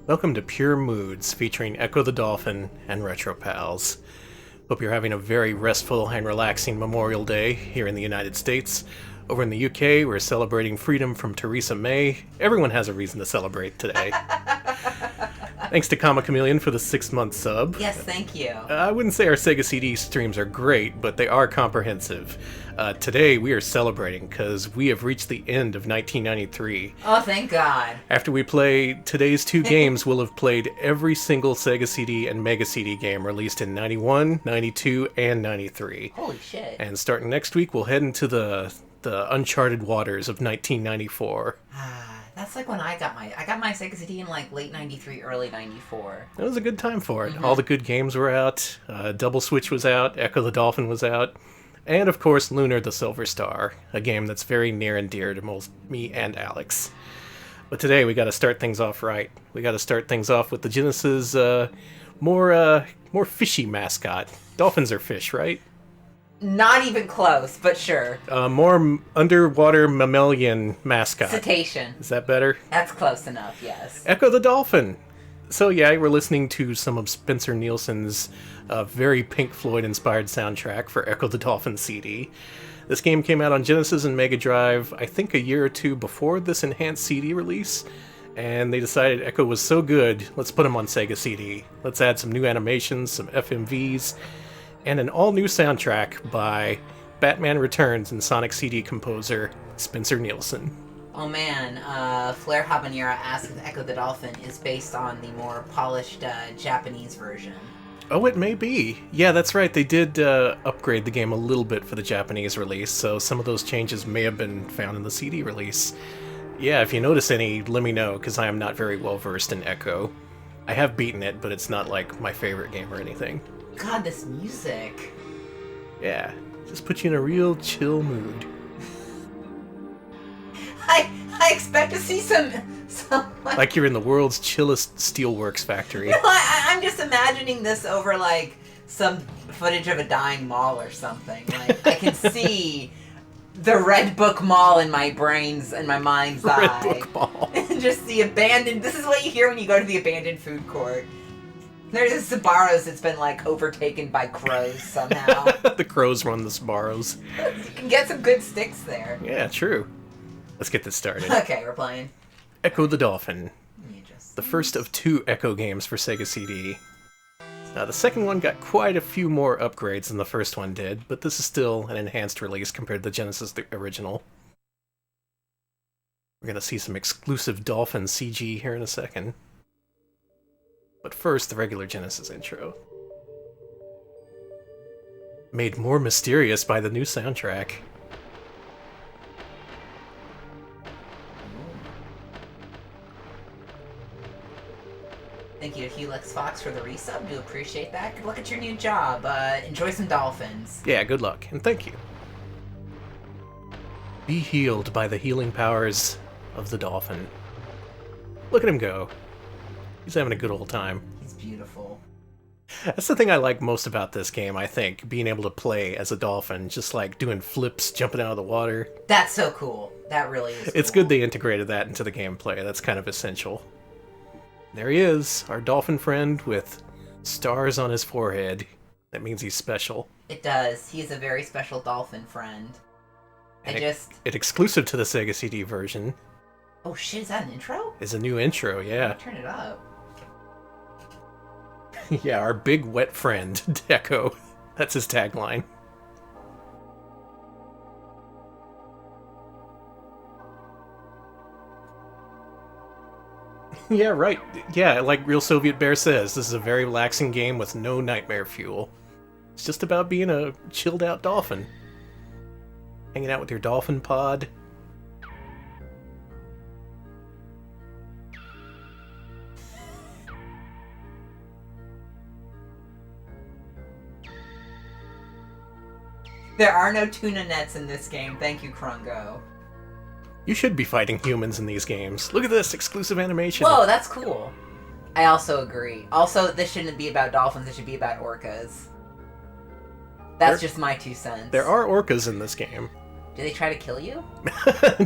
Welcome to Pure Moods, featuring Ecco the Dolphin and Retro Pals. Hope you're having a very restful and relaxing Memorial Day here in the United States. Over in the UK, we're celebrating freedom from Theresa May. Everyone has a reason to celebrate today. Thanks to Comma Chameleon for the 6-month sub. Yes, thank you. I wouldn't say our Sega CD streams are great, but they are comprehensive. Today we are celebrating because we have reached the end of 1993. Oh, thank God. After we play today's two games, we'll have played every single Sega CD and Mega CD game released in 91, 92, and 93. Holy shit. And starting next week, we'll head into the uncharted waters of 1994. That's like when I got my Sega CD in like late 93, early 94. It was a good time for it. All the good games were out. Double Switch was out. Ecco the Dolphin was out. And of course, Lunar the Silver Star, a game that's very near and dear to both me and Alex. But today we got to start things off right. We got to start things off with the Genesis more fishy mascot. Dolphins are fish, right? Not even close, but sure. More underwater mammalian mascot. Cetacean. Is that better? That's close enough, yes. Ecco the Dolphin. So yeah, we're listening to some of Spencer Nielsen's very Pink Floyd-inspired soundtrack for Ecco the Dolphin CD. This game came out on Genesis and Mega Drive, I think a year or two before this enhanced CD release, and they decided Ecco was so good, let's put him on Sega CD. Let's add some new animations, some FMVs, and an all-new soundtrack by Batman Returns and Sonic CD composer Spencer Nielsen. Oh man, Flair Habanera asks if Ecco the Dolphin is based on the more polished Japanese version. Oh, it may be. Yeah, that's right. They did upgrade the game a little bit for the Japanese release, so some of those changes may have been found in the CD release. Yeah, if you notice any, let me know, because I am not very well versed in Ecco. I have beaten it, but it's not like my favorite game or anything. God, this music. Yeah, just puts you in a real chill mood. I expect to see some like you're in the world's chillest steelworks factory. I'm just imagining this over like some footage of a dying mall or something. Like I can see the Red Book Mall in my mind's eye. Red Book Mall. Just the abandoned. This is what you hear when you go to the abandoned food court. There's a Sbarro's that's been like overtaken by crows somehow. The crows run the Sbarro's. You can get some good sticks there. Yeah, true. Let's get this started. Okay, we're playing. Ecco the Dolphin. The first of 2 Ecco games for Sega CD. The second one got quite a few more upgrades than the first one did, but this is still an enhanced release compared to the Genesis original. We're going to see some exclusive Dolphin CG here in a second. But first, the regular Genesis intro. Made more mysterious by the new soundtrack. Thank you to Helix Fox for the resub. Do appreciate that. Good luck at your new job. Enjoy some dolphins. Yeah, good luck, and thank you. Be healed by the healing powers of the dolphin. Look at him go. He's having a good old time. He's beautiful. That's the thing I like most about this game, I think. Being able to play as a dolphin, just like doing flips, jumping out of the water. That's so cool. That really is It's cool. good they integrated that into the gameplay. That's kind of essential. There he is, our dolphin friend with stars on his forehead. That means he's special. It does. He's a very special dolphin friend. It's exclusive to the Sega CD version. Oh shit, is that an intro? Is a new intro, yeah. Turn it up. Yeah, our big wet friend, Deco. That's his tagline. Yeah, right. Yeah, like Real Soviet Bear says, this is a very relaxing game with no nightmare fuel. It's just about being a chilled out dolphin. Hanging out with your dolphin pod. There are no tuna nets in this game. Thank you, Krungo. You should be fighting humans in these games. Look at this, exclusive animation. Whoa, that's cool. I also agree. Also, this shouldn't be about dolphins, it should be about orcas. That's just my 2 cents. There are orcas in this game. Do they try to kill you?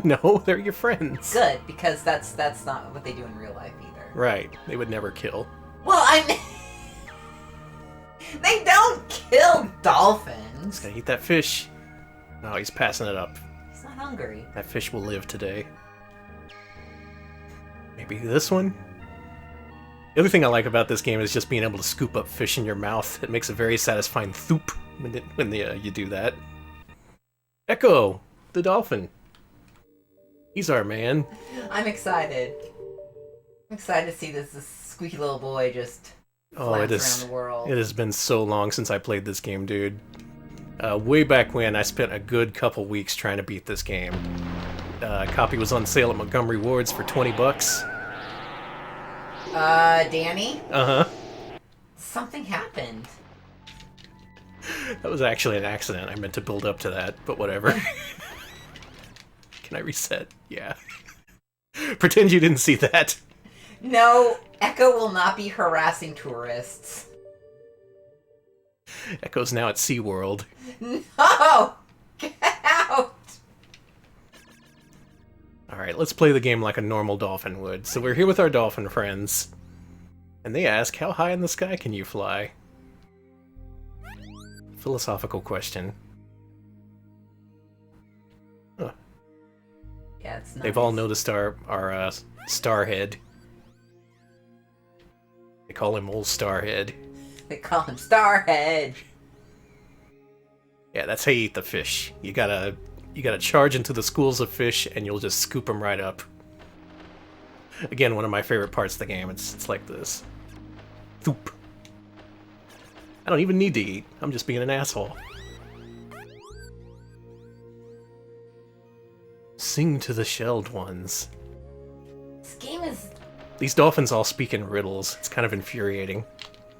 No, they're your friends. Good, because that's not what they do in real life either. Right. They would never kill. Well, I mean... They don't kill dolphins. He's gonna eat that fish. No, he's passing it up. He's not hungry. That fish will live today. Maybe this one? The other thing I like about this game is just being able to scoop up fish in your mouth. It makes a very satisfying thoop when you do that. Ecco the Dolphin. He's our man. I'm excited. I'm excited to see this squeaky little boy just flounce around the world. It has been so long since I played this game, dude. Way back when, I spent a good couple weeks trying to beat this game. A copy was on sale at Montgomery Ward's for $20. Danny? Uh-huh. Something happened. That was actually an accident. I meant to build up to that, but whatever. Can I reset? Yeah. Pretend you didn't see that. No, Ecco will not be harassing tourists. Ecco's now at SeaWorld. No! Get out! Alright, let's play the game like a normal dolphin would. So we're here with our dolphin friends. And they ask, how high in the sky can you fly? Philosophical question. Huh. Yeah, it's nice. They've all noticed our Starhead. They call him Old Starhead. They call him Starhead. Yeah, that's how you eat the fish. You gotta charge into the schools of fish, and you'll just scoop them right up. Again, one of my favorite parts of the game. It's like this. Thoop. I don't even need to eat. I'm just being an asshole. Sing to the shelled ones. This game is... These dolphins all speak in riddles. It's kind of infuriating.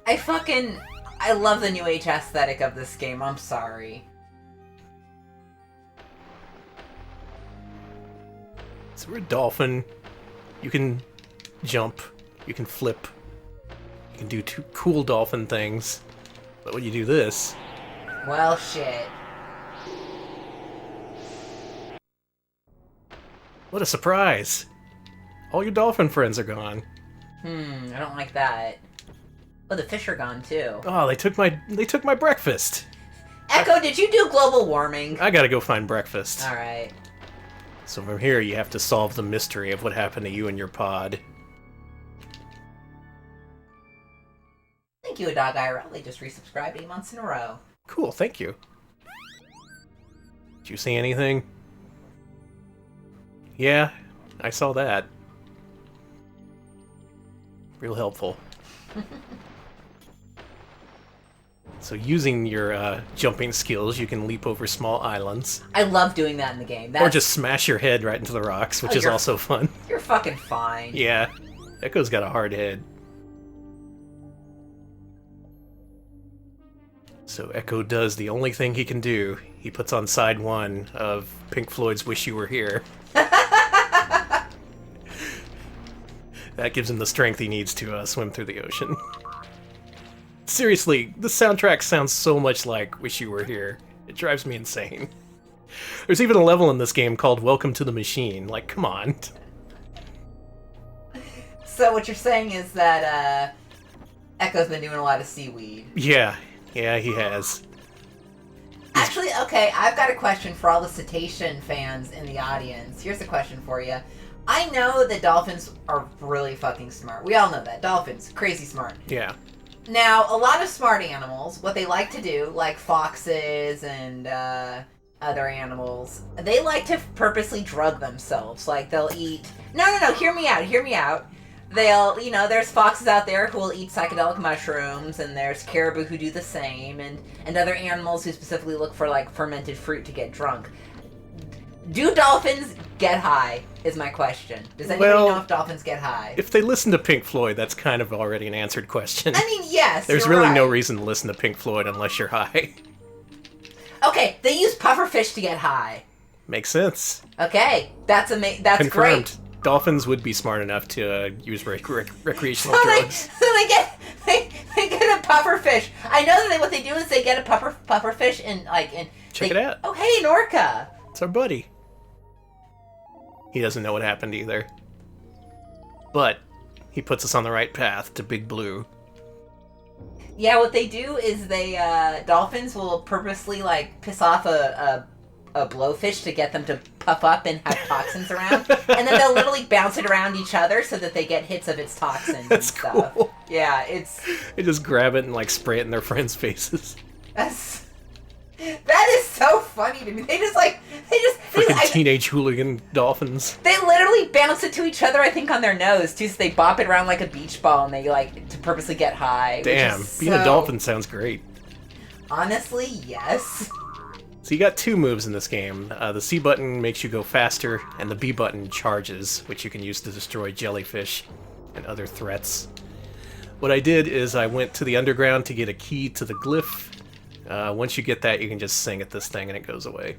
I love the new age aesthetic of this game. I'm sorry. So we're a dolphin. You can jump. You can flip. You can do two cool dolphin things. But when you do this... Well, shit. What a surprise! All your dolphin friends are gone. I don't like that. Oh, the fish are gone too. Oh, they took my breakfast. Ecco, did you do global warming? I gotta go find breakfast. Alright. So from here, you have to solve the mystery of what happened to you and your pod. Thank you, Dog IRL. They just resubscribed 8 months in a row. Cool, thank you. Did you see anything? Yeah, I saw that. Real helpful. So using your jumping skills, you can leap over small islands. I love doing that in the game. Or just smash your head right into the rocks, which is also fun. You're fucking fine. Yeah. Ecco's got a hard head. So Ecco does the only thing he can do. He puts on side one of Pink Floyd's Wish You Were Here. That gives him the strength he needs to swim through the ocean. Seriously, the soundtrack sounds so much like Wish You Were Here. It drives me insane. There's even a level in this game called Welcome to the Machine. Like, come on. So what you're saying is that Ecco's been doing a lot of seaweed. Yeah, he has. Actually, okay, I've got a question for all the cetacean fans in the audience. Here's a question for you. I know that dolphins are really fucking smart. We all know that. Dolphins, crazy smart. Yeah. Now, a lot of smart animals, what they like to do, like foxes and other animals, they like to purposely drug themselves. Like, they'll eat... No, hear me out. They'll, there's foxes out there who will eat psychedelic mushrooms, and there's caribou who do the same, and other animals who specifically look for, like, fermented fruit to get drunk. Do dolphins get high, is my question. Does anybody know if dolphins get high? If they listen to Pink Floyd, that's kind of already an answered question. I mean, yes, There's really no reason to listen to Pink Floyd unless you're high. Okay, they use pufferfish to get high. Makes sense. Okay, that's Confirmed. Great. Dolphins would be smart enough to use recreational drugs. So they get a pufferfish. I know that what they do is they get a pufferfish and Check it out. Oh, hey, Norca. It's our buddy. He doesn't know what happened either. But He puts us on the right path to Big Blue. Yeah, what they do is dolphins will purposely, like, piss off a blowfish to get them to puff up and have toxins around. And then they'll literally bounce it around each other so that they get hits of its toxins That's and stuff. cool. Yeah, They just grab it and, like, spray it in their friends' faces. That is so funny to me. They Teenage hooligan dolphins. They literally bounce it to each other, I think, on their nose, too, so they bop it around like a beach ball, and they, like, to purposely get high. Damn, being a dolphin sounds great. Honestly, yes. So you got two moves in this game. The C button makes you go faster, and the B button charges, which you can use to destroy jellyfish and other threats. What I did is I went to the underground to get a key to the glyph. Once you get that, you can just sing at this thing and it goes away.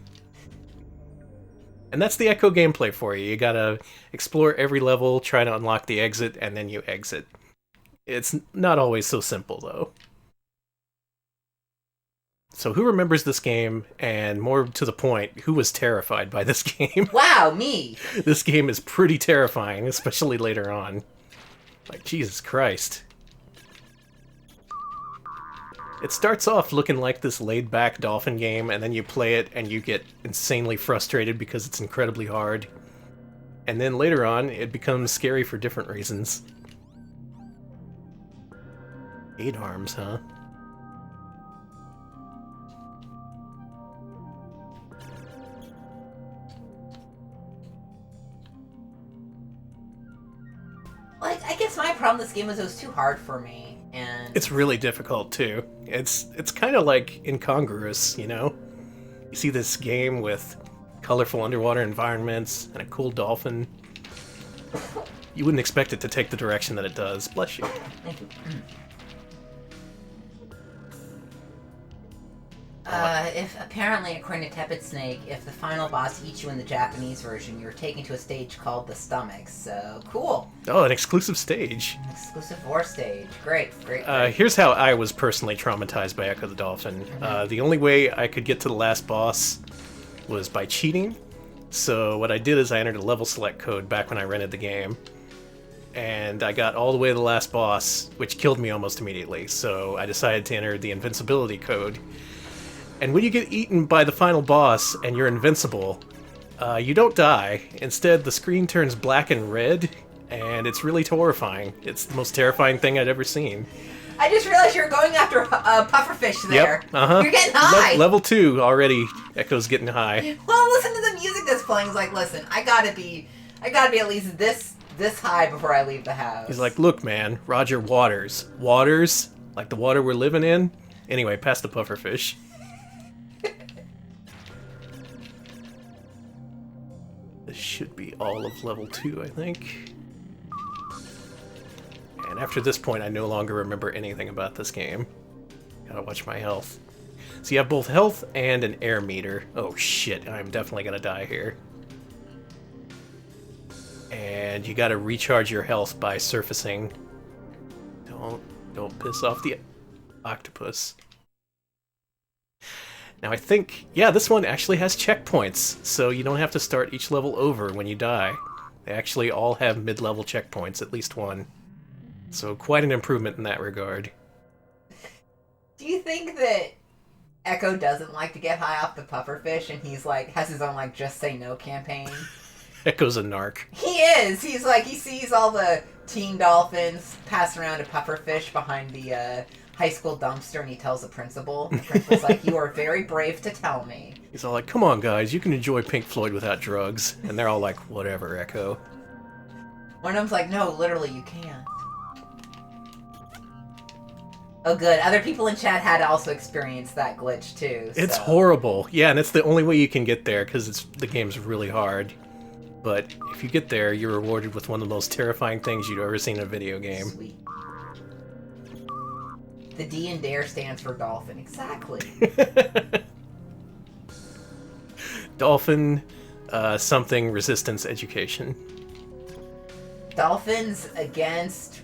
And that's the Ecco gameplay for you. You gotta explore every level, try to unlock the exit, and then you exit. It's not always so simple, though. So who remembers this game, and more to the point, who was terrified by this game? Wow, me! This game is pretty terrifying, especially later on. Like, Jesus Christ. It starts off looking like this laid-back dolphin game, and then you play it and you get insanely frustrated because it's incredibly hard. And then later on, it becomes scary for different reasons. 8 arms, huh? Like, I guess my problem with this game was it was too hard for me. And it's really difficult, too. It's kind of, like, incongruous, you know? You see this game with colorful underwater environments and a cool dolphin. You wouldn't expect it to take the direction that it does. Bless you. Thank you. If apparently, according to Tepid Snake, if the final boss eats you in the Japanese version, you're taken to a stage called the Stomach. So cool. Oh, an exclusive stage. An exclusive war stage. Great. Here's how I was personally traumatized by Ecco the Dolphin. The only way I could get to the last boss was by cheating. So what I did is I entered a level select code back when I rented the game. And I got all the way to the last boss, which killed me almost immediately. So I decided to enter the invincibility code. And when you get eaten by the final boss and you're invincible, you don't die. Instead, the screen turns black and red, and it's really horrifying. It's the most terrifying thing I'd ever seen. I just realized you're going after pufferfish there. Yep, uh-huh. You're getting high. Level 2 already. Ecco's getting high. Well, listen to the music that's playing. He's like, listen, I gotta be at least this high before I leave the house. He's like, look, man, Roger Waters. Waters? Like the water we're living in? Anyway, past the pufferfish. This should be all of level 2, I think. And after this point, I no longer remember anything about this game. Gotta watch my health. So you have both health and an air meter. Oh shit, I'm definitely gonna die here. And you gotta recharge your health by surfacing. Don't piss off the octopus. Now I think, yeah, this one actually has checkpoints, so you don't have to start each level over when you die. They actually all have mid-level checkpoints, at least one. So quite an improvement in that regard. Do you think that Ecco doesn't like to get high off the pufferfish, and he's like, has his own, like, Just Say No campaign? Ecco's a narc. He is! He's like, he sees all the teen dolphins pass around a pufferfish behind the, high school dumpster, and he tells the principal. The principal's like, you are very brave to tell me. He's all like, come on guys, you can enjoy Pink Floyd without drugs. And they're all like, whatever, Ecco. One of them's like, no, literally, you can't. Oh good, other people in chat had also experienced that glitch too. So. It's horrible. Yeah, and it's the only way you can get there, because the game's really hard. But if you get there, you're rewarded with one of the most terrifying things you've ever seen in a video game. Sweet. The D in Dare stands for dolphin. Exactly. Dolphin, something resistance education. Dolphins against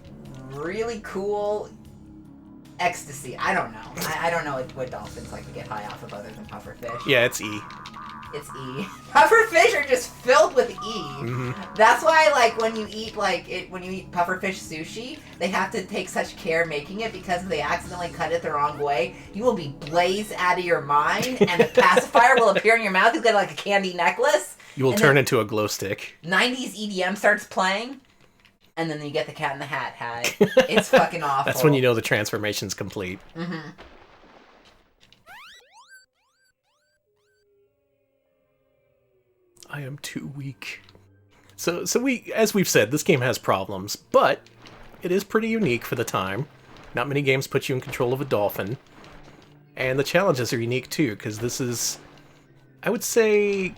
really cool ecstasy. I don't know. I don't know what dolphins like to get high off of other than pufferfish. Yeah, it's E. It's E. Pufferfish are just filled with E. Mm-hmm. That's why, like, when you eat pufferfish sushi, they have to take such care making it, because if they accidentally cut it the wrong way, you will be blazed out of your mind, and a pacifier will appear in your mouth. You'll get like a candy necklace. You will turn into a glow stick. 90s EDM starts playing, and then you get the Cat in the Hat hat. It's fucking awful. That's when you know the transformation's complete. Mm-hmm. I am too weak. So as we've said, this game has problems, but it is pretty unique for the time. Not many games put you in control of a dolphin. And the challenges are unique too, because this is, I would say,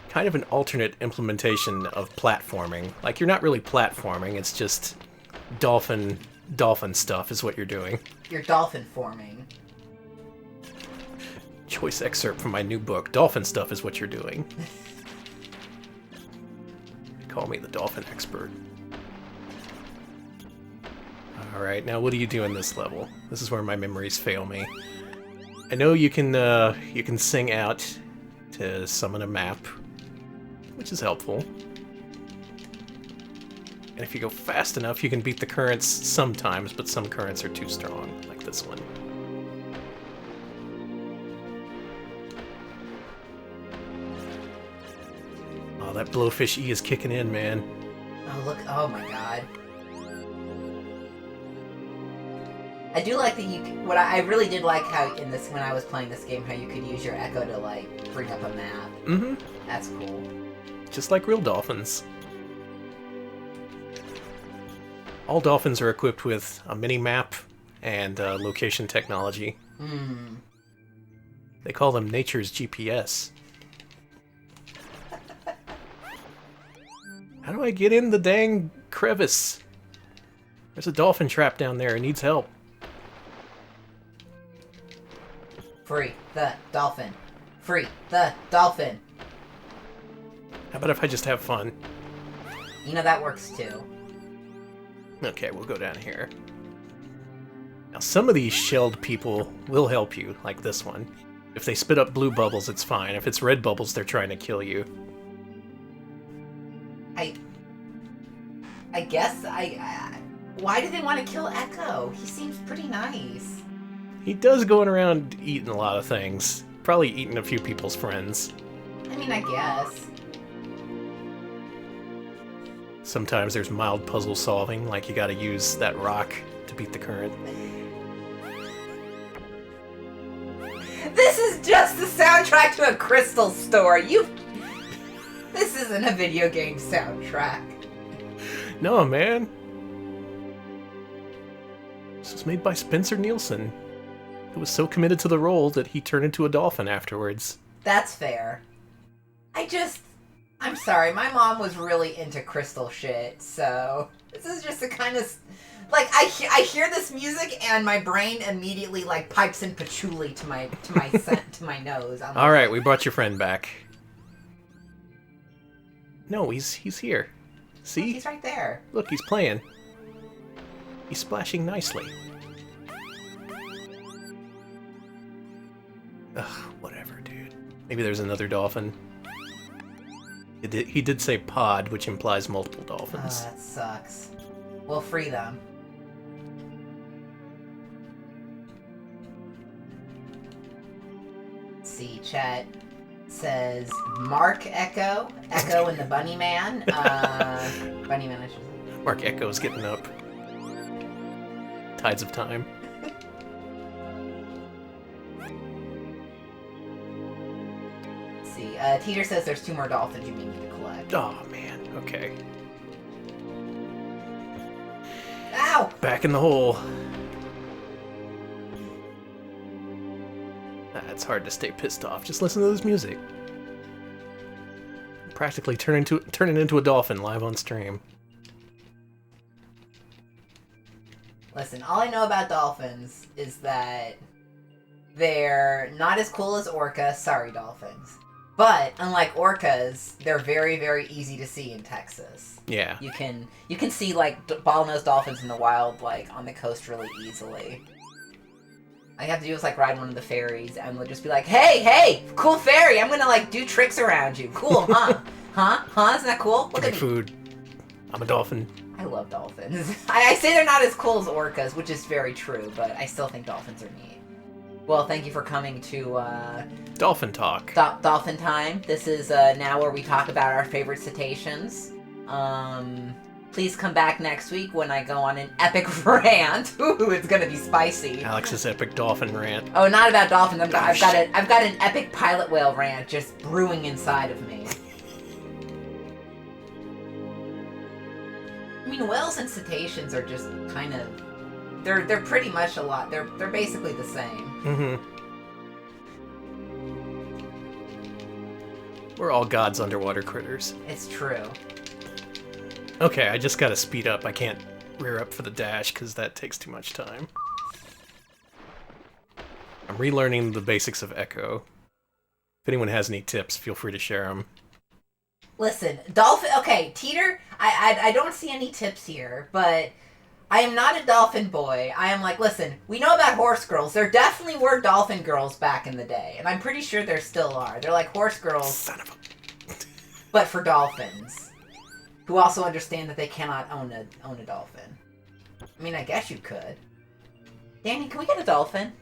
kind of an alternate implementation of platforming. Like, you're not really platforming, it's just dolphin stuff is what you're doing. You're dolphin forming. Choice excerpt from my new book, Dolphin Stuff is what you're doing. Call me the dolphin expert. Alright, now what do you do in this level? This is where my memories fail me. I know you can sing out to summon a map, which is helpful. And if you go fast enough, you can beat the currents sometimes, but some currents are too strong, like this one. Oh, that blowfish E is kicking in, man. Oh, look. Oh, my God. I do like that I really did like how when I was playing this game, how you could use your Echo to, like, bring up a map. Mm-hmm. That's cool. Just like real dolphins. All dolphins are equipped with a mini-map and location technology. Mm. They call them nature's GPS. How do I get in the dang crevice? There's a dolphin trap down there. It needs help. Free the dolphin. Free the dolphin. How about if I just have fun? You know, that works too. Okay, we'll go down here. Now, some of these shelled people will help you, like this one. If they spit up blue bubbles, it's fine. If it's red bubbles, they're trying to kill you. I guess why do they want to kill Echo? He seems pretty nice. He does going around eating a lot of things. Probably eating a few people's friends. I mean, I guess. Sometimes there's mild puzzle solving, like you gotta use that rock to beat the current. This is just the soundtrack to a crystal store. This isn't a video game soundtrack. No, man. This was made by Spencer Nielsen, who was so committed to the role that he turned into a dolphin afterwards. That's fair. I'm sorry, my mom was really into crystal shit, so this is just a kind of, like, I hear this music and my brain immediately, like, pipes in patchouli to my to my nose. All right, we brought your friend back. No, he's here. See? Look, he's right there. Look, he's playing. He's splashing nicely. Ugh, whatever, dude. Maybe there's another dolphin. He did say pod, which implies multiple dolphins. Oh, that sucks. We'll free them. Let's see, chat says Mark Echo and the Bunny Man. Bunny Man, I should say. Mark Echo's getting up. Tides of time. Let's see. Teeter says there's 2 more dolphins you need to collect. Oh, man. Okay. Ow! Back in the hole. It's hard to stay pissed off. Just listen to this music. Practically turning into a dolphin live on stream. Listen, all I know about dolphins is that they're not as cool as orcas. Sorry, dolphins. But unlike orcas, they're very, very easy to see in Texas. Yeah. You can see, like, bottlenose dolphins in the wild, like, on the coast really easily. All you have to do is, like, ride one of the ferries, and they'll just be like, hey, cool ferry, I'm gonna, like, do tricks around you. Cool, huh? Huh? Isn't that cool? Look Like at me. food. I'm a dolphin. I love dolphins. I say they're not as cool as orcas, which is very true, but I still think dolphins are neat. Well, thank you for coming to, Dolphin Talk. Dolphin Time. This is, now where we talk about our favorite cetaceans. Please come back next week when I go on an epic rant. Ooh, it's gonna be spicy. Alex's epic dolphin rant. Oh, not about dolphins. I've got an epic pilot whale rant just brewing inside of me. I mean, whales and cetaceans are just kind of, they're pretty much a lot. They're basically the same. Mm-hmm. We're all God's underwater critters. It's true. Okay, I just gotta speed up. I can't rear up for the dash because that takes too much time. I'm relearning the basics of Echo. If anyone has any tips, feel free to share them. Listen, dolphin. Okay, Teeter. I don't see any tips here, but I am not a dolphin boy. I am like, listen, we know about horse girls. There definitely were dolphin girls back in the day, and I'm pretty sure there still are. They're like horse girls, Son of a... but for dolphins, who also understand that they cannot own a dolphin. I mean, I guess you could. Danny, can we get a dolphin?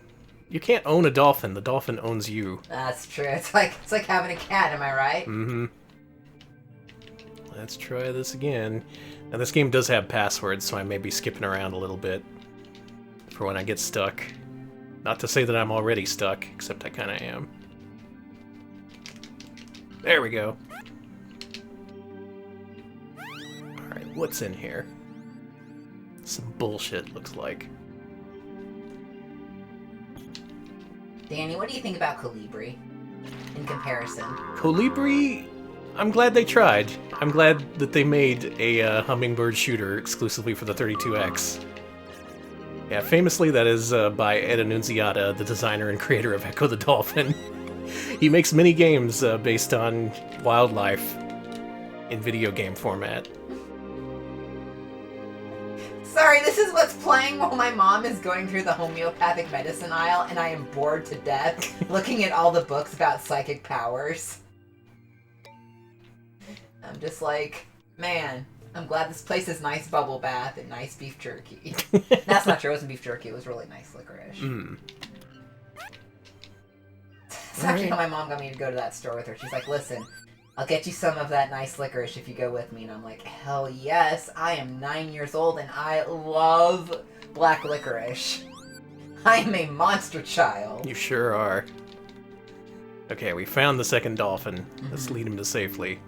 You can't own a dolphin. The dolphin owns you. That's true. It's like having a cat. Am I right? Mm-hmm. Let's try this again. Now, this game does have passwords, so I may be skipping around a little bit for when I get stuck. Not to say that I'm already stuck, except I kind of am. There we go. Alright, what's in here? Some bullshit, looks like. Danny, what do you think about Colibri in comparison? Colibri, I'm glad they tried. I'm glad that they made a hummingbird shooter exclusively for the 32X. Yeah, famously that is by Ed Annunziata, the designer and creator of Ecco the Dolphin. He makes many games based on wildlife in video game format. Sorry, this is what's playing while my mom is going through the homeopathic medicine aisle, and I am bored to death looking at all the books about psychic powers. I'm just like, man, I'm glad this place has nice bubble bath and nice beef jerky. That's not true, it wasn't beef jerky, it was really nice licorice. Mm. It's actually how my mom got me to go to that store with her. She's like, listen, I'll get you some of that nice licorice if you go with me. And I'm like, hell yes, I am 9 years old and I love black licorice. I am a monster child. You sure are. Okay, we found the second dolphin. Let's lead him to safely.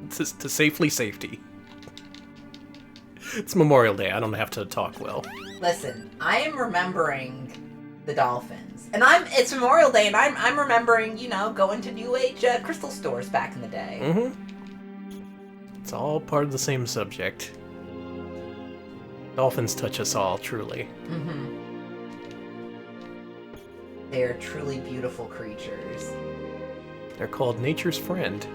To safety. It's Memorial Day. I don't have to talk well. Listen, I am remembering the dolphins. And it's Memorial Day, and I'm remembering, you know, going to New Age crystal stores back in the day. Mm-hmm. It's all part of the same subject. Dolphins touch us all, truly. Mm-hmm. They are truly beautiful creatures. They're called nature's friend.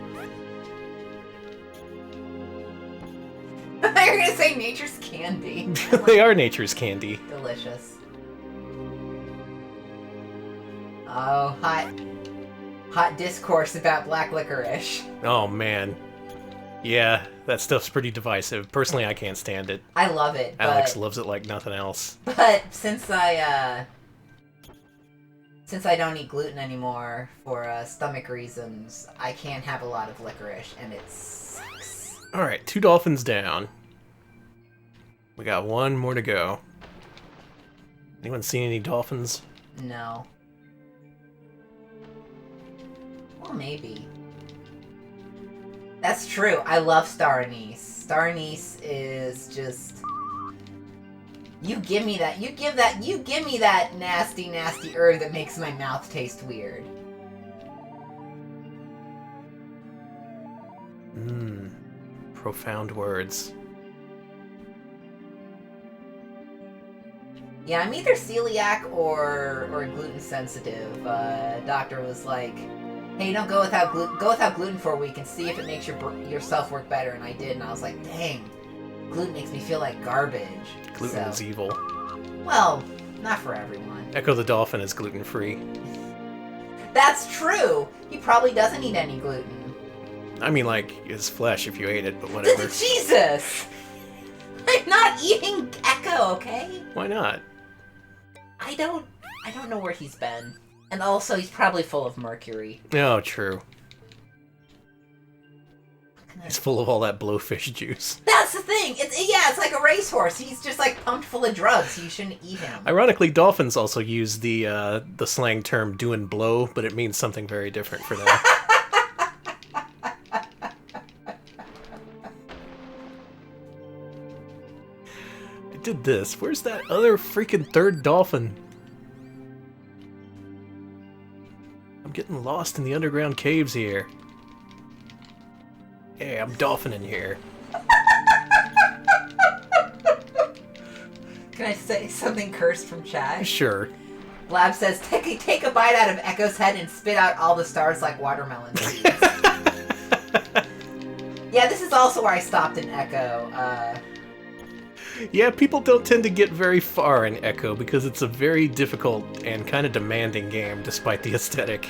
You're gonna say nature's candy. They are nature's candy. Delicious. Oh, hot discourse about black licorice. Oh, man. Yeah, that stuff's pretty divisive. Personally, I can't stand it. I love it, but... Alex loves it like nothing else. But since I don't eat gluten anymore for stomach reasons, I can't have a lot of licorice, and it sucks. Alright, 2 dolphins down. We got 1 more to go. Anyone seen any dolphins? No. Well, maybe. That's true. I love star anise. Star anise is just... You give me that nasty, nasty herb that makes my mouth taste weird. Profound words. Yeah, I'm either celiac or gluten sensitive. Doctor was like, hey, don't go without gluten for a week and see if it makes yourself work better. And I did, and I was like, dang, gluten makes me feel like garbage. Gluten is evil. Well, not for everyone. Ecco the Dolphin is gluten-free. That's true. He probably doesn't eat any gluten. I mean, like, his flesh if you ate it, but whatever. Jesus! I'm not eating Ecco, okay? Why not? I don't know where he's been. And also, he's probably full of mercury. Oh, true. He's full of all that blowfish juice. That's the thing. It's like a racehorse. He's just like pumped full of drugs. So you shouldn't eat him. Ironically, dolphins also use the slang term "doing blow," but it means something very different for them. I did this. Where's that other freaking third dolphin? I'm getting lost in the underground caves here. Hey, I'm dolphining here. Can I say something cursed from chat? Sure. Lab says, take a bite out of Echo's head and spit out all the stars like watermelon seeds. Yeah, this is also where I stopped in Ecco. Yeah, people don't tend to get very far in Ecco because it's a very difficult and kind of demanding game, despite the aesthetic.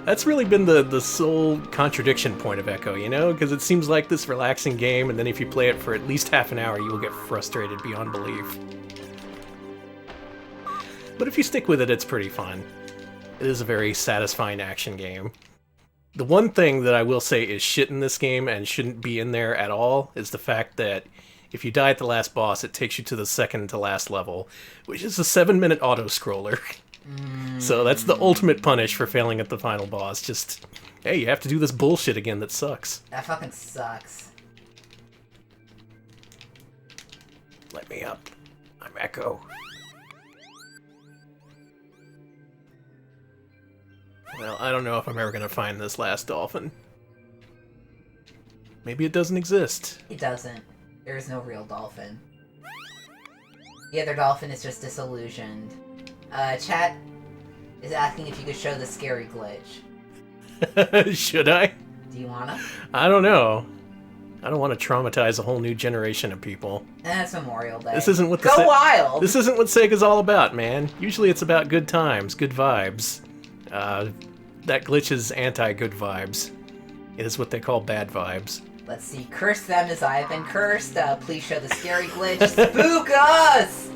That's really been the sole contradiction point of Ecco, you know? Because it seems like this relaxing game, and then if you play it for at least half an hour, you will get frustrated beyond belief. But if you stick with it, it's pretty fun. It is a very satisfying action game. The one thing that I will say is shit in this game, and shouldn't be in there at all, is the fact that if you die at the last boss, it takes you to the second to last level, which is a 7-minute auto-scroller. So that's the ultimate punish for failing at the final boss. Just, hey, you have to do this bullshit again that sucks. That fucking sucks. Let me up. I'm Ecco. Well, I don't know if I'm ever gonna find this last dolphin. Maybe it doesn't exist. It doesn't. There is no real dolphin. The other dolphin is just disillusioned. Chat is asking if you could show the scary glitch. Should I? Do you wanna? I don't know. I don't want to traumatize a whole new generation of people. That's Memorial Day. This isn't what Go wild! This isn't what Sega's all about, man. Usually it's about good times, good vibes. That glitch is anti-good vibes. It is what they call bad vibes. Let's see. Curse them as I have been cursed. Please show the scary glitch. Spook us!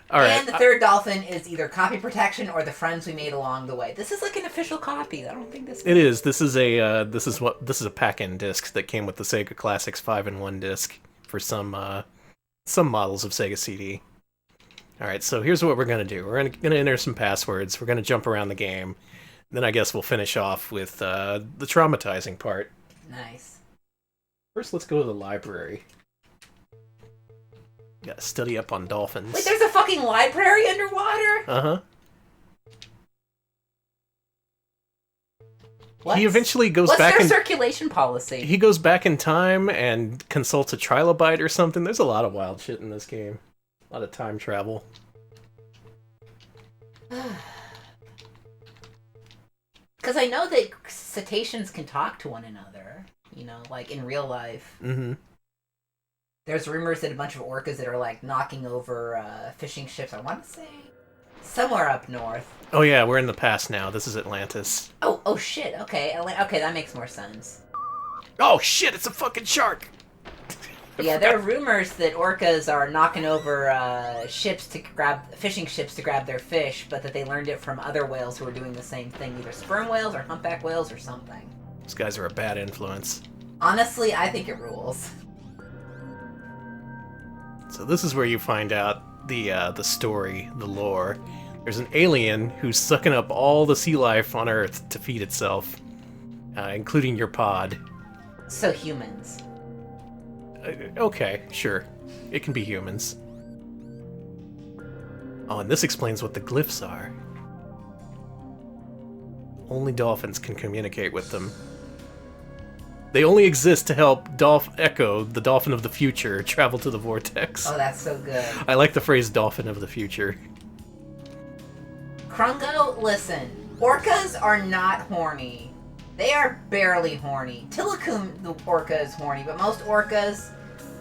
All right. And the third dolphin is either copy protection or the friends we made along the way. This is like an official copy. I don't think this. It is. This is a pack-in disc that came with the Sega Classics 5-in-1 disc for some models of Sega CD. All right. So here's what we're gonna do. We're gonna enter some passwords. We're gonna jump around the game. Then I guess we'll finish off with the traumatizing part. Nice. First, let's go to the library. Gotta study up on dolphins. Wait, there's a fucking library underwater? Uh-huh. What? He eventually goes What's back their in... circulation policy? He goes back in time and consults a trilobite or something. There's a lot of wild shit in this game. A lot of time travel. Because I know that cetaceans can talk to one another, you know, like in real life. Mm-hmm. There's rumors that a bunch of orcas that are like knocking over fishing ships, I want to say, somewhere up north. Oh yeah, we're in the past now. This is Atlantis. Oh shit, okay. Okay, that makes more sense. Oh shit, it's a fucking shark! Yeah, there are rumors that orcas are knocking over fishing ships to grab their fish, but that they learned it from other whales who are doing the same thing, either sperm whales or humpback whales or something. These guys are a bad influence. Honestly, I think it rules. So this is where you find out the story, the lore. There's an alien who's sucking up all the sea life on Earth to feed itself, including your pod. So humans. Okay, sure. It can be humans. Oh, and this explains what the glyphs are. Only dolphins can communicate with them. They only exist to help Ecco, the dolphin of the future, travel to the vortex. Oh, that's so good. I like the phrase dolphin of the future. Krungo, listen. Orcas are not horny. They are barely horny. Tilikum, the orca, is horny, but most orcas,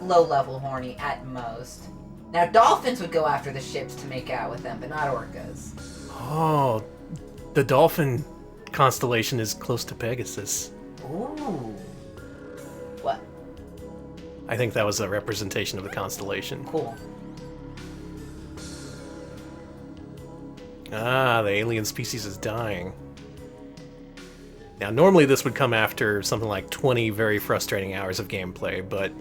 low-level horny at most. Now, dolphins would go after the ships to make out with them, but not orcas. Oh, the dolphin constellation is close to Pegasus. Ooh. What? I think that was a representation of the constellation. Cool. Ah, the alien species is dying. Now, normally this would come after something like 20 very frustrating hours of gameplay, but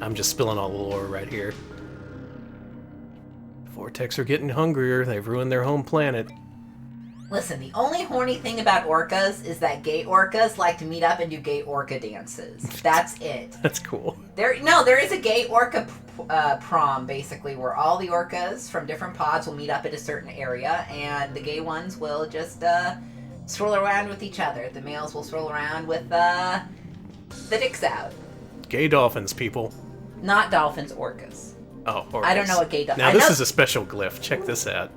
I'm just spilling all the lore right here. Vortex are getting hungrier. They've ruined their home planet. Listen, the only horny thing about orcas is that gay orcas like to meet up and do gay orca dances. That's it. That's cool. There is a gay orca prom, basically, where all the orcas from different pods will meet up at a certain area, and the gay ones will just swirl around with each other. The males will swirl around with the dicks out. Gay dolphins, people. Not dolphins, orcas. Oh, orcas. I don't know what gay dolphins... Now, this is a special glyph. Check this out.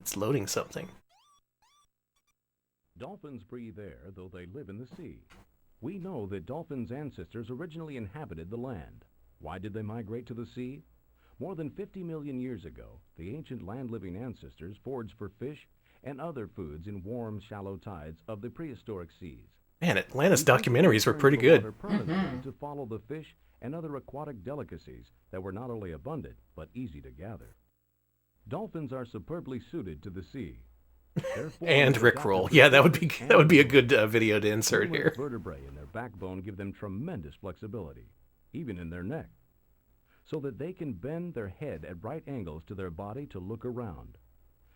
It's loading something. Dolphins breathe air, though they live in the sea. We know that dolphins' ancestors originally inhabited the land. Why did they migrate to the sea? More than 50 million years ago, the ancient land-living ancestors foraged for fish and other foods in warm, shallow tides of the prehistoric seas. Man, Atlantis documentaries were pretty good. To follow the fish and other aquatic delicacies that were not only abundant, but easy to gather. Dolphins are superbly suited to the sea. And Rickroll. Yeah, that would be a good video to insert here. Vertebrae in their backbone give them tremendous flexibility, even in their neck, so that they can bend their head at right angles to their body to look around.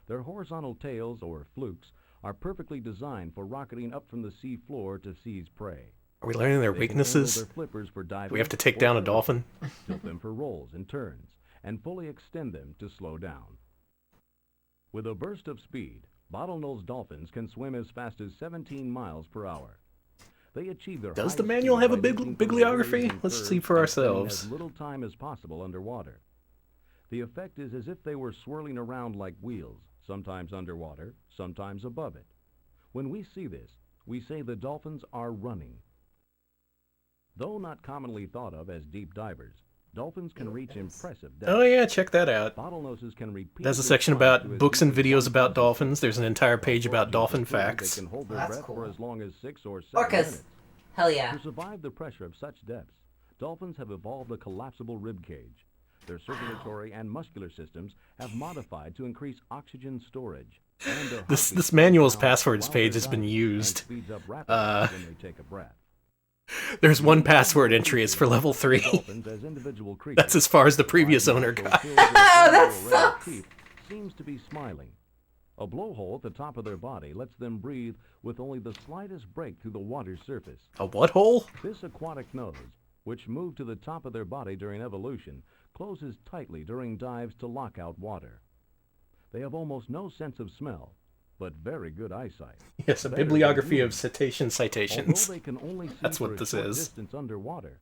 Their horizontal tails, or flukes, are perfectly designed for rocketing up from the sea floor to seize prey. Are we learning their weaknesses? Their flippers for diving, Do we have to take down a dolphin? tilt them for rolls and turns, and fully extend them to slow down. With a burst of speed, bottlenose dolphins can swim as fast as 17 miles per hour. They achieve their Does the manual have a bibliography? Let's see for ourselves. As little time as possible underwater. The effect is as if they were swirling around like wheels, sometimes underwater, sometimes above it. When we see this, we say the dolphins are running. Though not commonly thought of as deep divers, dolphins can reach impressive depths. Oh yeah, check that out. Bottlenoses can repeat. There's a section about books and videos about dolphins. There's an entire page about dolphin facts. They can hold their That's breath cool. for as long as 6 or 7 Orcas. minutes. Hell yeah. To survive the pressure of such depths, dolphins have evolved a collapsible rib cage. Their circulatory and muscular systems have modified to increase oxygen storage. And their This manual's passwords page has been used. speeds up rapidly when they take a breath. There's one password entry. It's for level 3. Dolphins as individual creatures. That's as far as the previous owner got. That sucks. Seems to be smiling. A blowhole at the top of their body lets them breathe with only the slightest break through the water's surface. A what hole? This aquatic nose, which moved to the top of their body during evolution, closes tightly during dives to lock out water. They have almost no sense of smell, but very good eyesight. Yes, a Better bibliography than of cetacean citations. Although they can only see That's for what a this short is. distance underwater,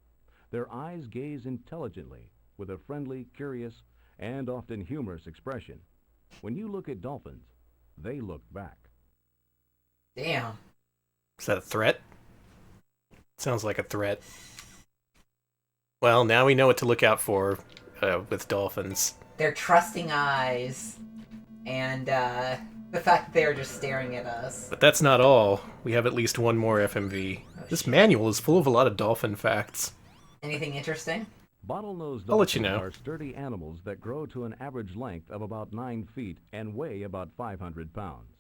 their eyes gaze intelligently with a friendly, curious, and often humorous expression. When you look at dolphins, they look back. Damn. Is that a threat? Sounds like a threat. Well, now we know what to look out for with dolphins. Their trusting eyes, and the fact that they're just staring at us. But that's not all. We have at least one more FMV. This manual is full of a lot of dolphin facts. Anything interesting? Bottlenose I'll let you dolphins know. are sturdy animals that grow to an average length of about 9 feet and weigh about 500 pounds.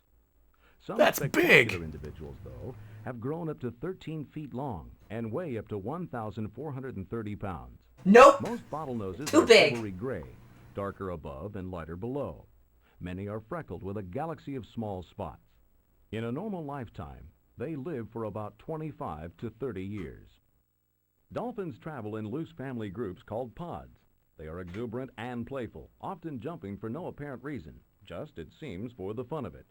Some That's spectacular big! individuals, though, have grown up to 13 feet long and weigh up to 1,430 pounds. Nope. Most bottlenoses Too are big. silvery gray, darker above and lighter below. Many are freckled with a galaxy of small spots. In a normal lifetime, they live for about 25 to 30 years. Dolphins travel in loose family groups called pods. They are exuberant and playful, often jumping for no apparent reason, just, it seems, for the fun of it.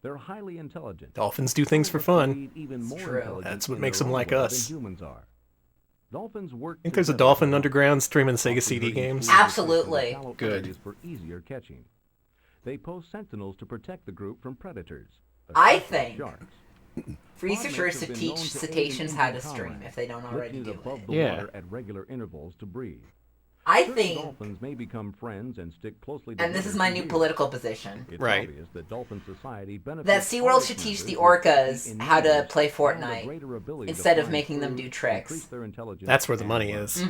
They're highly intelligent. Dolphins do things for fun. Even more true. intelligent That's what in makes their them own like way us. than humans are. Dolphins work I think there's a together Dolphin to Underground streaming Sega often CD herding games. food Absolutely. in shallow Good. areas for easier catching. They post sentinels to protect the group from predators. I especially think sharks. researchers should Primates have been teach known to aid cetaceans how to Indian stream comrades, if they don't already lifted do above it. the Yeah. water at regular intervals to breathe. I Certain think, dolphins may become friends and stick closely and this together is my for new years. political position, It's Right. obvious that dolphin society benefits that SeaWorld all should its teach the members with orcas in how to numbers play and a Fortnite greater ability to instead of find making them food, do tricks. increase their intelligence, That's where the and money learn. is.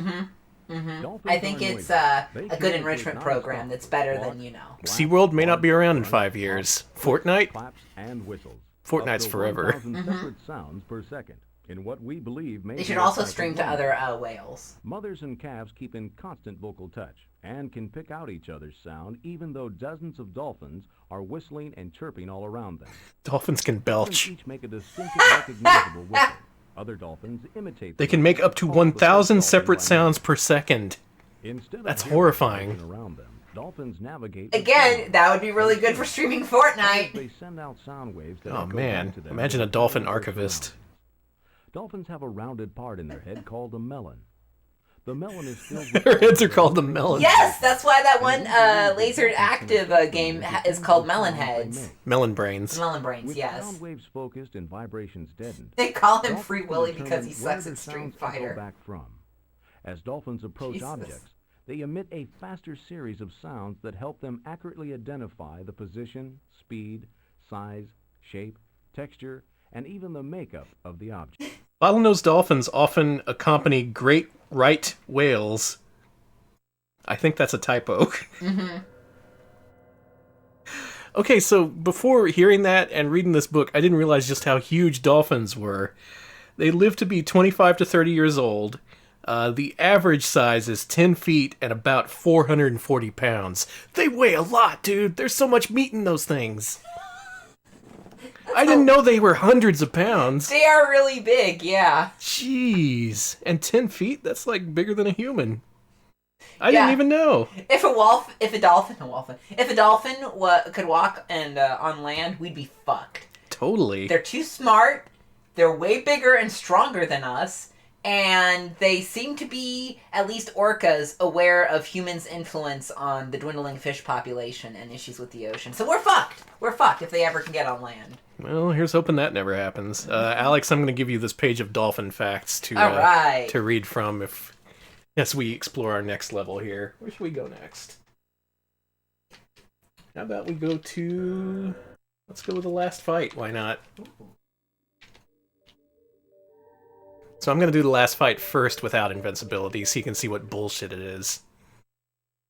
Dolphins I think are it's noisy. a They good communicate enrichment nonstop program that's with better squawks, than, flaps, SeaWorld may not be around in barks, 5 honks, years. hoots, Fortnite? claps, and whistles. Fortnite's Up to forever. 1,000 separate sounds per second in what we believe may They be should a also type of stream to language. other whales. Mothers and calves keep in constant vocal touch and can pick out each other's sound even though dozens of dolphins are whistling and chirping all around them. Dolphins can Dolphins belch. each make a distinctive recognizable whistle. Other dolphins imitate They the can make whistle up to and call the first 1,000 dolphin separate by sounds name. per second. Instead of That's hearing horrifying. something around them, dolphins navigate with Again, sound. that would be really good for streaming Fortnite. They send out sound waves that Oh, echo man. back to them Imagine a in the dolphin sound of their archivist. surroundings. Dolphins have a rounded part in their head called a melon. The melon is filled with Their heads are called the melon. Yes, that's why that one lasered active game is called Melon Heads. Melon brains. Melon Brains, With yes. sound waves focused and vibrations deadened. They call him dolphins Free can Willy because determine he where sucks their at Street sounds echo Fighter. back from. As dolphins approach Jesus. objects, they emit a faster series of sounds that help them accurately identify the position, speed, size, shape, texture, and even the makeup of the object. Bottlenose dolphins often accompany great right whales. I think that's a typo. Okay, so before hearing that and reading this book, I didn't realize just how huge dolphins were. They live to be 25 to 30 years old. The average size is 10 feet and about 440 pounds. They weigh a lot, dude. There's so much meat in those things. I didn't know they were hundreds of pounds. They are really big, yeah. Jeez. And 10 feet? That's like bigger than a human. I Yeah. didn't even know. If a dolphin could walk and on land, we'd be fucked. Totally. They're too smart. They're way bigger and stronger than us, and they seem to be, at least orcas, aware of humans' influence on the dwindling fish population and issues with the ocean. So we're fucked. We're fucked if they ever can get on land. Well, here's hoping that never happens. Alex, I'm going to give you this page of dolphin facts to All right. to read from as we explore our next level here. Where should we go next? How about we go to... Let's go with the last fight. Why not? So I'm going to do the last fight first without invincibility so you can see what bullshit it is.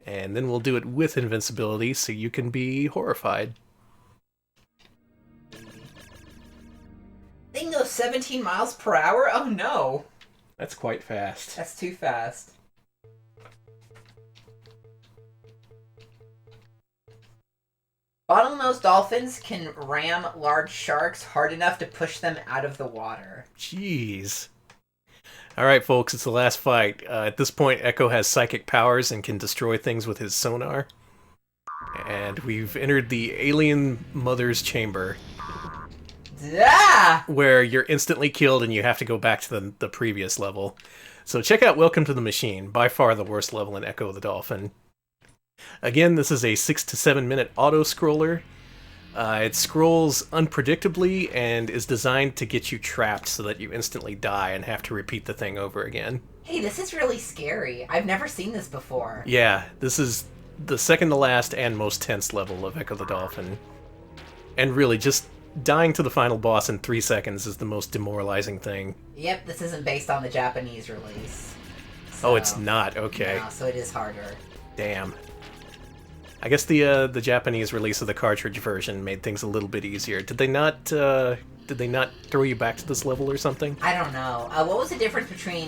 And then we'll do it with invincibility so you can be horrified. They can go 17 miles per hour? Oh no. That's quite fast. That's too fast. Bottlenose dolphins can ram large sharks hard enough to push them out of the water. Jeez. Alright, folks, it's the last fight. At this point, Echo has psychic powers and can destroy things with his sonar. And we've entered the alien mother's chamber, Ah! where you're instantly killed and you have to go back to the previous level. So check out Welcome to the Machine, by far the worst level in Ecco the Dolphin. Again, this is a 6 to 7 minute auto-scroller. It scrolls unpredictably and is designed to get you trapped so that you instantly die and have to repeat the thing over again. Hey, this is really scary. I've never seen this before. Yeah, this is the second to last and most tense level of Ecco the Dolphin. And really, just dying to the final boss in 3 seconds is the most demoralizing thing. Yep, this isn't based on the Japanese release. Oh, it's not? Okay. No, so it is harder. Damn. I guess the Japanese release of the cartridge version made things a little bit easier. Did they not throw you back to this level or something? I don't know. What was the difference between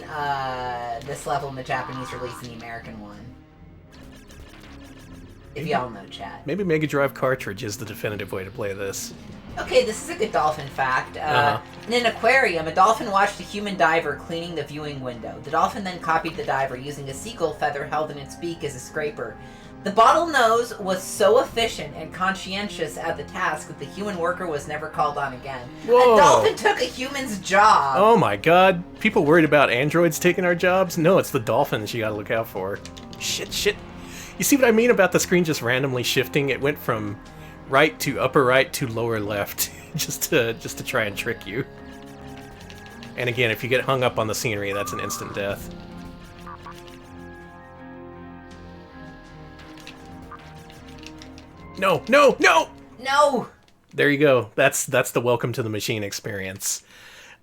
this level and the Japanese release and the American one? If y'all know, chat. Maybe Mega Drive cartridge is the definitive way to play this. Okay, this is a good dolphin fact. In an aquarium, a dolphin watched a human diver cleaning the viewing window. The dolphin then copied the diver using a seagull feather held in its beak as a scraper. The bottlenose was so efficient and conscientious at the task that the human worker was never called on again. Whoa. A dolphin took a human's job! Oh my god. People worried about androids taking our jobs? No, it's the dolphins you gotta look out for. Shit. You see what I mean about the screen just randomly shifting? It went from right to upper right to lower left just to try and trick you. And again, if you get hung up on the scenery, that's an instant death. No, no, no! No! There you go. That's the welcome to the machine experience.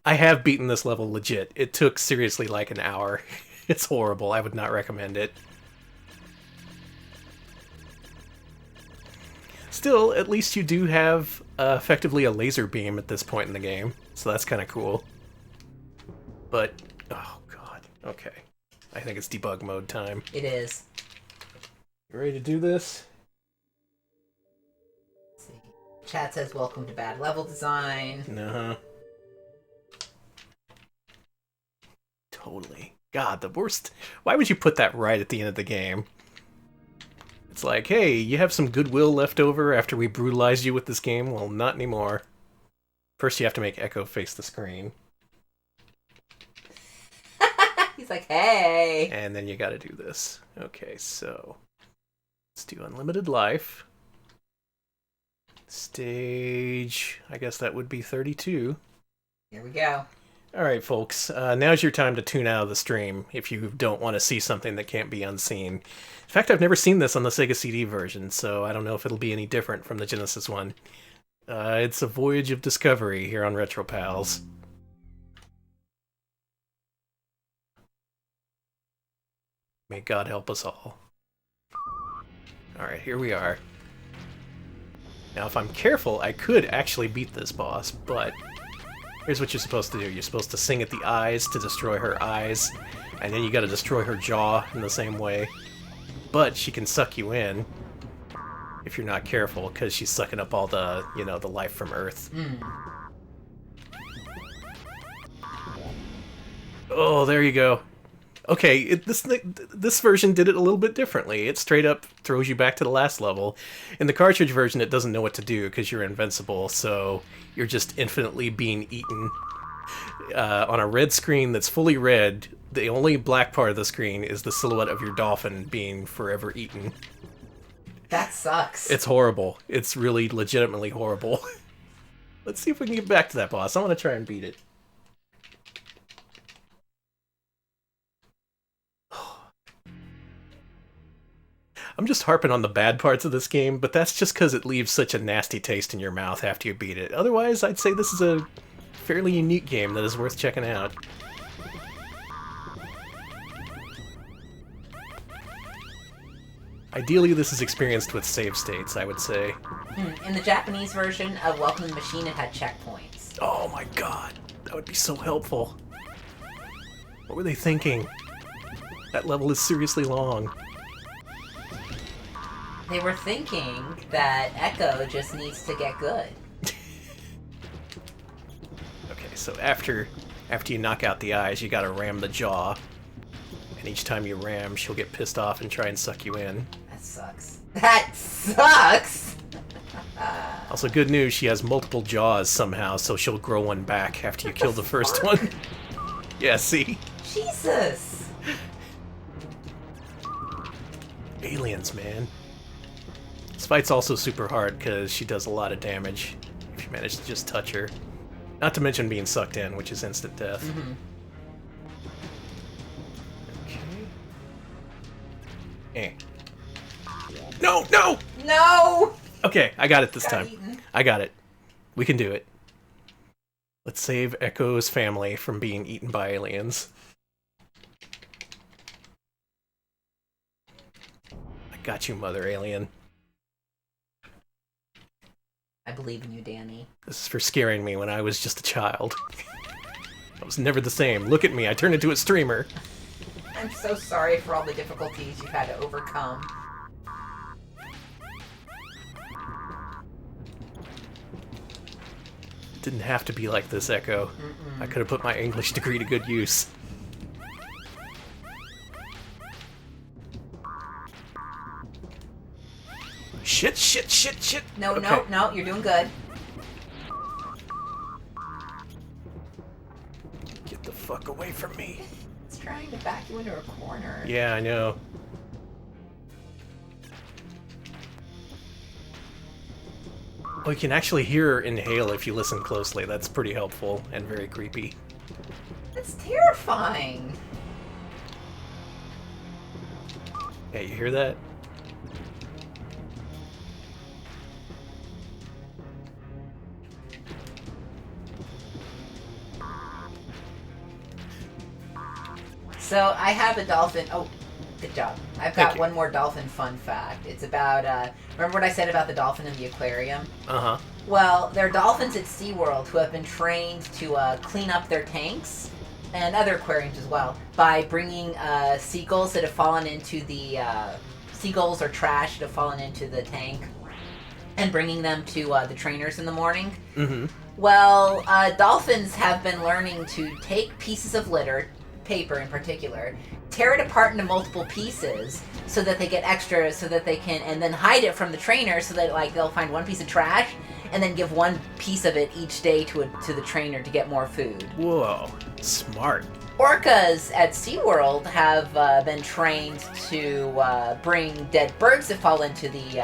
I have beaten this level legit. It took seriously like an hour. It's horrible. I would not recommend it. Still, at least you do have effectively a laser beam at this point in the game, so that's kind of cool. But, oh god, okay. I think it's debug mode time. It is. You ready to do this? Let's see. Chat says, welcome to bad level design. Uh-huh. Totally. God, the worst. Why would you put that right at the end of the game? It's like, hey, you have some goodwill left over after we brutalized you with this game? Well, not anymore. First you have to make Echo face the screen. He's like, hey! And then you gotta do this. Okay, so... let's do Unlimited Life. Stage... I guess that would be 32. Here we go. Alright, folks. Now's your time to tune out of the stream if you don't want to see something that can't be unseen. In fact, I've never seen this on the Sega CD version, so I don't know if it'll be any different from the Genesis one. It's a voyage of discovery here on Retro Pals. May God help us all. Alright, here we are. Now, if I'm careful, I could actually beat this boss, but here's what you're supposed to do. You're supposed to sing at the eyes to destroy her eyes, and then you gotta destroy her jaw in the same way. But she can suck you in if you're not careful, because she's sucking up all the, you know, the life from Earth. Oh, there you go. Okay, this version did it a little bit differently. It straight up throws you back to the last level. In the cartridge version, it doesn't know what to do because you're invincible, so you're just infinitely being eaten. On a red screen that's fully red, the only black part of the screen is the silhouette of your dolphin being forever eaten. That sucks. It's horrible. It's really legitimately horrible. Let's see if we can get back to that boss. I want to try and beat it. I'm just harping on the bad parts of this game, but that's just because it leaves such a nasty taste in your mouth after you beat it. Otherwise, I'd say this is a fairly unique game that is worth checking out. Ideally, this is experienced with save states, I would say. In the Japanese version of Welcome to the Machine, it had checkpoints. Oh my god, that would be so helpful. What were they thinking? That level is seriously long. They were thinking that Echo just needs to get good. Okay, so after you knock out the eyes, you gotta ram the jaw. And each time you ram, she'll get pissed off and try and suck you in. That sucks. That sucks! Also, good news, she has multiple jaws somehow, so she'll grow one back after you kill the first one. Yeah, see? Jesus! Aliens, man. This fight's also super hard because she does a lot of damage if you manage to just touch her. Not to mention being sucked in, which is instant death. Mm-hmm. Okay. No, no! No! Okay, I got it this Got time. eaten. I got it. We can do it. Let's save Echo's family from being eaten by aliens. I got you, Mother Alien. I believe in you, Danny. This is for scaring me when I was just a child. I was never the same. Look at me, I turned into a streamer. I'm so sorry for all the difficulties you've had to overcome. It didn't have to be like this, Echo. I could have put my English degree to good use. Shit, shit, shit, shit! No, Okay. no, no, you're doing good. Get the fuck away from me. It's trying to back you into a corner. Yeah, I know. Oh, you can actually hear her inhale if you listen closely. That's pretty helpful and very creepy. That's terrifying. Yeah, you hear that? So I have a dolphin. Oh, good job. I've Thank got you. one more dolphin fun fact. It's about, remember what I said about the dolphin in the aquarium? Uh-huh. Well, there are dolphins at SeaWorld who have been trained to clean up their tanks, and other aquariums as well, by bringing seagulls that have fallen into the, seagulls or trash that have fallen into the tank, and bringing them to the trainers in the morning. Mm-hmm. Well, dolphins have been learning to take pieces of litter, paper in particular, tear it apart into multiple pieces so that they get extra, so that they can, and then hide it from the trainer so that, like, they'll find one piece of trash and then give one piece of it each day to the trainer to get more food. Whoa. Smart. Orcas at SeaWorld have been trained to bring dead birds that fall into the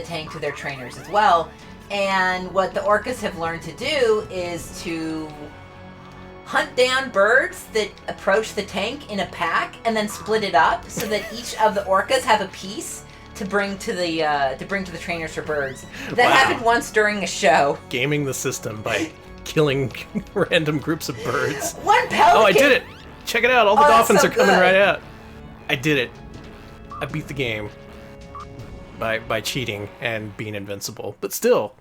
tank to their trainers as well. And what the orcas have learned to do is to hunt down birds that approach the tank in a pack and then split it up so that each of the orcas have a piece to bring to the trainers for birds. That Wow. happened once during a show. Gaming the system by killing random groups of birds. One pelican. Oh, I did it! Check it out, all the Oh, that's dolphins so are coming good. right out. I did it. I beat the game by cheating and being invincible. But still,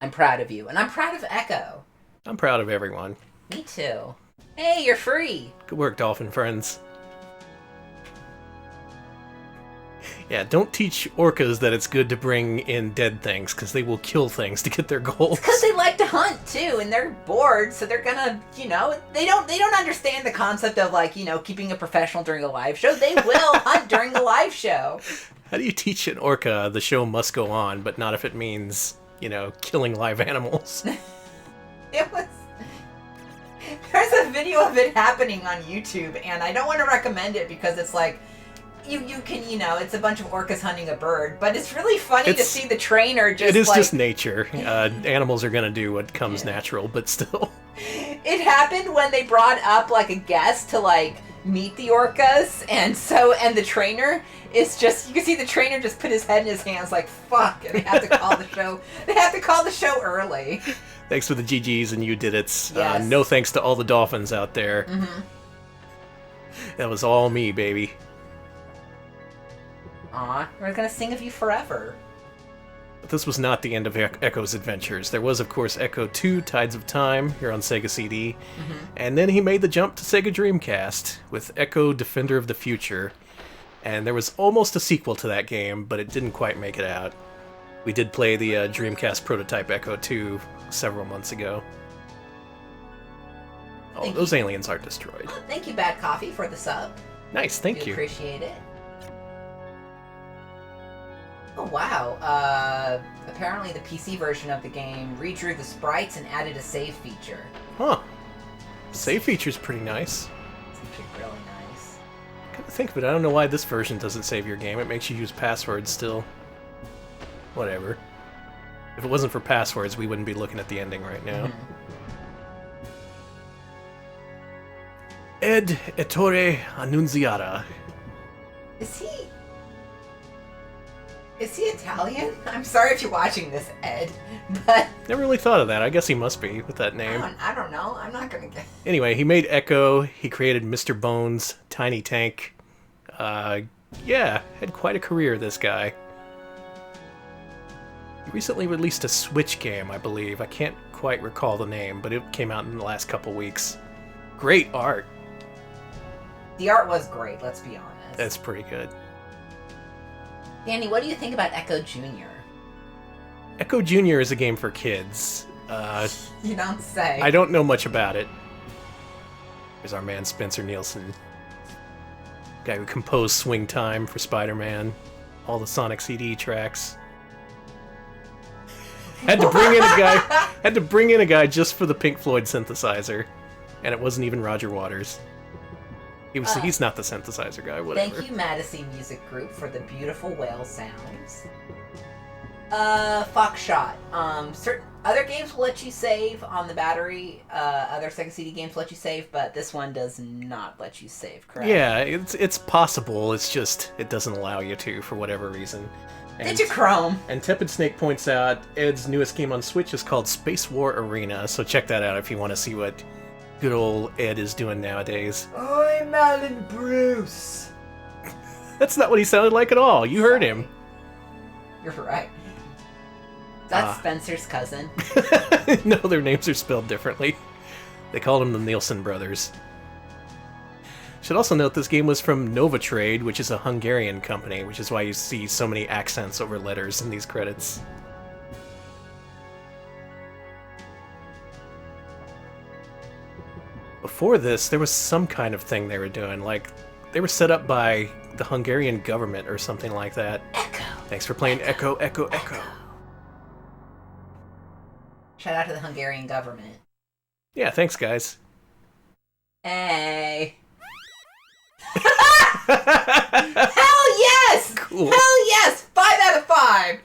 I'm proud of you, and I'm proud of Echo. I'm proud of everyone. Me too. Hey, you're free. Good work, dolphin friends. Yeah, don't teach orcas that it's good to bring in dead things, because they will kill things to get their goals. Because they like to hunt too, and they're bored, so they're gonna, they don't understand the concept of, like, keeping a professional during a live show. They will hunt during the live show. How do you teach an orca the show must go on, but not if it means, killing live animals? There's a video of it happening on YouTube, and I don't want to recommend it because it's like, you can, it's a bunch of orcas hunting a bird, but it's really funny to see the trainer just, It is like, just nature. Animals are gonna do what comes natural, but still. It happened when they brought up, like, a guest to, like, meet the orcas, and the trainer is just, you can see the trainer just put his head in his hands like, fuck, and they have to call the show. They have to call the show early. Thanks for the GGs and you did it. Yes. No thanks to all the dolphins out there. Mm-hmm. That was all me, baby. Aw, we're gonna sing of you forever. But this was not the end of Echo's adventures. There was, of course, Echo 2, Tides of Time, here on Sega CD. Mm-hmm. And then he made the jump to Sega Dreamcast with Echo Defender of the Future. And there was almost a sequel to that game, but it didn't quite make it out. We did play the Dreamcast prototype Echo 2 several months ago. Oh, Thank those you. aliens aren't destroyed. Oh, thank you, Bad Coffee, for the sub. Nice, thank We you. appreciate it. Oh, wow. Apparently the PC version of the game redrew the sprites and added a save feature. Huh. Save feature's pretty nice. It's actually really nice. Come to think of it, I don't know why this version doesn't save your game. It makes you use passwords still. Whatever. If it wasn't for passwords, we wouldn't be looking at the ending right now. Mhm. Ed Ettore Annunziata. Is he Italian? I'm sorry if you're watching this, Ed, but Never really thought of that. I guess he must be with that I name. don't know. I'm not gonna get. Anyway, he made Echo. He created Mr. Bones, Tiny Tank. Yeah, had quite a career, this guy. He recently released a Switch game, I believe. I can't quite recall the name, but it came out in the last couple weeks. Great art. The art was great. Let's be honest. That's pretty good. Danny, what do you think about Echo Junior? Echo Jr. is a game for kids. You don't say. I don't know much about it. There's our man Spencer Nielsen. Guy who composed Swing Time for Spider-Man. All the Sonic CD tracks. Had to bring in a guy just for the Pink Floyd synthesizer. And it wasn't even Roger Waters. He's not the synthesizer guy, whatever. Thank you, Madison Music Group, for the beautiful whale sounds. Foxshot. Certain other games will let you save on the battery. Other Sega CD games let you save, but this one does not let you save, correct? Yeah, it's possible. It's just it doesn't allow you to for whatever reason. And, Digichrome. and Tepid Snake points out Ed's newest game on Switch is called Space War Arena, so check that out if you want to see what good old Ed is doing nowadays. I'm Alan Bruce. That's not what he sounded like at all. You heard him. You're right. That's Spencer's cousin. No, their names are spelled differently. They called them the Nielsen brothers. Should also note this game was from Nova Trade, which is a Hungarian company, which is why you see so many accents over letters in these credits. Before this, there was some kind of thing they were doing, like they were set up by the Hungarian government or something like that. Echo. Thanks for playing Echo, Echo, Echo. Shout out to the Hungarian government. Yeah, thanks, guys. Hey. Hell yes! Cool. Hell yes! 5 out of 5.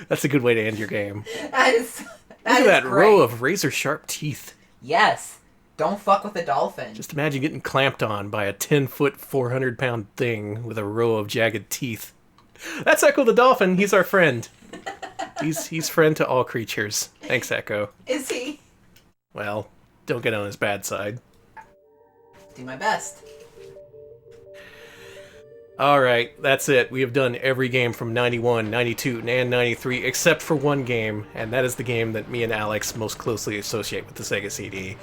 That's a good way to end your game. That is. Look at that great. row of razor-sharp teeth. Yes. Don't fuck with a dolphin. Just imagine getting clamped on by a 10-foot, 400-pound thing with a row of jagged teeth. That's Ecco the Dolphin. He's our friend. He's friend to all creatures. Thanks, Ecco. Is he? Well, don't get on his bad side. Do my best. Alright, that's it. We have done every game from 91, 92, and 93, except for one game, and that is the game that me and Alex most closely associate with the Sega CD.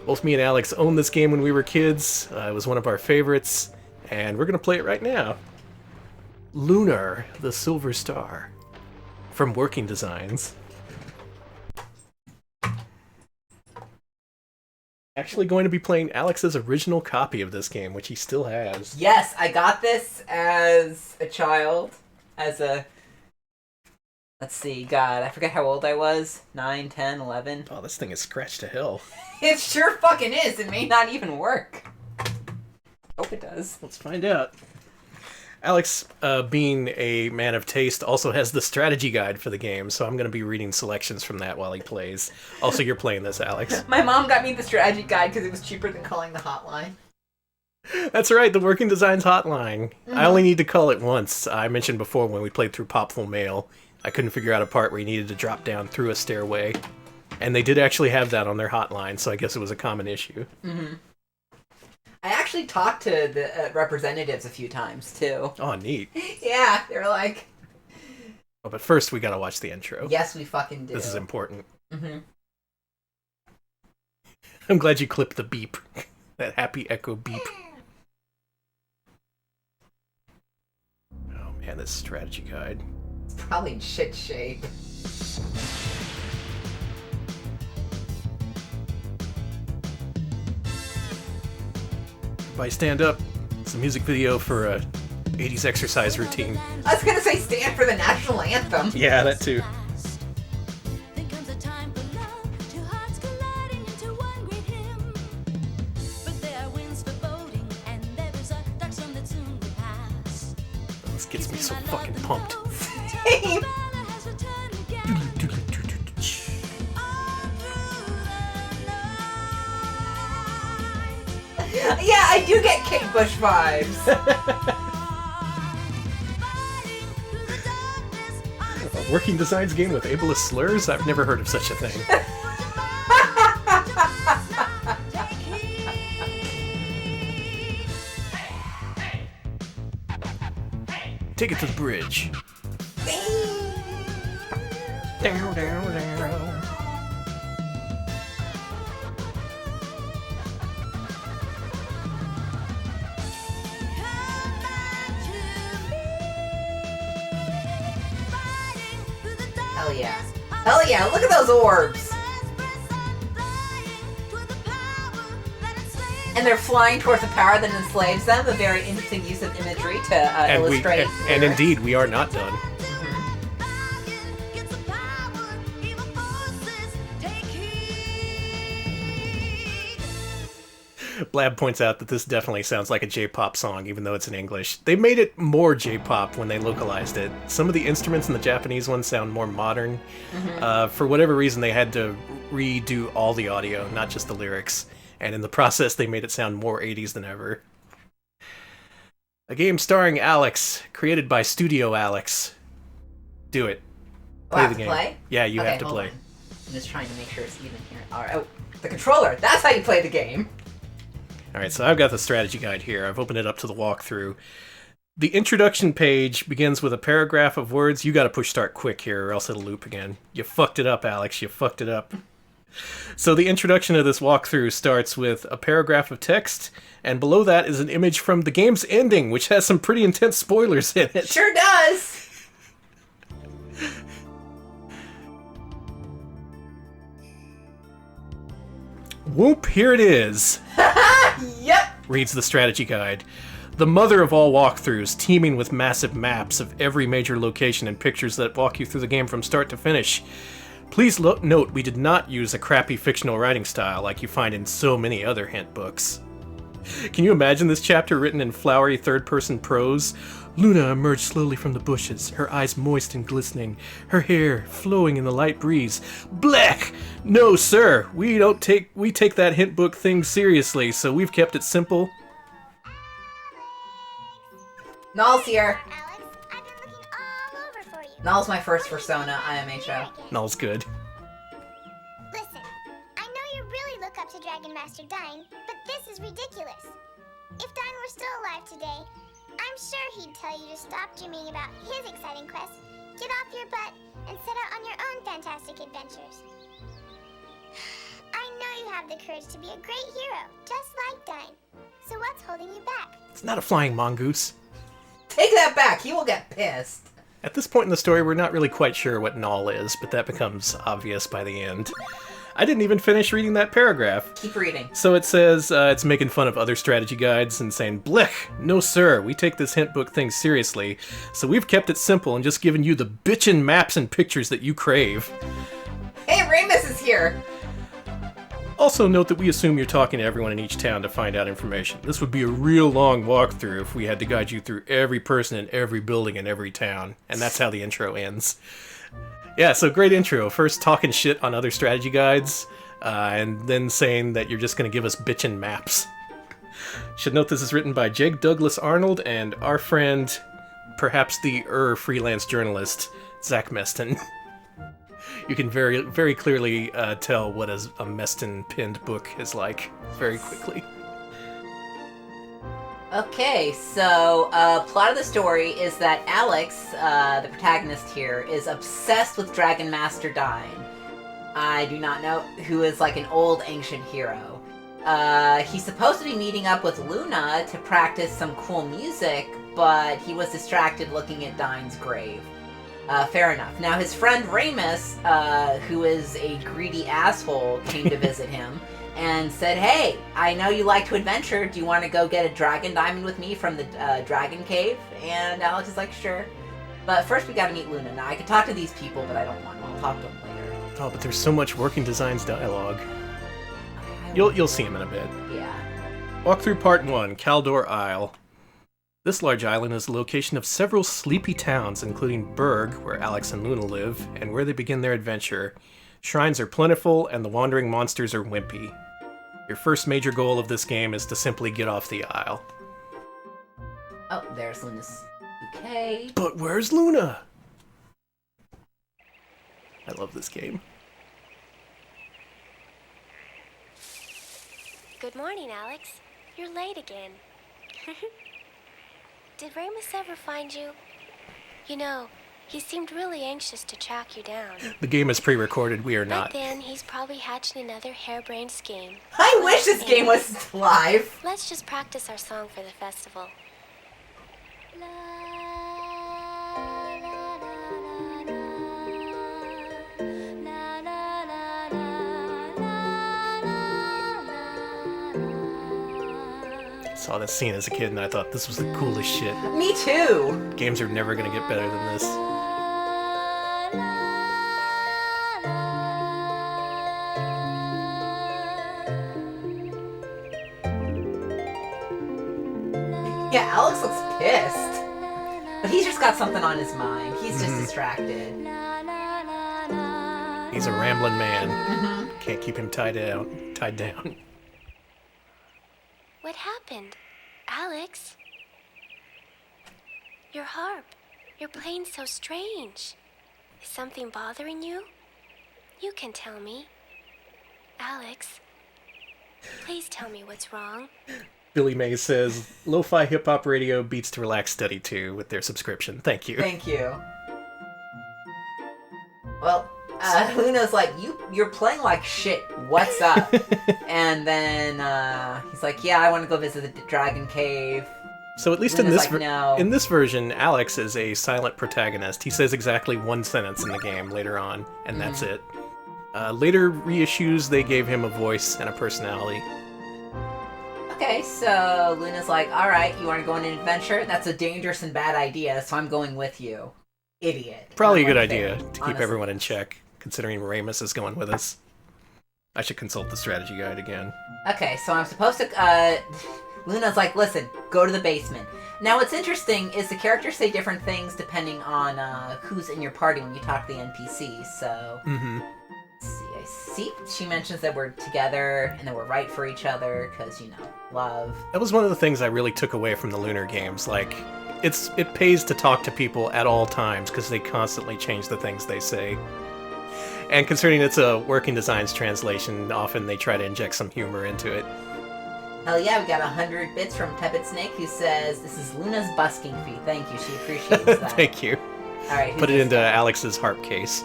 Both me and Alex owned this game when we were kids. It was one of our favorites, and we're going to play it right now. Lunar, the Silver Star, from Working Designs. Actually going to be playing Alex's original copy of this game, which he still has. Yes, I got this as a child. Let's see, God, I forget how old I was. 9, 10, 11. Oh, this thing is scratched to hell. It sure fucking is. It may not even work. Hope it does. Let's find out. Alex, being a man of taste, also has the strategy guide for the game, so I'm going to be reading selections from that while he plays. Also, you're playing this, Alex. My mom got me the strategy guide because it was cheaper than calling the hotline. That's right, the Working Designs hotline. I only need to call it once. I mentioned before when we played through Popful Mail, I couldn't figure out a part where you needed to drop down through a stairway. And they did actually have that on their hotline, so I guess it was a common issue. Mm-hmm. I actually talked to the representatives a few times, too. Oh, neat. Yeah, they were like... Oh, but first we gotta watch the intro. Yes, we fucking do. This is important. Mm-hmm. I'm glad you clipped the beep. That happy echo beep. Oh man, this strategy guide. It's probably in shit shape. Everybody stand up. It's a music video for a 80s exercise routine. I was gonna say stand for the national anthem. Yeah, that too. This gets me so fucking pumped. Yeah, I do get Kate Bush vibes. A Working Designs game with ableist slurs? I've never heard of such a thing. Take it to the bridge. Down, down, down. Hell yeah. Hell yeah, look at those orbs. And they're flying towards the power that enslaves them. A very interesting use of imagery to illustrate. And indeed, we are not done. Blab points out that this definitely sounds like a J-pop song, even though it's in English. They made it more J-pop when they localized it. Some of the instruments in the Japanese ones sound more modern. For whatever reason, they had to redo all the audio, not just the lyrics. And in the process, they made it sound more 80s than ever. A game starring Alex, created by Studio Alex. Do it. Play the game. Play? Yeah, you Okay, have to hold play. on. I'm just trying to make sure it's even here. Alright, oh, the controller! That's how you play the game! Alright, so I've got the strategy guide here. I've opened it up to the walkthrough. The introduction page begins with a paragraph of words. You gotta push start quick here, or else it'll loop again. You fucked it up, Alex. You fucked it up. So the introduction of this walkthrough starts with a paragraph of text, and below that is an image from the game's ending, which has some pretty intense spoilers in it. Sure does! Whoop, here it is. Yep! Reads the strategy guide. The mother of all walkthroughs, teeming with massive maps of every major location and pictures that walk you through the game from start to finish. Please note we did not use a crappy fictional writing style like you find in so many other hint books. Can you imagine this chapter written in flowery third-person prose? Luna emerged slowly from the bushes, her eyes moist and glistening, her hair flowing in the light breeze. Blech! No, sir, we take that hint book thing seriously, so we've kept it simple. Null's here. Alex, I've been looking all over for you. Null's my first Persona IMHO. Null's good. Listen, I know you really look up to Dragon Master Dine, but this is ridiculous. If Dine were still alive today, I'm sure he'd tell you to stop dreaming about his exciting quest, get off your butt, and set out on your own fantastic adventures. I know you have the courage to be a great hero, just like Dine. So what's holding you back? It's not a flying mongoose. Take that back, he will get pissed. At this point in the story, we're not really quite sure what Null is, but that becomes obvious by the end. I didn't even finish reading that paragraph. Keep reading. So it says it's making fun of other strategy guides and saying, Blech! No sir, we take this hint book thing seriously, so we've kept it simple and just given you the bitchin' maps and pictures that you crave. Hey, Ramus is here! Also note that we assume you're talking to everyone in each town to find out information. This would be a real long walkthrough if we had to guide you through every person in every building in every town, and that's how the intro ends. Yeah, so great intro. First talking shit on other strategy guides, and then saying that you're just going to give us bitchin' maps. Should note this is written by Jake Douglas Arnold and our friend, perhaps the freelance journalist, Zach Meston. You can very, very clearly tell what a Meston pinned book is like very quickly. Okay, so plot of the story is that Alex, the protagonist here, is obsessed with Dragon Master Dine. I do not know who is like an old ancient hero. He's supposed to be meeting up with Luna to practice some cool music, but he was distracted looking at Dine's grave. Fair enough. Now his friend Ramus, who is a greedy asshole, came to visit him. And said, hey, I know you like to adventure. Do you want to go get a dragon diamond with me from the dragon cave? And Alex is like, sure. But first we gotta meet Luna. Now, I could talk to these people, but I don't want to. I'll talk to them later. Oh, but there's so much Working Designs dialogue. You'll see him in a bit. Yeah. Walk through Part 1, Caldor Isle. This large island is the location of several sleepy towns, including Berg, where Alex and Luna live, and where they begin their adventure. Shrines are plentiful, and the wandering monsters are wimpy. Your first major goal of this game is to simply get off the isle. Oh, there's Luna's bouquet. But where's Luna? I love this game. Good morning, Alex. You're late again. Did Ramus ever find you? You know, he seemed really anxious to track you down. The game is pre-recorded, we are But not. then he's probably hatching another harebrained scheme. I wish this game was live. Let's just practice our song for the festival. La, la, la, la, la, la, la, la, la. Saw this scene as a kid and I thought this was the coolest shit. Me too. Games are never gonna get better than this. Yeah, Alex looks pissed. But he's just got something on his mind. He's just distracted. He's a rambling man. Mm-hmm. Can't keep him tied down. What happened? Alex? Your harp. You're playing so strange. Is something bothering you? You can tell me. Alex, please tell me what's wrong. Billy Mays says, Lo-fi hip-hop radio beats to relax study to with their subscription. Thank you. Thank you. Well, Luna's like, you're playing like shit. What's up? And then he's like, yeah, I want to go visit the Dragon Cave. So at least Luna's in this version, Alex is a silent protagonist. He says exactly one sentence in the game later on, and that's it. Later reissues, they gave him a voice and a personality. Okay, so Luna's like, alright, you want to go on an adventure? That's a dangerous and bad idea, so I'm going with you. Idiot. Probably a good idea to keep everyone in check, considering Ramus is going with us. I should consult the strategy guide again. Okay, so I'm supposed to, Luna's like, listen, go to the basement. Now, what's interesting is the characters say different things depending on who's in your party when you talk to the NPCs, so... Let's see, she mentions that we're together and that we're right for each other, because, you know, love. That was one of the things I really took away from the Lunar games. Like, it pays to talk to people at all times, because they constantly change the things they say. And considering it's a working designs translation, often they try to inject some humor into it. Hell yeah, we got 100 bits from Tepid Snake, who says, this is Luna's busking fee. Thank you, she appreciates that. Thank you. Alright, put it into Alex's harp case.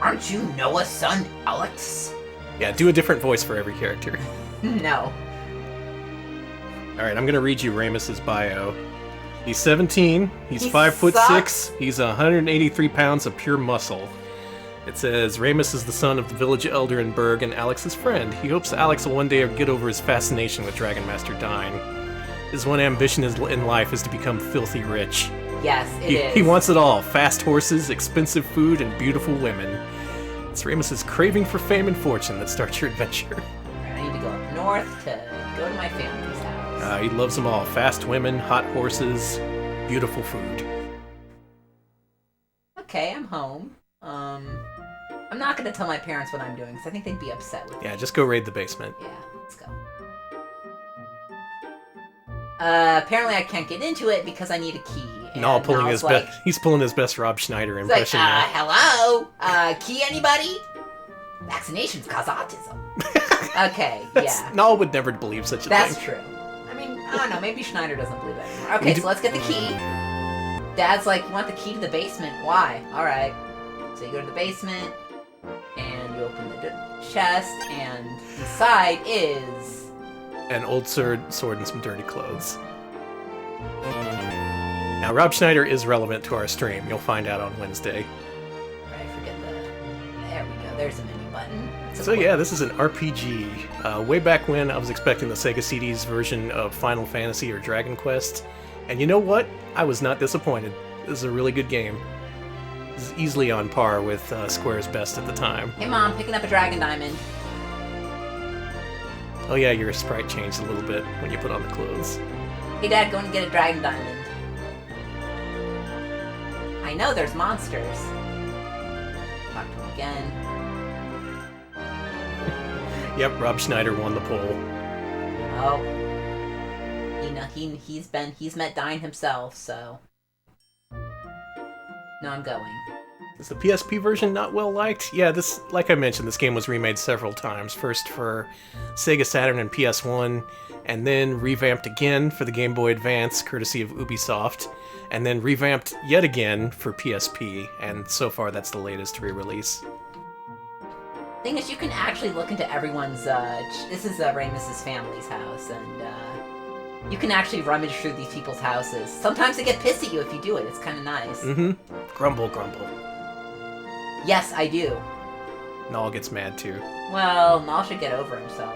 Aren't you Noah's son, Alex? Yeah, do a different voice for every character. No. Alright, I'm gonna read you Ramus's bio. He's 17, he's He 5'6", he's 183 pounds of pure muscle. It says, Ramus is the son of the village elder in Berg and Alex's friend. He hopes Alex will one day get over his fascination with Dragon Master Dyne. His one ambition in life is to become filthy rich. Yes, it is. He wants it all. Fast horses, expensive food, and beautiful women. It's Ramus's craving for fame and fortune that starts your adventure. I need to go up north to go to my family's house. He loves them all. Fast women, hot horses, beautiful food. Okay, I'm home. I'm not going to tell my parents what I'm doing, because I think they'd be upset with me. Yeah, just go raid the basement. Yeah, let's go. Apparently I can't get into it because I need a key. Nall pulling his best. He's pulling his best Rob Schneider impression now. Hello? Key anybody? Vaccinations cause autism. Okay, yeah. Nall would never believe such a thing. That's true. I mean, I don't know, maybe Schneider doesn't believe that anymore. Okay, so let's get the key. Dad's like, you want the key to the basement? Why? Alright. So you go to the basement, and you open the chest, and inside is... an old sword, and some dirty clothes. Now, Rob Schneider is relevant to our stream. You'll find out on Wednesday. I forget the... There we go. There's a menu button. So yeah, this is an RPG. Way back when, I was expecting the Sega CD's version of Final Fantasy or Dragon Quest. And you know what? I was not disappointed. This is a really good game. This is easily on par with Square's best at the time. Hey Mom, picking up a Dragon Diamond. Oh yeah, your sprite changed a little bit when you put on the clothes. Hey Dad, go and get a Dragon Diamond. I know there's monsters. Talk to him again. Yep, Rob Schneider won the poll. Oh. He's met Dyne himself, so... No, I'm going. Is the PSP version not well liked? Yeah, this, like I mentioned, this game was remade several times. First for Sega Saturn and PS1, and then revamped again for the Game Boy Advance, courtesy of Ubisoft, and then revamped yet again for PSP, and so far that's the latest re-release. Thing is, you can actually look into everyone's, this is Ramus's family's house, and, you can actually rummage through these people's houses. Sometimes they get pissed at you if you do it. It's kind of nice. Mm-hmm. Grumble, grumble. Yes, I do. Nall gets mad too. Well, Nall should get over himself.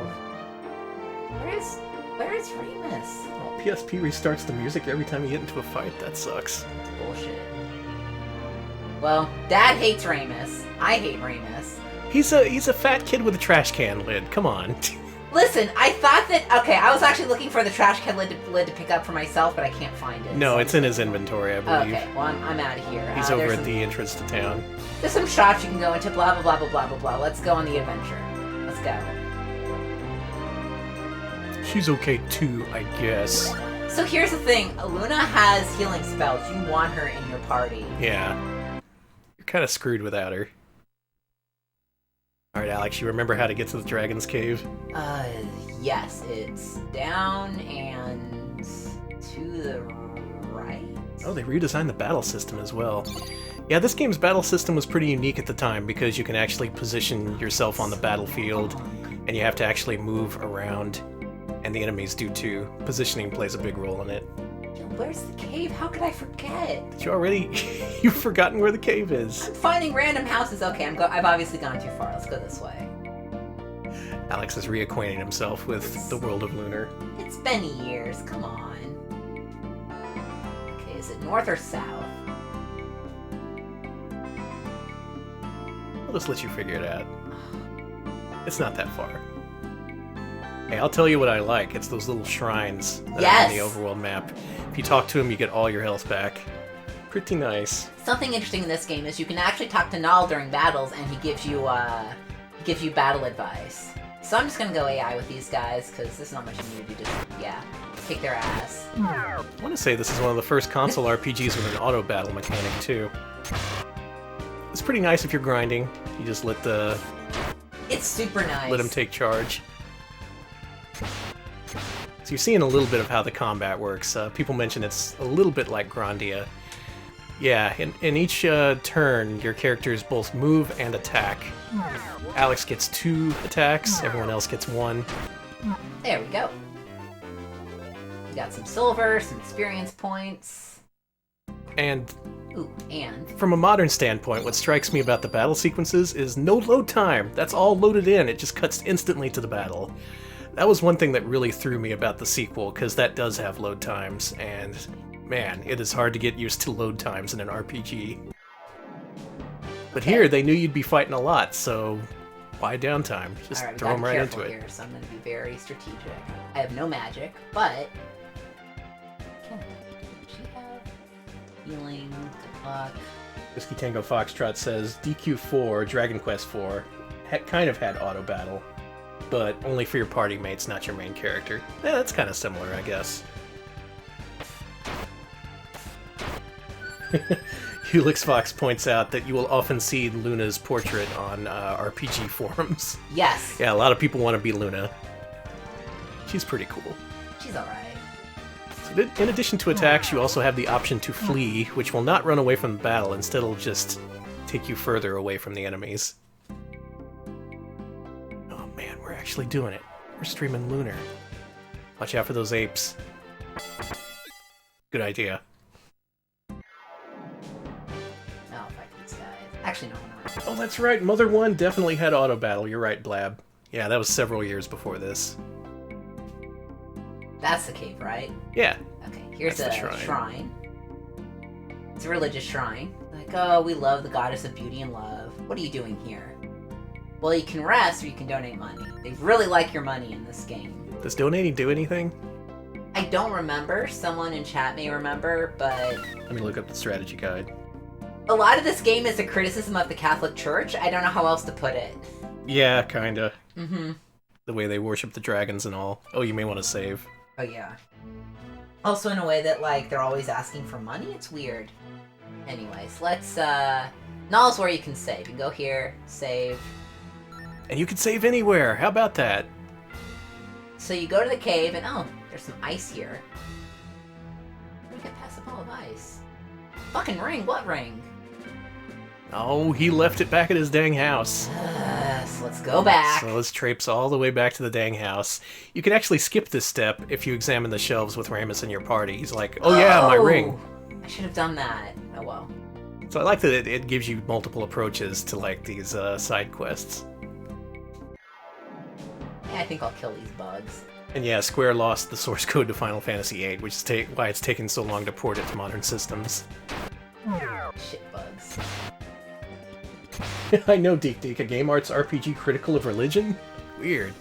Where is Ramus? Well, PSP restarts the music every time you get into a fight. That sucks. That's bullshit. Well, Dad hates Ramus. I hate Ramus. He's a fat kid with a trash can lid. Come on. Listen, I thought that... Okay, I was actually looking for the trash can lid to pick up for myself, but I can't find it. No, so it's in his inventory, I believe. Okay, well, I'm out of here. He's over at the entrance to town. There's some shops you can go into, blah, blah, blah, blah, blah, blah, blah. Let's go on the adventure. Let's go. She's okay too, I guess. So here's the thing. Luna has healing spells. You want her in your party. Yeah. You're kind of screwed without her. Alright, Alex, you remember how to get to the Dragon's Cave? Yes, it's down and to the right? Oh, they redesigned the battle system as well. Yeah, this game's battle system was pretty unique at the time because you can actually position yourself on the battlefield, and you have to actually move around, and the enemies do too. Positioning plays a big role in it. Where's the cave? How could I forget? Did you already... You've forgotten where the cave is. I'm finding random houses. Okay, I've obviously gone too far. Let's go this way. Alex is reacquainting himself with the world of Lunar. It's been years. Come on. Okay, is it north or south? I'll just let you figure it out. It's not that far. Hey, I'll tell you what I like. It's those little shrines that are on the overworld map. If you talk to them, you get all your health back. Pretty nice. Something interesting in this game is you can actually talk to Null during battles, and he gives you battle advice. So I'm just gonna go AI with these guys because there's not much you need to do. Just kick their ass. I want to say this is one of the first console RPGs with an auto battle mechanic too. It's pretty nice if you're grinding. You just let It's super nice. them take charge. So you're seeing a little bit of how the combat works. People mention it's a little bit like Grandia. Yeah, in each turn, your characters both move and attack. Alex gets 2 attacks, everyone else gets 1. There we go. We got some silver, some experience points. And Ooh, and from a modern standpoint, what strikes me about the battle sequences is no load time. That's all loaded in. It just cuts instantly to the battle. That was one thing that really threw me about the sequel, because that does have load times, and man, it is hard to get used to load times in an RPG. But here, they knew you'd be fighting a lot, so why downtime? Just throw them right into it. Here, so I'm going to be very strategic. I have no magic, but can she have healing? Good luck. Whiskey Tango Foxtrot says DQ4, Dragon Quest 4, kind of had auto battle, but only for your party mates, not your main character. That's kind of similar, I guess. Helix Fox points out that you will often see Luna's portrait on RPG forums. Yes. Yeah, a lot of people want to be Luna. She's pretty cool. She's alright. So in addition to attacks, you also have the option to flee, which will not run away from the battle, instead it'll just take you further away from the enemies. Oh man, we're actually doing it. We're streaming Lunar. Watch out for those apes. Good idea. I'll fight these guys. Actually, no, I'm not. Oh, that's right. Mother 1 definitely had auto battle. You're right, Blab. Yeah, that was several years before this. That's the cave, right? Yeah. Okay, here's That's a the shrine. It's a religious shrine. Like, oh, we love the goddess of beauty and love. What are you doing here? Well, you can rest or you can donate money. They really like your money in this game. Does donating do anything? I don't remember. Someone in chat may remember, but Let me look up the strategy guide. a lot of this game is a criticism of the Catholic Church. I don't know how else to put it. Yeah, kinda. Mm-hmm. The way they worship the dragons and all. Oh, you may want to save. Oh, yeah. Also in a way that, like, they're always asking for money? It's weird. Anyways, let's, Null's where you can save. You can go here, save. And you can save anywhere. How about that? So you go to the cave, and oh, there's some ice here. How do we get past a ball of ice? Fucking ring? What ring? Oh, he left it back at his dang house. So let's go back. So let's traipse all the way back to the dang house. You can actually skip this step if you examine the shelves with Ramus in your party. He's like, oh yeah, my ring. I should have done that. Oh well. So I like that it gives you multiple approaches to like these side quests. Yeah, I think I'll kill these bugs. And yeah, Square lost the source code to Final Fantasy VIII, which is why it's taken so long to port it to modern systems. Shit bugs. I know, Deek Deek, a Game Arts RPG critical of religion? Weird.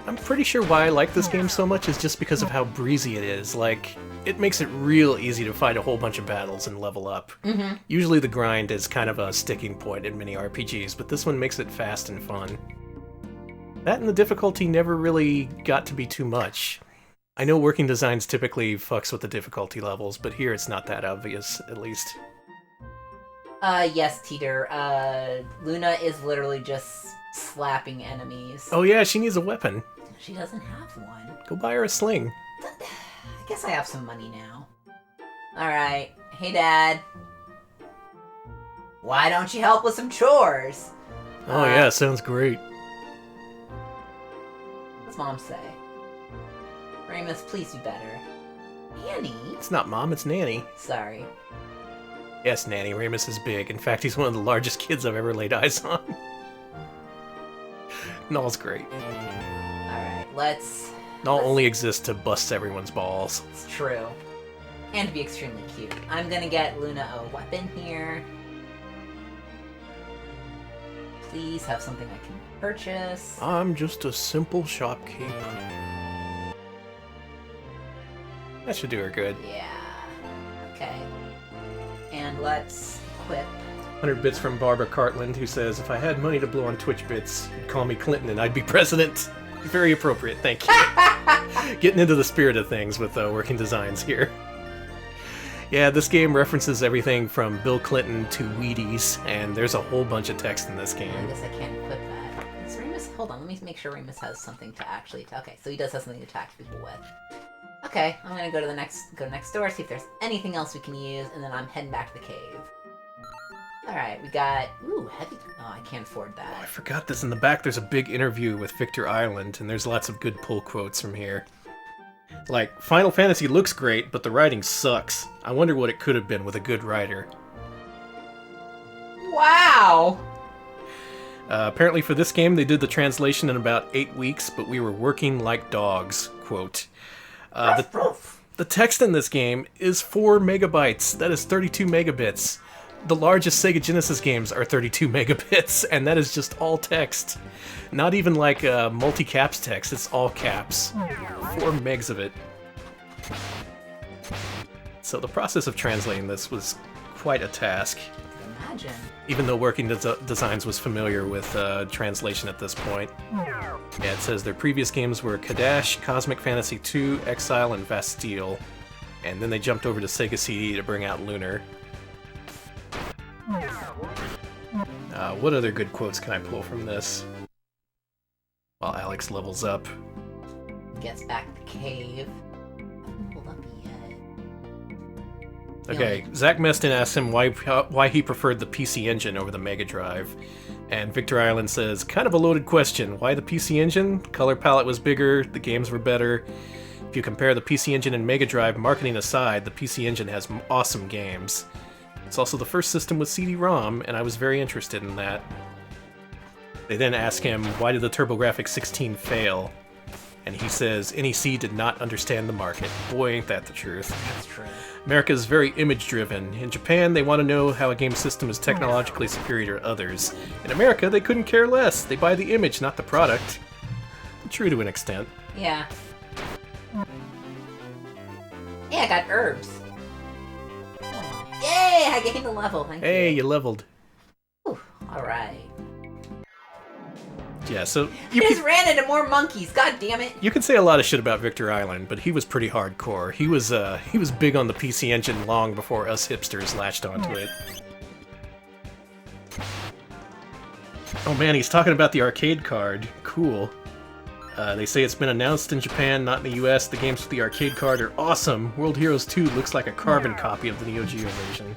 I'm pretty sure why I like this game so much is just because of how breezy it is. Like, it makes it real easy to fight a whole bunch of battles and level up. Mm-hmm. Usually the grind is kind of a sticking point in many RPGs, but this one makes it fast and fun. That and the difficulty never really got to be too much. I know working designs typically fucks with the difficulty levels, but here it's not that obvious, at least. Yes, Teeter. Luna is literally just slapping enemies. Oh yeah, she needs a weapon. She doesn't have one. Go buy her a sling. I guess I have some money now. Alright. Hey, Dad. Why don't you help with some chores? Oh yeah, sounds great. What's Mom say? Ramus, please do better. Nanny? It's not Mom, it's Nanny. Sorry. Yes, Nanny, Ramus is big. In fact, he's one of the largest kids I've ever laid eyes on. Null's great. Alright, let's... Null only exists to bust everyone's balls. It's true. And to be extremely cute. I'm gonna get Luna a weapon here. Please have something I can purchase. I'm just a simple shopkeep. That should do her good. Yeah. Okay. And let's equip. 100 bits from Barbara Cartland, who says, if I had money to blow on Twitch bits, you'd call me Clinton and I'd be president. Very appropriate, thank you. Getting into the spirit of things with working designs here. Yeah, this game references everything from Bill Clinton to Wheaties, and there's a whole bunch of text in this I game. guess I can't equip that. Is Remus... Hold on, let me make sure Remus has something to actually... Okay, so he does have something to attack people with. Okay, I'm gonna go to the next door, see if there's anything else we can use, and then I'm heading back to the cave. Alright, we got... Ooh, heavy... Oh, I can't afford Oh, I that. forgot this. In the back, there's a big interview with Victor Island, and there's lots of good pull quotes from here. Like, Final Fantasy looks great, but the writing sucks. I wonder what it could have been with a good writer. Wow! Apparently for this game, they did the translation in about 8 weeks, but we were working like dogs, quote. The text in this game is 4 megabytes. That is 32 megabits. The largest Sega Genesis games are 32 megabits, and that is just all text. Not even like multi-caps text, it's all caps. 4 megs of it. So the process of translating this was quite a task. Imagine. Even though Working Designs was familiar with translation at this point. Yeah, it says their previous games were Kadash, Cosmic Fantasy II, Exile, and Bastille. And then they jumped over to Sega CD to bring out Lunar. What other good quotes can I pull from this? While Alex levels up. Gets back to the cave. I haven't pulled up yet. Okay, Zach Meston asks him why he preferred the PC Engine over the Mega Drive. And Victor Island says, kind of a loaded question. Why the PC Engine? Color palette was bigger, the games were better. If you compare the PC Engine and Mega Drive, marketing aside, the PC Engine has awesome games. It's also the first system with CD-ROM, and I was very interested in that. They then ask him, why did the TurboGrafx 16 fail? And he says, NEC did not understand the market. Boy, ain't that the truth. That's true. America is very image-driven. In Japan, they want to know how a game system is technologically superior to others. In America, they couldn't care less. They buy the image, not the product. True to an extent. Yeah. Hey, I got herbs. Yay! I gained a level. Thank Hey, you. you leveled. Alright. Yeah, so I just ran into more monkeys. God damn it. you can say a lot of shit about Victor Island, but he was pretty hardcore. He was big on the PC Engine long before us hipsters latched onto it. Oh man, he's talking about the arcade card. Cool. They say it's been announced in Japan, not in the US. The games with the arcade card are awesome. World Heroes 2 looks like a carbon copy of the Neo Geo version.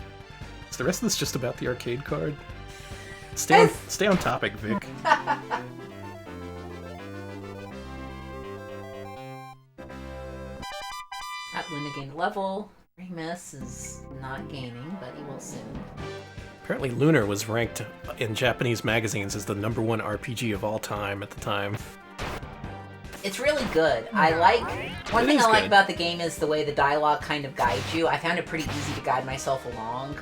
Is the rest of this just about the arcade card? Stay on topic, Vic. At Luna gained a level. Remus is not gaining, but he will soon. Apparently Lunar was ranked in Japanese magazines as the #1 RPG of all time at the time. It's really good. I like... One It thing is I like good. about the game is the way the dialogue kind of guides you. I found it pretty easy to guide myself along.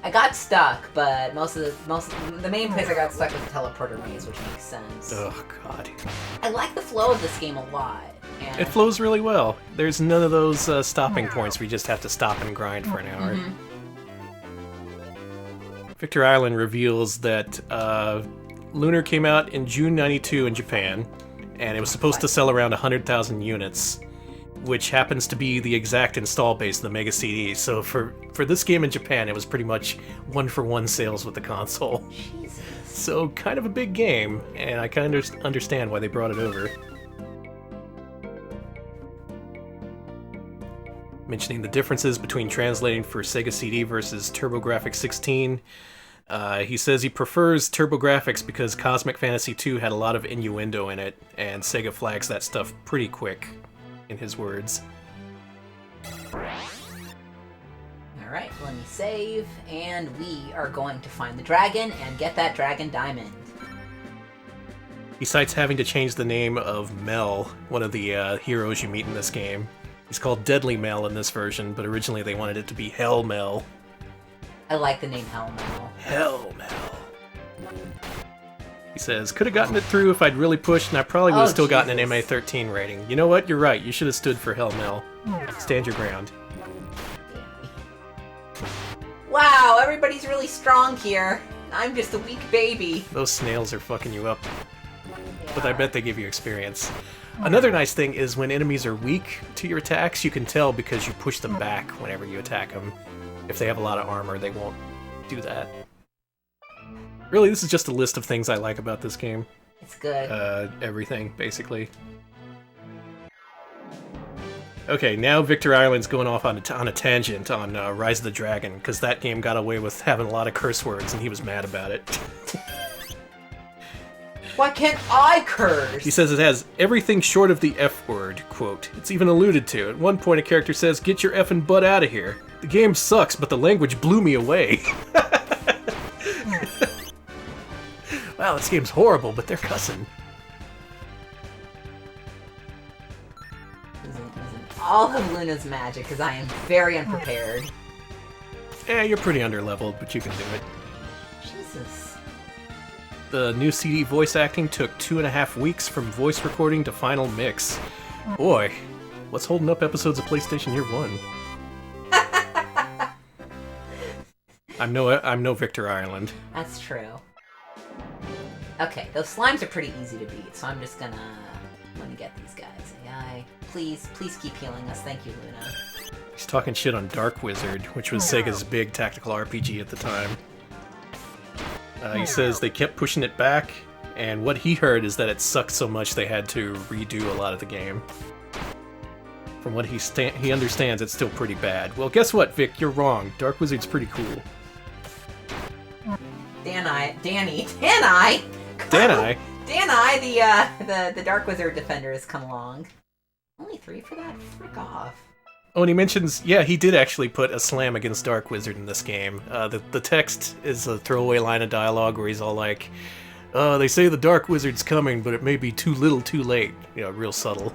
I got stuck, but the main place I got stuck was the teleporter maze, which makes sense. Oh god. I like the flow of this game a lot. And It flows really well. There's none of those stopping points where you just have to stop and grind for an hour. Victor Island reveals that Lunar came out in June '92 in Japan, and it was supposed to sell around 100,000 units. which happens to be the exact install base of the Mega CD. So for this game in Japan, it was pretty much 1-for-1 sales with the console. Jesus. So kind of a big game, and I kind of understand why they brought it over. Mentioning the differences between translating for Sega CD versus TurboGrafx 16. He says he prefers TurboGrafx because Cosmic Fantasy II had a lot of innuendo in it, and Sega flags that stuff pretty quick, in his words. Alright, let me save, and we are going to find the dragon and get that dragon diamond. He cites having to change the name of Mel, one of the heroes you meet in this game. He's called Deadly Mel in this version, but originally they wanted it to be Hell Mel. I like the name Hell Mel. Hell Mel. He says, could have gotten it through if I'd really pushed, and I probably would have still gotten an MA13 rating. You know what? You're right. You should have stood for Hell Mel. Stand your ground. Wow, everybody's really strong here. I'm just a weak baby. Those snails are fucking you up. Yeah. But I bet they give you experience. Another nice thing is when enemies are weak to your attacks, you can tell because you push them back whenever you attack them. If they have a lot of armor, they won't do that. Really, this is just a list of things I like about this game. It's good. Everything, basically. Okay, now Victor Island's going off on a tangent on Rise of the Dragon, because that game got away with having a lot of curse words, and he was mad about it. Why can't I curse? He says it has everything short of the F word, quote. It's even alluded to. At one point a character says, "Get your effing butt out of here. The game sucks, but the language blew me away." Wow, this game's horrible, but they're cussing. Isn't all of Luna's magic, because I am very unprepared. Yeah, you're pretty underleveled, but you can do it. Jesus. The new CD voice acting took 2.5 weeks from voice recording to final mix. Boy, what's holding up episodes of PlayStation Year 1? I'm no Victor Ireland. That's true. Okay, those slimes are pretty easy to beat, so I'm just gonna get these guys. AI, please keep healing us. Thank you, Luna. He's talking shit on Dark Wizard, which was Sega's big tactical RPG at the time. He says they kept pushing it back, and what he heard is that it sucked so much they had to redo a lot of the game. From what he understands, it's still pretty bad. Well, guess what, Vic? You're wrong. Dark Wizard's pretty cool. Danny, the Dark Wizard Defender has come along. Only 3 for that? Frick off. Oh, and he mentions, yeah, he did actually put a slam against Dark Wizard in this game. The text is a throwaway line of dialogue where he's all like, they say the Dark Wizard's coming, but it may be too little too late. You know, real subtle.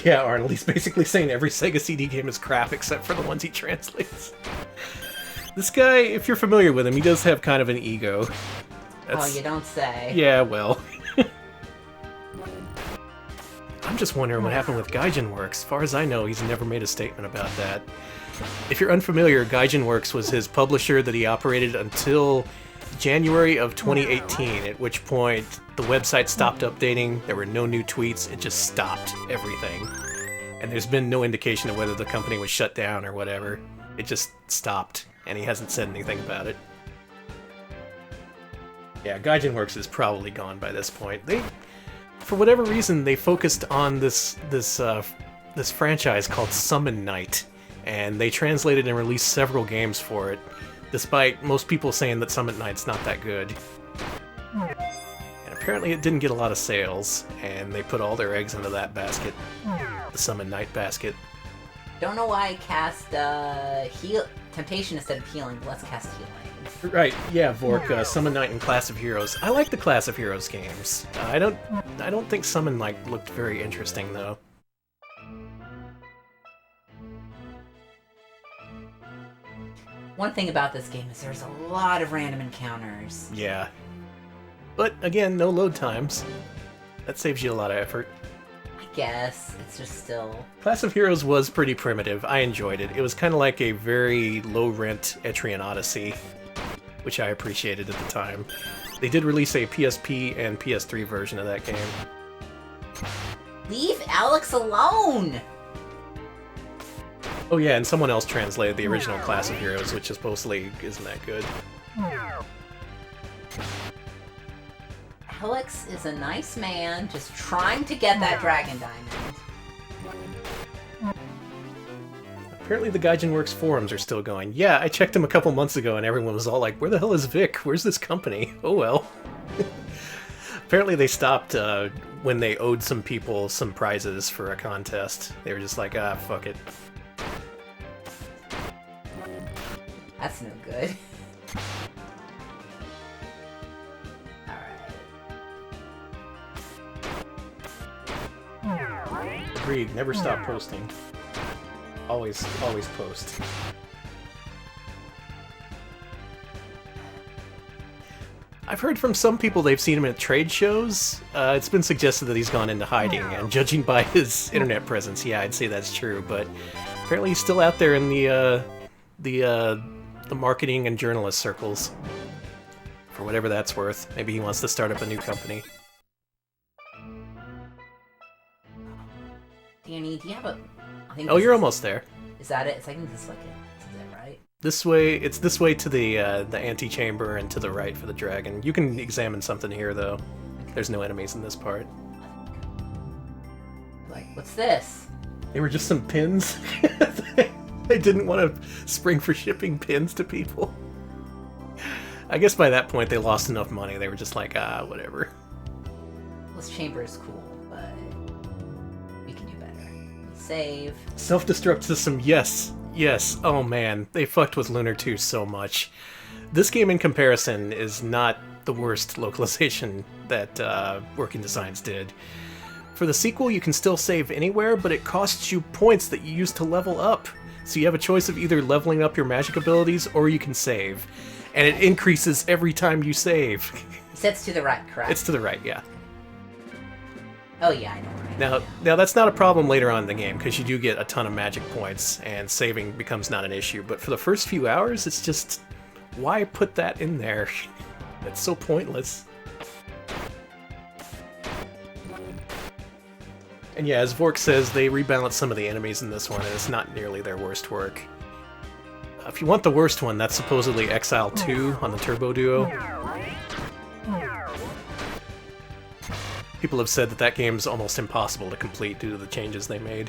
Yeah, Arnold, he's basically saying every Sega CD game is crap except for the ones he translates. This guy, if you're familiar with him, he does have kind of an ego. Oh, you don't say. Yeah, well. I'm just wondering what happened with Gaijin Works. As far as I know, he's never made a statement about that. If you're unfamiliar, Gaijin Works was his publisher that he operated until January of 2018, at which point the website stopped updating, there were no new tweets, it just stopped everything. And there's been no indication of whether the company was shut down or whatever. It just stopped, and he hasn't said anything about it. Yeah, Gaijin Works is probably gone by this point. For whatever reason, they focused on this franchise called Summon Night, and they translated and released several games for it, despite most people saying that Summon Night's not that good. And apparently it didn't get a lot of sales, and they put all their eggs into that basket, the Summon Night basket. Don't know why I cast Temptation instead of healing, but let's cast healing. Right, yeah, Vork, Summon Night and Class of Heroes. I like the Class of Heroes games. I don't think Summon Night looked very interesting, though. One thing about this game is there's a lot of random encounters. Yeah. But, again, no load times. That saves you a lot of effort. I guess. It's just still... Class of Heroes was pretty primitive. I enjoyed it. It was kind of like a very low-rent Etrian Odyssey, which I appreciated at the time. They did release a PSP and PS3 version of that game. Leave Alex alone! Oh yeah, and someone else translated the original Class of Heroes, which supposedly isn't that good. Alex is a nice man, just trying to get that dragon diamond. Apparently the Gaijin Works forums are still going. Yeah, I checked them a couple months ago and everyone was all like, where the hell is Vic? Where's this company? Oh well. Apparently they stopped when they owed some people some prizes for a contest. They were just like, ah, fuck it. That's no good. Alright. Agreed, never stop posting. Always post. I've heard from some people they've seen him at trade shows. It's been suggested that he's gone into hiding, and judging by his internet presence, yeah, I'd say that's true. But apparently he's still out there in the marketing and journalist circles. For whatever that's worth. Maybe he wants to start up a new company. Danny, do you have a... Oh, you're almost there. Is that it? It's like this, like it. Is that right? This way, it's this way to the antechamber and to the right for the dragon. You can examine something here, though. There's no enemies in this part. Like, what's this? They were just some pins. They didn't want to spring for shipping pins to people. I guess by that point they lost enough money. They were just like, ah, whatever. This chamber is cool, but we can do better. Save. Self-destruct system, yes. Yes. Oh man, they fucked with Lunar 2 so much. This game in comparison is not the worst localization that Working Designs did. For the sequel, you can still save anywhere, but it costs you points that you use to level up. So you have a choice of either leveling up your magic abilities or you can save. And it increases every time you save. He sets to the right, correct? It's to the right, yeah. Oh yeah, I know where I am. Now that's not a problem later on in the game, because you do get a ton of magic points, and saving becomes not an issue. But for the first few hours, it's just... why put that in there? That's so pointless. And yeah, as Vork says, they rebalanced some of the enemies in this one, and it's not nearly their worst work. If you want the worst one, that's supposedly Exile 2 on the Turbo Duo. People have said that that game's almost impossible to complete due to the changes they made.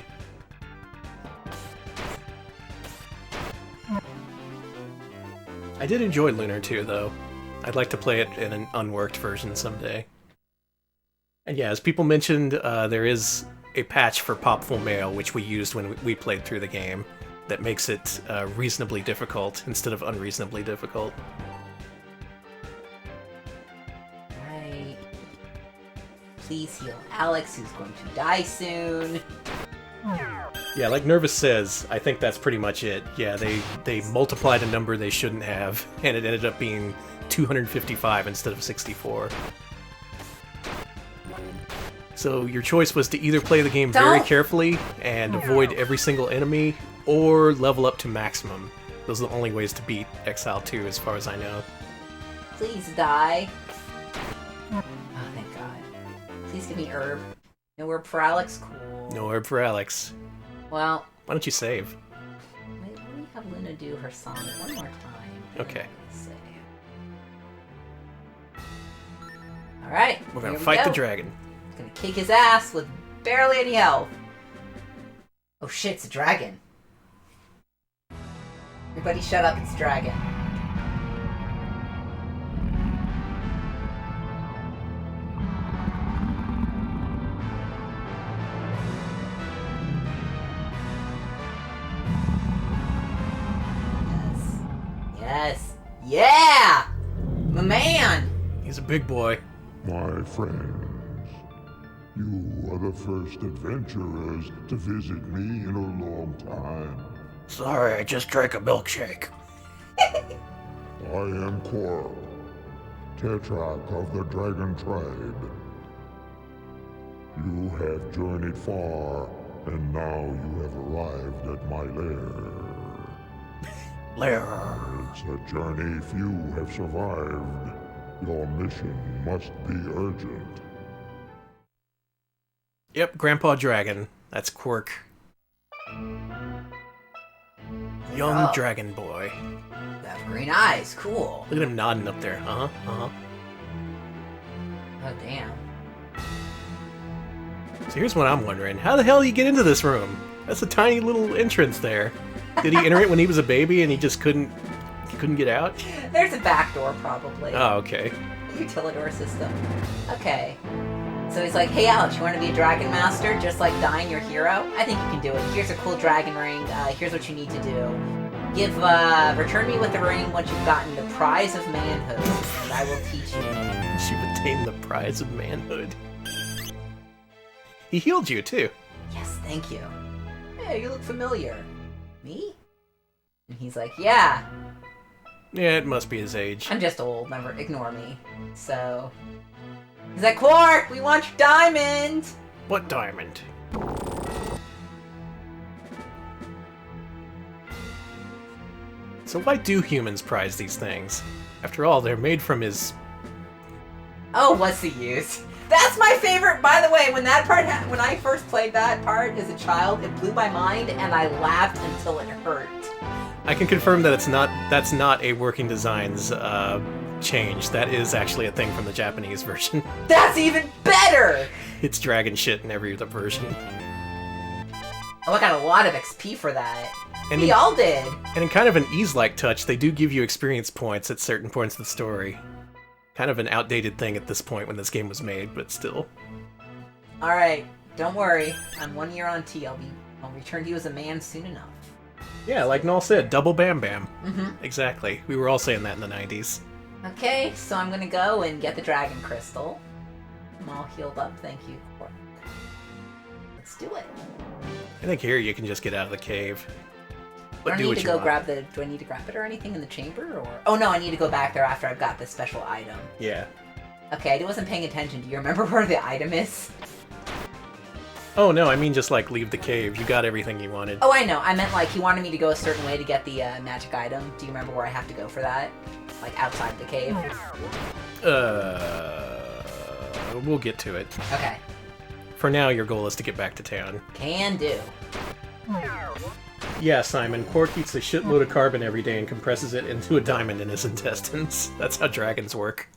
I did enjoy Lunar 2, though. I'd like to play it in an unworked version someday. And yeah, as people mentioned, there is a patch for Popful Mail, which we used when we played through the game, that makes it reasonably difficult instead of unreasonably difficult. Right. Please heal Alex, who's going to die soon. Yeah, like Nervous says, I think that's pretty much it. Yeah, they multiplied a number they shouldn't have, and it ended up being 255 instead of 64. So your choice was to either play the game very carefully and avoid every single enemy, or level up to maximum. Those are the only ways to beat Exile 2 as far as I know. Please die. Oh, thank God. Please give me herb. No herb for Alex? Cool. No herb for Alex. Well... why don't you save? Wait, let me have Luna do her song one more time. Okay. Save. Alright. We're gonna fight the dragon. Gonna kick his ass with barely any health. Oh shit, it's a dragon. Everybody shut up, it's a dragon. Yes. Yes. Yeah! My man! He's a big boy. My friends, you are the first adventurers to visit me in a long time. Sorry, I just drank a milkshake. I am Coral, Tetrarch of the Dragon Tribe. You have journeyed far, and now you have arrived at my lair. Lair. It's a journey few have survived. Your mission must be urgent. Yep, Grandpa Dragon. That's Quirk. Young dragon boy. You have green eyes. Cool. Look at him nodding up there. Uh-huh. Oh, damn. So here's what I'm wondering. How the hell did he get into this room? That's a tiny little entrance there. Did he enter it when he was a baby and he just couldn't get out? There's a back door, probably. Oh, okay. Utilidor system. Okay. So he's like, hey Alex, you want to be a dragon master? Just like dying your hero? I think you can do it. Here's a cool dragon ring. Here's what you need to do. Return me with the ring once you've gotten the prize of manhood, and I will teach you. You've attained the prize of manhood. He healed you, too. Yes, thank you. Hey, you look familiar. Me? And he's like, yeah. Yeah, it must be his age. I'm just old, never ignore me. So... He's like, Quark, we want your diamond! What diamond? So why do humans prize these things? After all, they're made from his... Oh, what's the use? That's my favorite, by the way, when I first played that part as a child, it blew my mind and I laughed until it hurt. I can confirm that that's not a Working Designs change. That is actually a thing from the Japanese version. That's even better! It's dragon shit in every other version. Oh, I got a lot of XP for that. And we all did. And in kind of an ease-like touch, they do give you experience points at certain points of the story. Kind of an outdated thing at this point when this game was made, but still. Alright, don't worry. I'm 1 year on T. I'll return to you as a man soon enough. Yeah, like Null said, double bam bam. Mm-hmm. Exactly. We were all saying that in the 90s. Okay, so I'm gonna go and get the dragon crystal. I'm all healed up, thank you. Let's do it. I think here you can just get out of the cave. But Do I need to grab it or anything in the chamber, or? Oh no, I need to go back there after I've got this special item. Yeah. Okay, I wasn't paying attention. Do you remember where the item is? Oh no, I mean just like leave the cave. You got everything you wanted. Oh, I know. I meant like he wanted me to go a certain way to get the magic item. Do you remember where I have to go for that? Like outside the cave? We'll get to it. Okay. For now, your goal is to get back to town. Can do. Yeah, Simon, Quark eats a shitload of carbon every day and compresses it into a diamond in his intestines. That's how dragons work.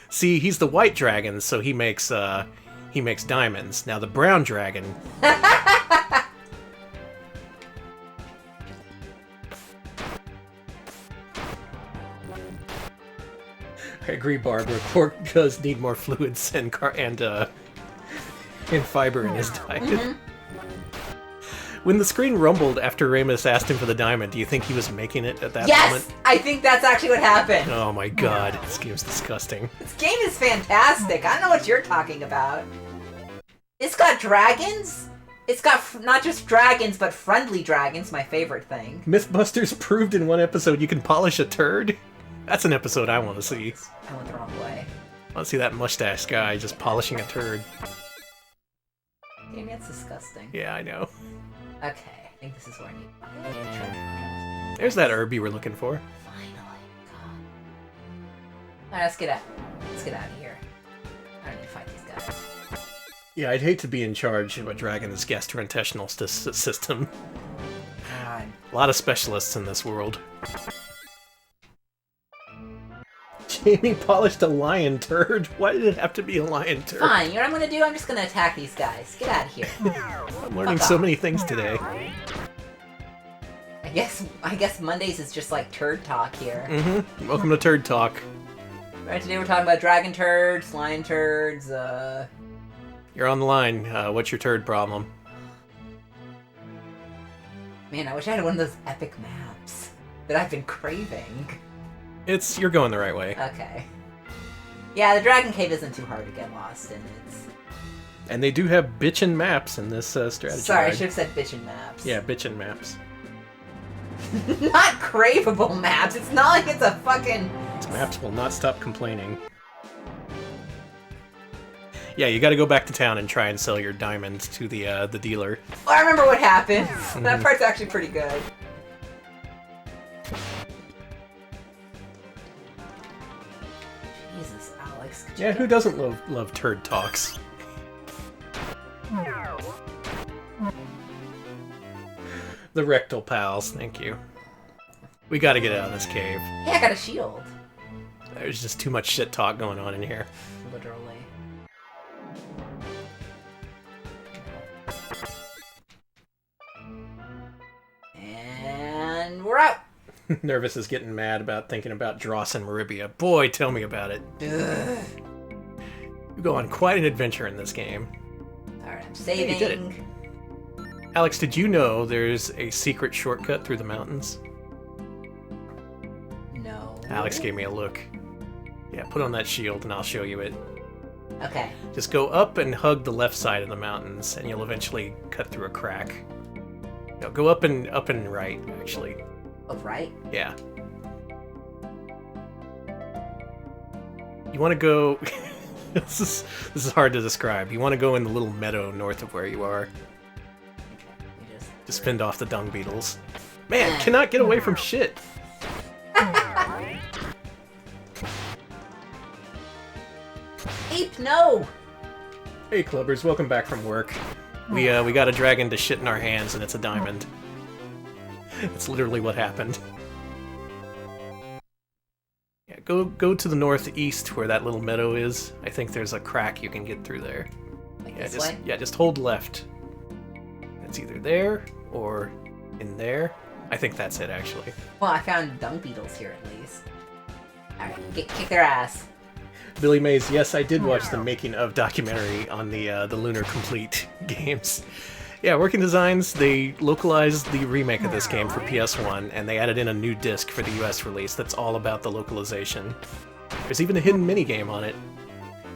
See, he's the white dragon, so he makes diamonds. Now the brown dragon... I agree, Barbara. Quark does need more fluids and fiber in his diet. Mm-hmm. When the screen rumbled after Ramus asked him for the diamond, do you think he was making it at that moment? Yes! I think that's actually what happened. Oh my god, this game's disgusting. This game is fantastic. I don't know what you're talking about. It's got dragons. It's got not just dragons, but friendly dragons, my favorite thing. Mythbusters proved in one episode you can polish a turd? That's an episode I want to see. I went the wrong way. I want to see that mustache guy just polishing a turd. Damn, that's disgusting. Yeah, I know. Okay, I think this is where I need. There's that herb you were looking for. Finally, God. Alright, let's get out. Let's get out of here. I don't need to fight these guys. Yeah, I'd hate to be in charge of a dragon's gastrointestinal system. God. A lot of specialists in this world. Jamie polished a lion turd? Why did it have to be a lion turd? Fine, you know what I'm gonna do? I'm just gonna attack these guys. Get out of here. I'm learning so many things today. I guess Mondays is just like turd talk here. Mm-hmm. Welcome to Turd Talk. Right, today we're talking about dragon turds, lion turds, You're on the line. What's your turd problem? Man, I wish I had one of those epic maps that I've been craving. You're going the right way. Okay. Yeah, the Dragon Cave isn't too hard to get lost in. And they do have bitchin' maps in this strategy. Sorry, guide. I should have said bitchin' maps. Yeah, bitchin' maps. Not craveable maps. It's not like it's a fucking... These maps will not stop complaining. Yeah, you gotta go back to town and try and sell your diamonds to the dealer. Well, I remember what happened. That part's actually pretty good. Jesus, Alex. Yeah, who doesn't love turd talks? The rectal pals, thank you. We gotta get out of this cave. Hey, I got a shield. There's just too much shit talk going on in here. Literally. And we're out. Nervous is getting mad about thinking about Dross and Maribia. Boy, tell me about it. Ugh. You go on quite an adventure in this game. Alright, I'm saving. Hey, you did it. Alex, did you know there's a secret shortcut through the mountains? No. Alex gave me a look. Yeah, put on that shield and I'll show you it. Okay. Just go up and hug the left side of the mountains, and you'll eventually cut through a crack. No, go up and right, actually. Oh, right? Yeah. You want to go... this is hard to describe. You want to go in the little meadow north of where you are. You Just fend off the dung beetles. Man, cannot get away from shit. Ape, no! Hey, clubbers, welcome back from work. We got a dragon to shit in our hands, and it's a diamond. It's literally what happened. Yeah, go to the northeast where that little meadow is. I think there's a crack you can get through there. Like Yeah, this way? just hold left. It's either there or in there. I think that's it, actually. Well, I found dung beetles here at least. Alright, kick their ass. Billy Mays, yes, I did watch the making of documentary on the Lunar Complete games. Yeah, Working Designs, they localized the remake of this game for PS1, and they added in a new disc for the US release that's all about the localization. There's even a hidden minigame on it.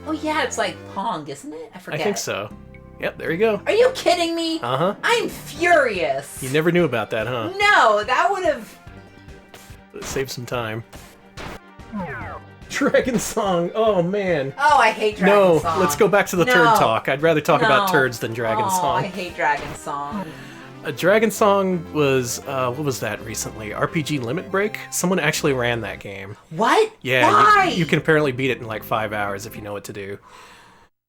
Oh yeah, it's like Pong, isn't it? I forget. I think so. Yep, there you go. Are you kidding me? Uh-huh. I'm furious! You never knew about that, huh? No, that would have... Save some time. Dragon Song, oh man. Oh, I hate Dragon No, Song. let's go back to the No. turd talk. I'd rather talk about No. turds than Dragon Oh, Song. I hate Dragon Song. Dragon Song was, what was that recently? RPG Limit Break? Someone actually ran that game. What? Yeah, Why? you can apparently beat it in like 5 hours if you know what to do.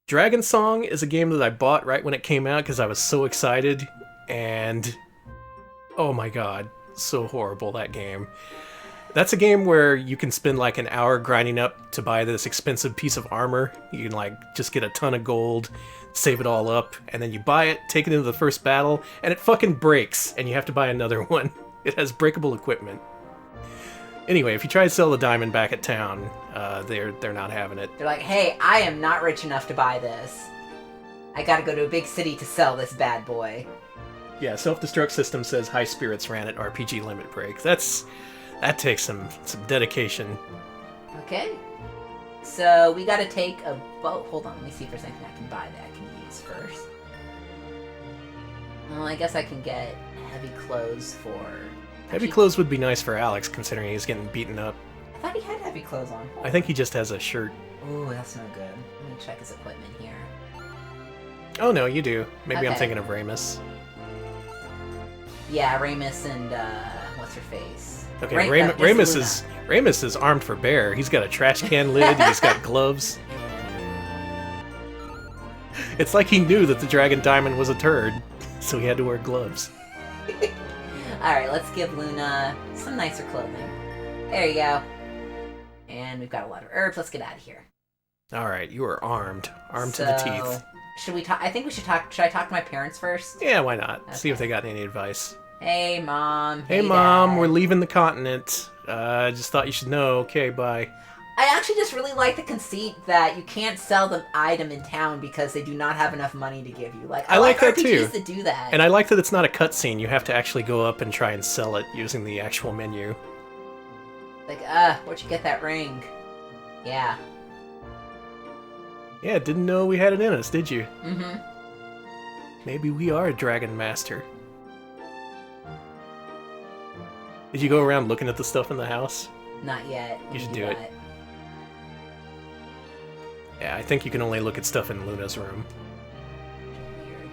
Dragon Song is a game that I bought right when it came out because I was so excited, and oh my god, so horrible, that game. That's a game where you can spend like an hour grinding up to buy this expensive piece of armor. You can like just get a ton of gold, save it all up, and then you buy it, take it into the first battle, and it fucking breaks, and you have to buy another one. It has breakable equipment. Anyway, if you try to sell the diamond back at town, they're not having it. They're like, hey, I am not rich enough to buy this. I gotta go to a big city to sell this bad boy. Yeah, self-destruct system says High Spirits ran at RPG Limit Break. That takes some dedication. Okay. So we gotta take a boat. Hold on, let me see if there's anything I can buy that I can use first. Well, I guess I can get heavy clothes for... Heavy clothes would be nice for Alex, considering he's getting beaten up. I thought he had heavy clothes on. I think he just has a shirt. Ooh, that's no good. Let me check his equipment here. Oh no, you do. Maybe I'm Okay. thinking of Ramus. Yeah, Ramus and, what's her face? Okay, Miss Ramus is armed for bear. He's got a trash can lid, he's got gloves. It's like he knew that the Dragon Diamond was a turd, so he had to wear gloves. Alright, let's give Luna some nicer clothing. There you go. And we've got a lot of herbs. Let's get out of here. Alright, you are armed. Armed to the teeth. Should we talk? I think we should talk. Should I talk to my parents first? Yeah, why not? See if Okay. they got any advice. Hey, Mom. Hey Mom, Dad. we're leaving the continent. Just thought you should know. Okay, bye. I actually just really like the conceit that you can't sell the item in town because they do not have enough money to give you. Like, I like that RPGs too. that do that. And I like that it's not a cutscene. You have to actually go up and try and sell it using the actual menu. Like, where'd you get that ring? Yeah. Yeah, didn't know we had it in us, did you? Mm-hmm. Maybe we are a Dragon Master. Did you go around looking at the stuff in the house? Not yet. You should Let me do it. that. Yeah, I think you can only look at stuff in Luna's room. Weird.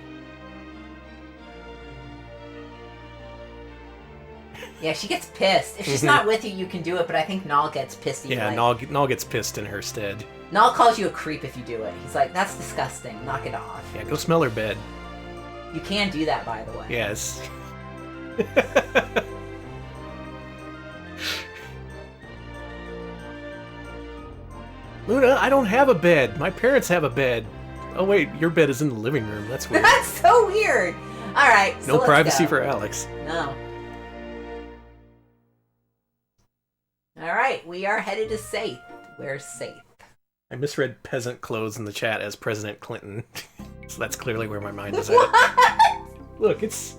Yeah, she gets pissed. If she's not with you, you can do it, but I think Nal gets pissed at you. Yeah, like, Nal gets pissed in her stead. Nal calls you a creep if you do it. He's like, that's disgusting. Knock it off. Yeah, go smell her bed. You can do that, by the way. Yes. Luna, I don't have a bed. My parents have a bed. Oh wait, your bed is in the living room. That's weird. That's so weird. All right. So No let's privacy go. for Alex. No. All right, we are headed to Safe. Where's Safe? I misread peasant clothes in the chat as President Clinton. So that's clearly where my mind is at. What? Look, it's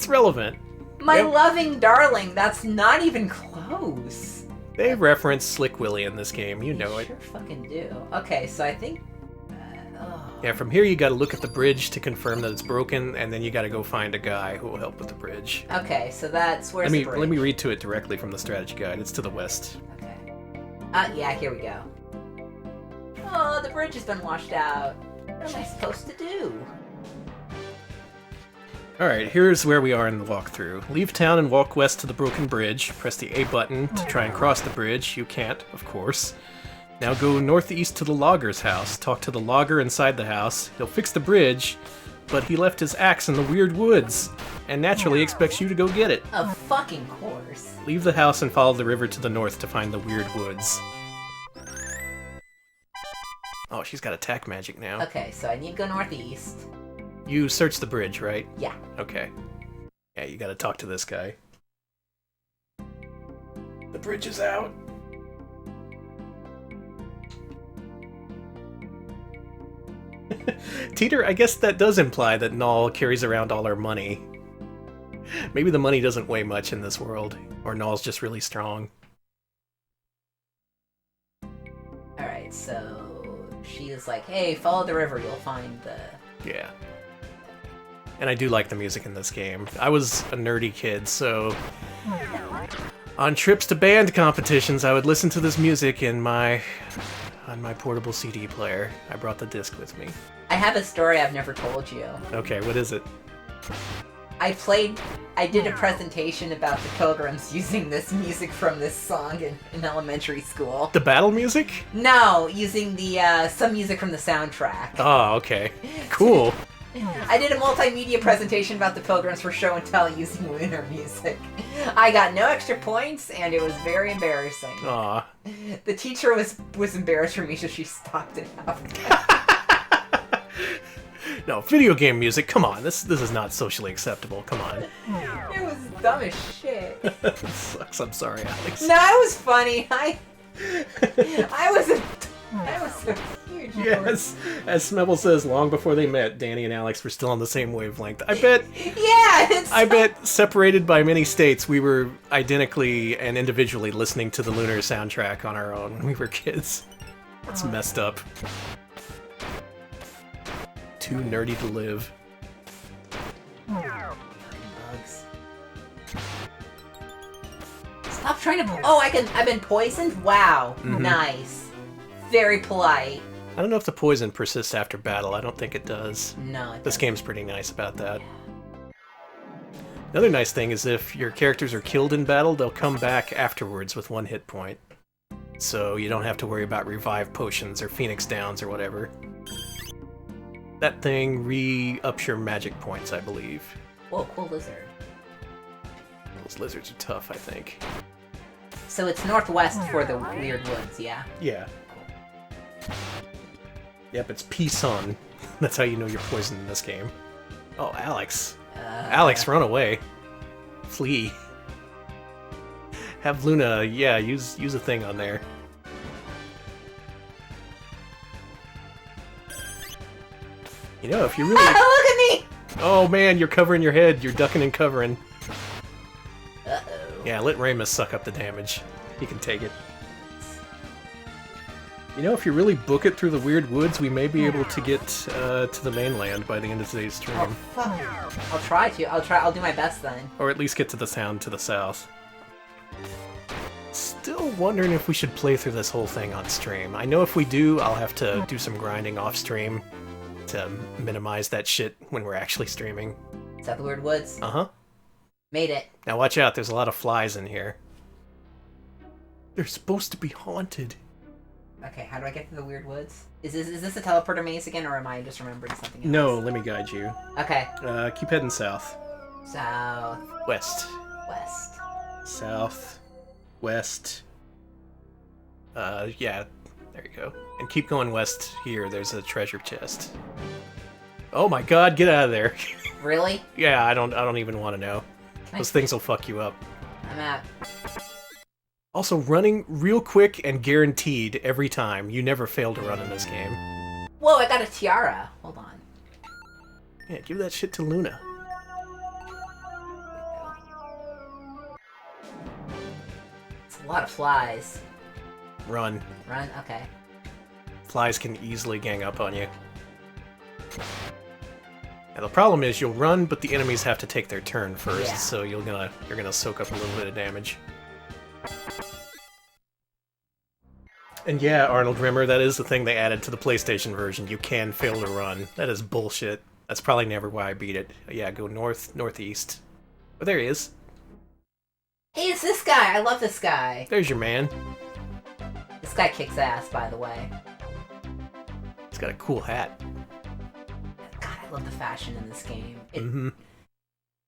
relevant. My Yep. loving darling, that's not even close. They reference Slick Willy in this game. You know it. Sure fucking do. Okay, so I think... Yeah, from here you gotta look at the bridge to confirm that it's broken, and then you gotta go find a guy who will help with the bridge. Okay, so that's... Where's the bridge? Let me read to it directly from the strategy guide. It's to the west. Okay. Yeah, here we go. Oh, the bridge has been washed out. What am I supposed to do? Alright, here's where we are in the walkthrough. Leave town and walk west to the broken bridge. Press the A button to try and cross the bridge. You can't, of course. Now go northeast to the logger's house. Talk to the logger inside the house. He'll fix the bridge, but he left his axe in the weird woods, and naturally expects you to go get it. Of fucking course. Leave the house and follow the river to the north to find the weird woods. Oh, she's got attack magic now. Okay, so I need to go northeast. You search the bridge, right? Yeah. Okay. Yeah, you gotta talk to this guy. The bridge is out. Teeter, I guess that does imply that Null carries around all her money. Maybe the money doesn't weigh much in this world, or Null's just really strong. Alright, so she is like, hey, follow the river, you'll find the... Yeah. And I do like the music in this game. I was a nerdy kid, so on trips to band competitions, I would listen to this music on my portable CD player. I brought the disc with me. I have a story I've never told you. Okay, what is it? I did a presentation about the Pilgrims using this music from this song in elementary school. The battle music? No, using the some music from the soundtrack. Oh, okay. Cool. I did a multimedia presentation about the Pilgrims for show and tell using Lunar music. I got no extra points, and it was very embarrassing. Aw. The teacher was embarrassed for me, so she stopped it out. No, video game music, come on. This is not socially acceptable. Come on. It was dumb as shit. It sucks. I'm sorry, Alex. No, it was funny. I was a huge dork. Yes, as Smebble says, long before they met, Danny and Alex were still on the same wavelength. I bet Yeah, I bet separated by many states, we were identically and individually listening to the Lunar soundtrack on our own when we were kids. It's messed up. Too nerdy to live. Bugs. Stop trying to. Oh, I've been poisoned. Wow, nice, very polite. I don't know if the poison persists after battle. I don't think it does. No, it This doesn't. game's pretty nice about that. Another nice thing is if your characters are killed in battle, they'll come back afterwards with 1 hit point. So you don't have to worry about revive potions or phoenix downs or whatever. That thing re-ups your magic points, I believe. Whoa, cool lizard. Those lizards are tough, I think. So it's northwest for the weird woods, yeah. Yeah. Yep, it's P-Sun. That's how you know you're poisoned in this game. Oh, Alex. Alex, run away. Flee. Have Luna, yeah, use a thing on there. You know, if you really... Look at me! Oh man, you're covering your head. You're ducking and covering. Uh-oh. Yeah, let Ramus suck up the damage. He can take it. You know, if you really book it through the weird woods, we may be able to get to the mainland by the end of today's stream. Oh, fuck. I'll try to. I'll do my best then. Or at least get to the town to the south. Still wondering if we should play through this whole thing on stream. I know if we do, I'll have to do some grinding off stream to minimize that shit when we're actually streaming. Is that the weird woods? Uh-huh. Made it. Now watch out, there's a lot of flies in here. They're supposed to be haunted. Okay, how do I get to the weird woods? Is this a teleporter maze again, or am I just remembering something else? No, let me guide you. Okay. Keep heading south. South. West. West. South. West. Yeah. There you go. And keep going west here. There's a treasure chest. Oh my god, get out of there. Really? Yeah, I don't even want to know. Those things will fuck you up. I'm at. Also, running real quick and guaranteed every time. You never fail to run in this game. Whoa, I got a tiara. Hold on. Yeah, give that shit to Luna. It's a lot of flies. Run. Run? Okay. Flies can easily gang up on you. And the problem is you'll run, but the enemies have to take their turn first, Yeah. so you're gonna soak up a little bit of damage. And yeah, Arnold Rimmer, that is the thing they added to the PlayStation version. You can fail to run. That is bullshit. That's probably never why I beat it. Yeah, go northeast. Oh, there he is. Hey, it's this guy. I love this guy. There's your man. This guy kicks ass, by the way. He's got a cool hat. God, I love the fashion in this game. Mm-hmm.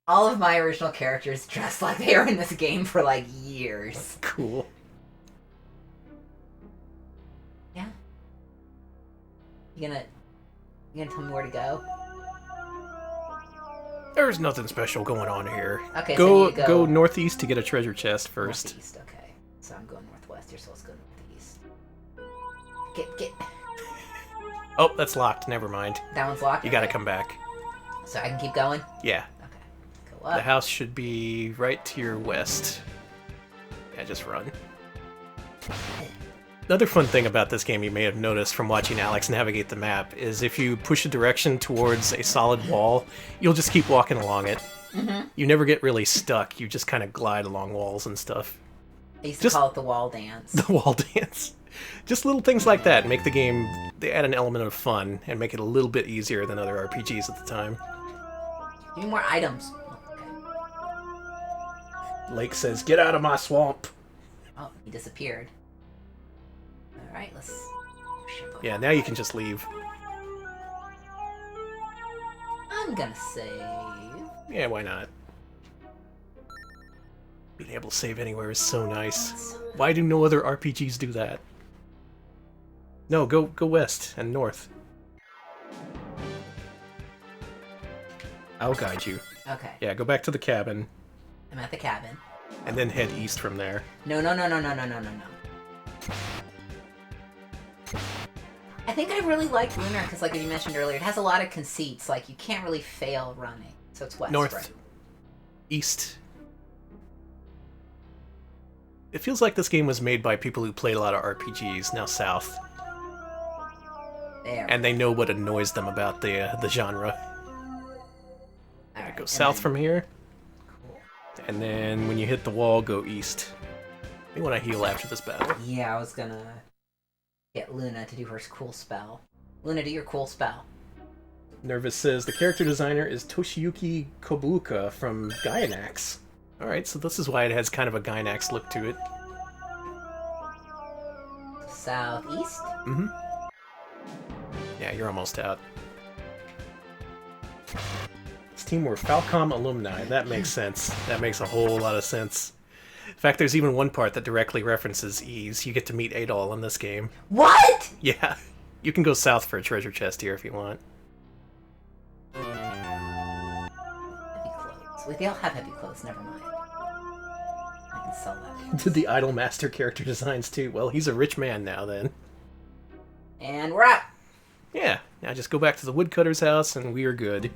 All of my original characters dressed like they were in this game for like years. Cool. Yeah. You gonna tell me where to go? There's nothing special going on here. Okay, go, so you go northeast to get a treasure chest first. Northeast, okay. So I'm going northwest. You're supposed to go northeast. Get. Oh, that's locked. Never mind. That one's locked? You gotta Okay. come back. So I can keep going? Yeah. Okay. Go The up. house should be right to your west. Yeah, just run. Another fun thing about this game you may have noticed from watching Alex navigate the map is if you push a direction towards a solid wall, you'll just keep walking along it. Mm-hmm. You never get really stuck. You just kind of glide along walls and stuff. I used to call it the wall dance. The wall dance. Just little things like that make the game, they add an element of fun and make it a little bit easier than other RPGs at the time. Give me more items. Okay. Lake says, "Get out of my swamp." Oh, he disappeared. Alright, let's... Yeah, now you can just leave. I'm gonna save... Yeah, why not? Being able to save anywhere is so nice. Why do no other RPGs do that? No, go west and north. I'll guide you. Okay. Yeah, go back to the cabin, I'm at the cabin. and then head east from there. No. I think I really like Lunar because, like you mentioned earlier, it has a lot of conceits. Like, you can't really fail running. So it's west, North. right? East. It feels like this game was made by people who played a lot of RPGs, now south. There. And they know what annoys them about the genre. Alright, Go and south then- from here, Cool. and then when you hit the wall, go east. You want to heal after this battle. Yeah, I was gonna get Luna to do her cool spell. Luna, do your cool spell. Nervous says, the character designer is Toshiyuki Kobuka from Gainax. Alright, so this is why it has kind of a Gainax look to it. Southeast? Mm-hmm. Yeah, you're almost out. This team were Falcom alumni. That makes sense. That makes a whole lot of sense. In fact, there's even one part that directly references Ys. You get to meet Adol in this game. What?! Yeah. You can go south for a treasure chest here if you want. Heavy clothes. Wait, they all have heavy clothes, never mind. I can sell that. Did the Idol Master character designs too? Well, he's a rich man now then. And we're out! Yeah, now just go back to the woodcutter's house and we are good.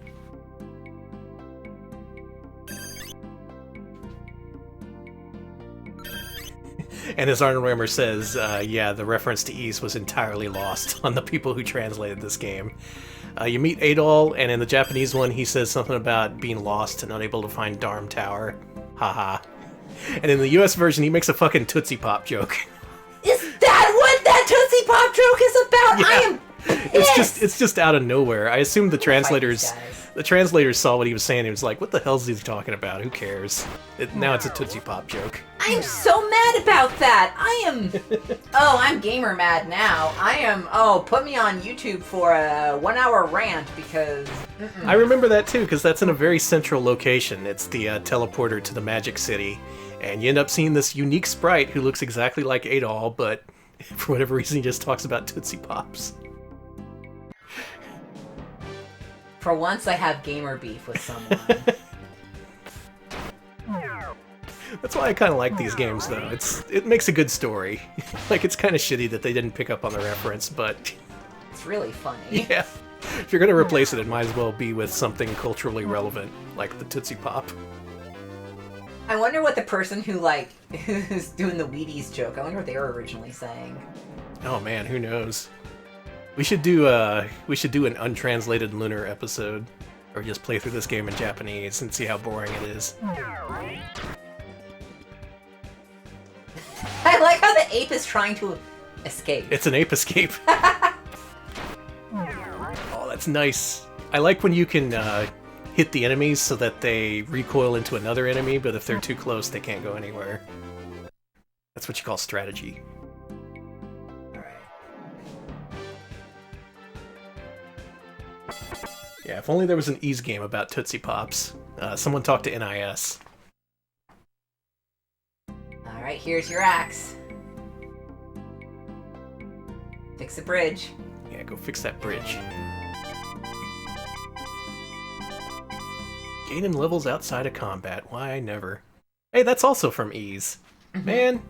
And as Arnold Rammer says, yeah, the reference to Ys was entirely lost on the people who translated this game. You meet Adol, and in the Japanese one, he says something about being lost and unable to find Dharm Tower. Haha. And in the US version, he makes a fucking Tootsie Pop joke. Is that what that Tootsie Pop joke is about? Yeah. I am It's just out of nowhere. I assume the translators Fight these guys. the translators saw what he was saying. He was like, "What the hell's he talking about? Who cares?" Now it's a Tootsie Pop joke. I am so mad about that. I am. Oh, I'm gamer mad now. I am. Oh, put me on YouTube for a 1 hour rant because I remember that too, because that's in a very central location. It's the teleporter to the Magic City, and you end up seeing this unique sprite who looks exactly like Adol, but for whatever reason he just talks about Tootsie Pops. For once, I have gamer beef with someone. That's why I kind of like these games, though. It makes a good story. Like, it's kind of shitty that they didn't pick up on the reference, but... It's really funny. Yeah. If you're gonna replace it, it might as well be with something culturally relevant, like the Tootsie Pop. I wonder what the person who's doing the Wheaties joke, I wonder what they were originally saying. Oh man, who knows? We should do an untranslated Lunar episode, or just play through this game in Japanese and see how boring it is. I like how the ape is trying to escape. It's an ape escape. Oh, that's nice. I like when you can hit the enemies so that they recoil into another enemy, but if they're too close, they can't go anywhere. That's what you call strategy. Yeah, if only there was an ease game about Tootsie Pops. Someone talk to NIS. Alright, here's your axe. Fix the bridge. Yeah, go fix that bridge. Gaining levels outside of combat. Why never? Hey, that's also from Ease. Man.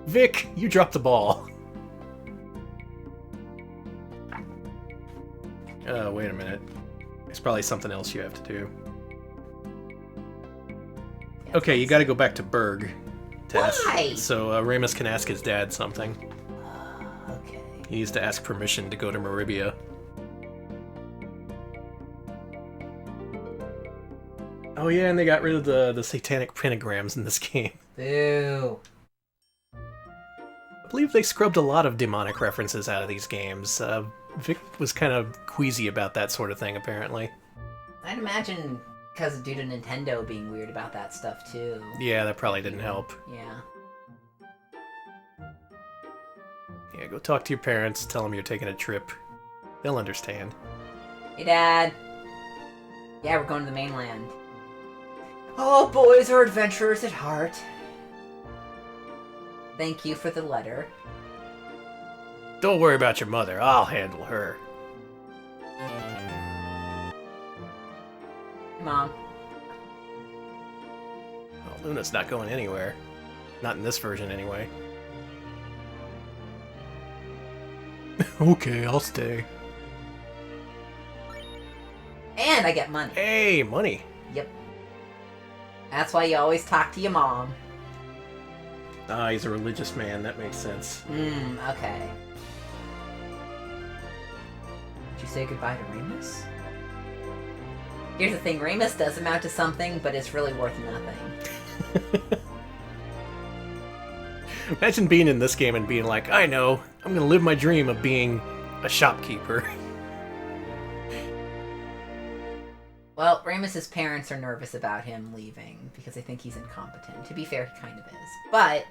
Vic, you dropped the ball. Wait a minute. There's probably something else you have to do. Okay, you gotta go back to Berg. Why? So Ramus can ask his dad something. Okay. He needs to ask permission to go to Maribia. Oh yeah, and they got rid of the satanic pentagrams in this game. Boo. I believe they scrubbed a lot of demonic references out of these games. Vic was kind of queasy about that sort of thing, apparently. I'd imagine because due to Nintendo being weird about that stuff, too. Yeah, that probably didn't help. Yeah. Yeah, go talk to your parents, tell them you're taking a trip. They'll understand. Hey, Dad. Yeah, we're going to the mainland. All boys are adventurers at heart. Thank you for the letter. Don't worry about your mother, I'll handle her. Mom. Well, Luna's not going anywhere. Not in this version, anyway. Okay, I'll stay. And I get money. Hey, money. Yep. That's why you always talk to your mom. Ah, he's a religious man, that makes sense. Okay. Did you say goodbye to Ramus? Here's the thing, Ramus does amount to something, but it's really worth nothing. Imagine being in this game and being like, I know, I'm gonna live my dream of being a shopkeeper. Well, Ramus's parents are nervous about him leaving because they think he's incompetent. To be fair, he kind of is. But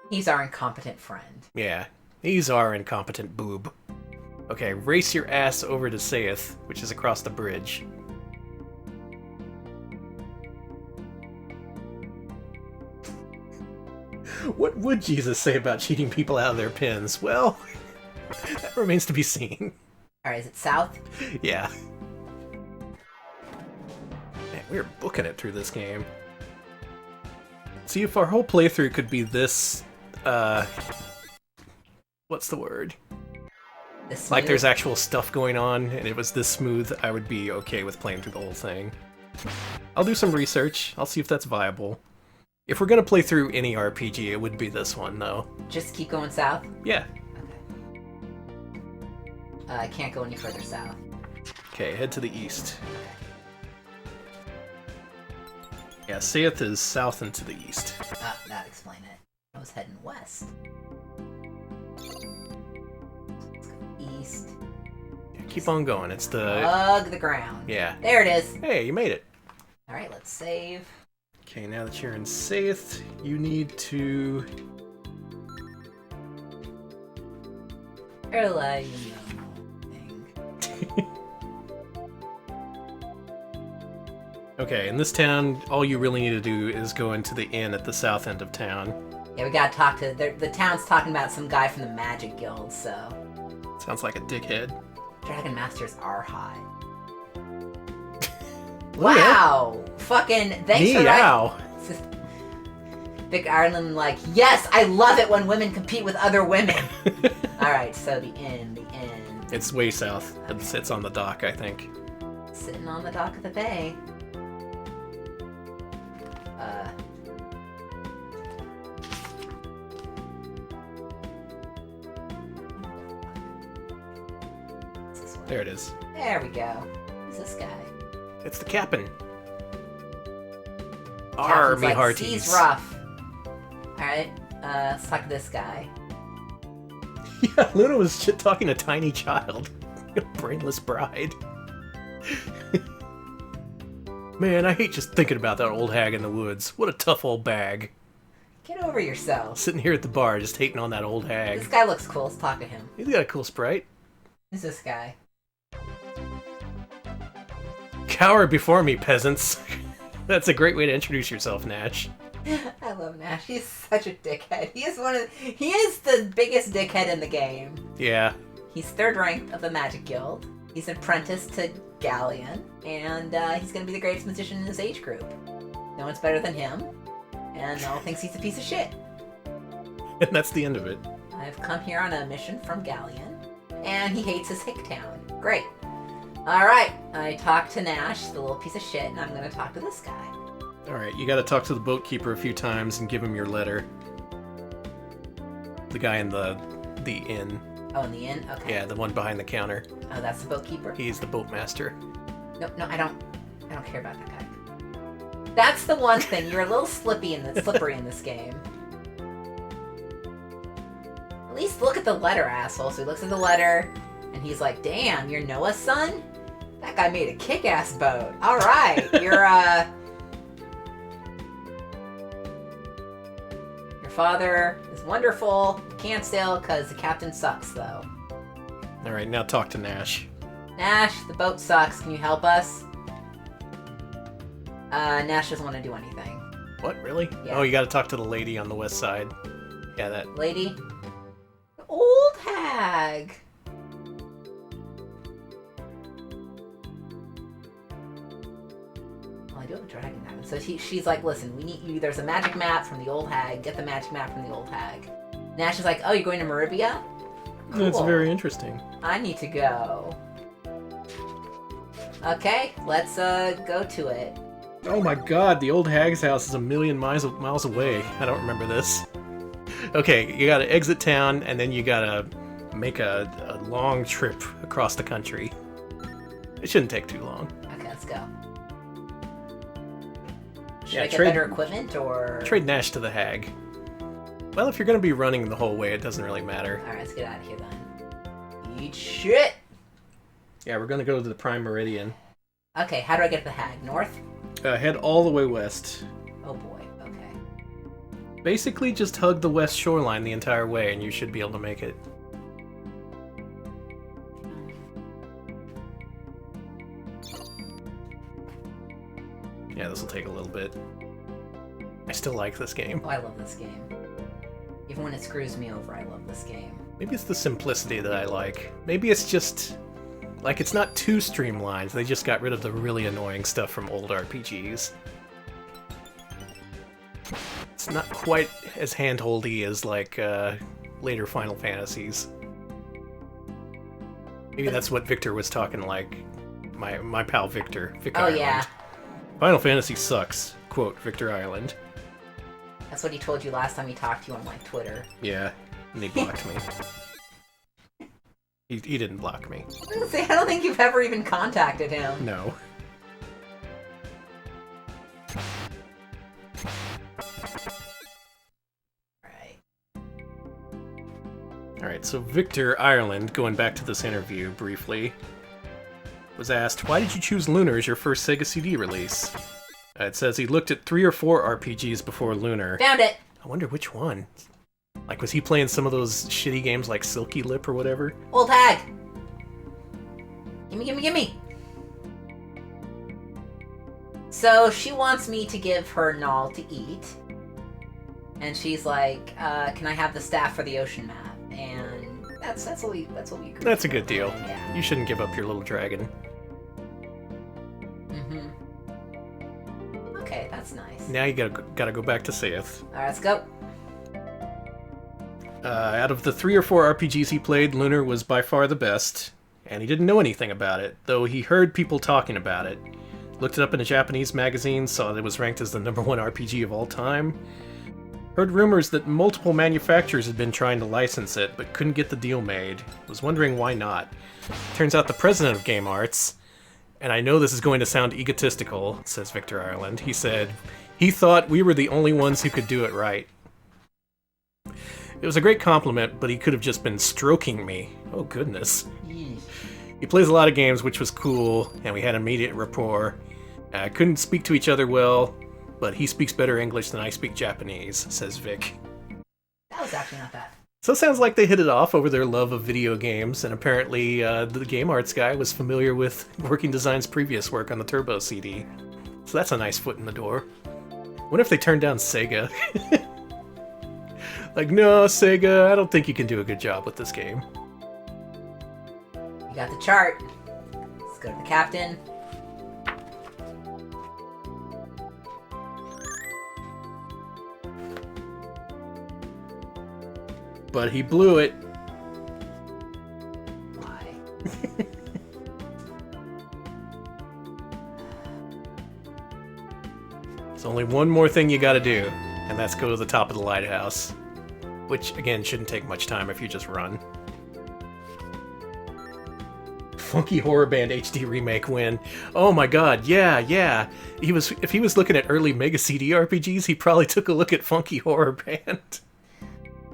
he's our incompetent friend. Yeah, he's our incompetent boob. Okay, race your ass over to Saith, which is across the bridge. What would Jesus say about cheating people out of their pins? Well, that remains to be seen. Alright, is it south? Yeah. Man, we're booking it through this game. See, if our whole playthrough could be this, what's the word? Like there's actual stuff going on, and it was this smooth, I would be okay with playing through the whole thing. I'll do some research, I'll see if that's viable. If we're gonna play through any RPG, it would be this one, though. Just keep going south? Yeah. Okay. I can't go any further south. Okay, head to the east. Yeah, Saith is south and to the east. That'd explain it. I was heading west. Let's go east. Yeah, keep on going, it's the... Hug the ground. Yeah. There it is. Hey, you made it. Alright, let's save. Okay, now that you're in Saith, you need to... Thing. Okay, in this town, all you really need to do is go into the inn at the south end of town. Yeah, we gotta talk to... The town's talking about some guy from the Magic Guild, so... Sounds like a dickhead. Dragon Masters are hot. Oh, yeah. Wow! Fucking... Thanks for Meow. Vic Ireland, like, yes, I love it when women compete with other women. Alright, so the inn. It's way south. It's on the dock, I think. Sitting on the dock of the bay. There it is. There we go. Who's this guy? It's the captain. Captain's Army like, hearties. sea's rough. Alright, let's talk to this guy. Yeah, Luna was talking a tiny child. A brainless bride. Man, I hate just thinking about that old hag in the woods. What a tough old bag. Get over yourself. Sitting here at the bar, just hating on that old hag. This guy looks cool. Let's talk to him. He's got a cool sprite. Who's this guy? Cower before me, peasants. That's a great way to introduce yourself, Nash. I love Nash. He's such a dickhead. He is the biggest dickhead in the game. Yeah. He's third ranked of the Magic Guild. He's an apprentice to Galleon, and he's going to be the greatest magician in his age group. No one's better than him, and no one thinks he's a piece of shit. And that's the end of it. I've come here on a mission from Galleon, and he hates his hick town. Great. Alright, I talked to Nash, the little piece of shit, and I'm going to talk to this guy. Alright, you gotta talk to the boat keeper a few times and give him your letter. The guy in the inn. Oh, in the inn? Okay. Yeah, the one behind the counter. Oh, that's the boat keeper? He's the boatmaster. No, I don't care about that guy. That's the one thing. You're a little slippery in this game. At least look at the letter, asshole. So he looks at the letter, and he's like, damn, you're Noah's son? That guy made a kick-ass boat. Alright, your father is wonderful. You can't sail because the captain sucks, though. Alright, now talk to Nash. Nash, the boat sucks. Can you help us? Nash doesn't want to do anything. What, really? Yeah. Oh, you gotta talk to the lady on the west side. Yeah, that. Lady? Old hag! Well, I do have a dragon now. So she's like, listen, we need you. There's a magic map from the old hag. Get the magic map from the old hag. Nash is like, oh, you're going to Maribia? Cool. That's very interesting. I need to go. Okay, let's go to it. Oh my god, the old hag's house is a million miles away. I don't remember this. Okay, you gotta exit town, and then you gotta make a long trip across the country. It shouldn't take too long. Okay, let's go. Should Yeah, I get better equipment, or...? Trade Nash to the hag. Well, if you're gonna be running the whole way, it doesn't really matter. Alright, let's get out of here then. Eat shit! Yeah, we're gonna go to the Prime Meridian. Okay, how do I get to the hag? North? Head all the way west. Oh boy, okay. Basically, just hug the west shoreline the entire way, and you should be able to make it. Yeah, this will take a little bit. I still like this game. Oh, I love this game. Even when it screws me over, I love this game. Maybe it's the simplicity that I like. Maybe it's just... like, it's not too streamlined. They just got rid of the really annoying stuff from old RPGs. It's not quite as handholdy as, like, later Final Fantasies. Maybe that's what Victor was talking like. My pal Victor. Vic Oh, Ireland. yeah. Final Fantasy sucks. Quote, Victor Ireland. That's what he told you last time he talked to you on, like, Twitter. Yeah, and he blocked me. He didn't block me. See, I don't think you've ever even contacted him. No. Alright, so Victor Ireland, going back to this interview briefly, was asked, why did you choose Lunar as your first Sega CD release? It says he looked at 3 or 4 RPGs before Lunar. Found it! I wonder which one. Like, was he playing some of those shitty games like Silky Lip or whatever? Old hag! You Gimme. So she wants me to give her Null to eat. And she's like, can I have the staff for the ocean map? And that's what we agreed. That's a good deal. Yeah. You shouldn't give up your little dragon. Mm-hmm. Okay, that's nice. Now you gotta go back to Seth. Alright, let's go. Out of the 3 or 4 RPGs he played, Lunar was by far the best, and he didn't know anything about it, though he heard people talking about it. Looked it up in a Japanese magazine, saw that it was ranked as the #1 RPG of all time. Heard rumors that multiple manufacturers had been trying to license it, but couldn't get the deal made. Was wondering why not. Turns out the president of Game Arts, and I know this is going to sound egotistical, says Victor Ireland, he said, he thought we were the only ones who could do it right. It was a great compliment, but he could have just been stroking me. Oh goodness. He plays a lot of games, which was cool, and we had immediate rapport. Couldn't speak to each other well, but he speaks better English than I speak Japanese, says Vic. That was actually not bad. So it sounds like they hit it off over their love of video games, and apparently the Game Arts guy was familiar with Working Design's previous work on the Turbo CD. So that's a nice foot in the door. What if they turned down Sega? Like, no, Sega, I don't think you can do a good job with this game. You got the chart. Let's go to the captain. But he blew it. Why? There's only one more thing you gotta do, and that's go to the top of the lighthouse. Which, again, shouldn't take much time if you just run. Funky Horror Band HD Remake win. Oh my god, yeah. If he was looking at early Mega CD RPGs, he probably took a look at Funky Horror Band.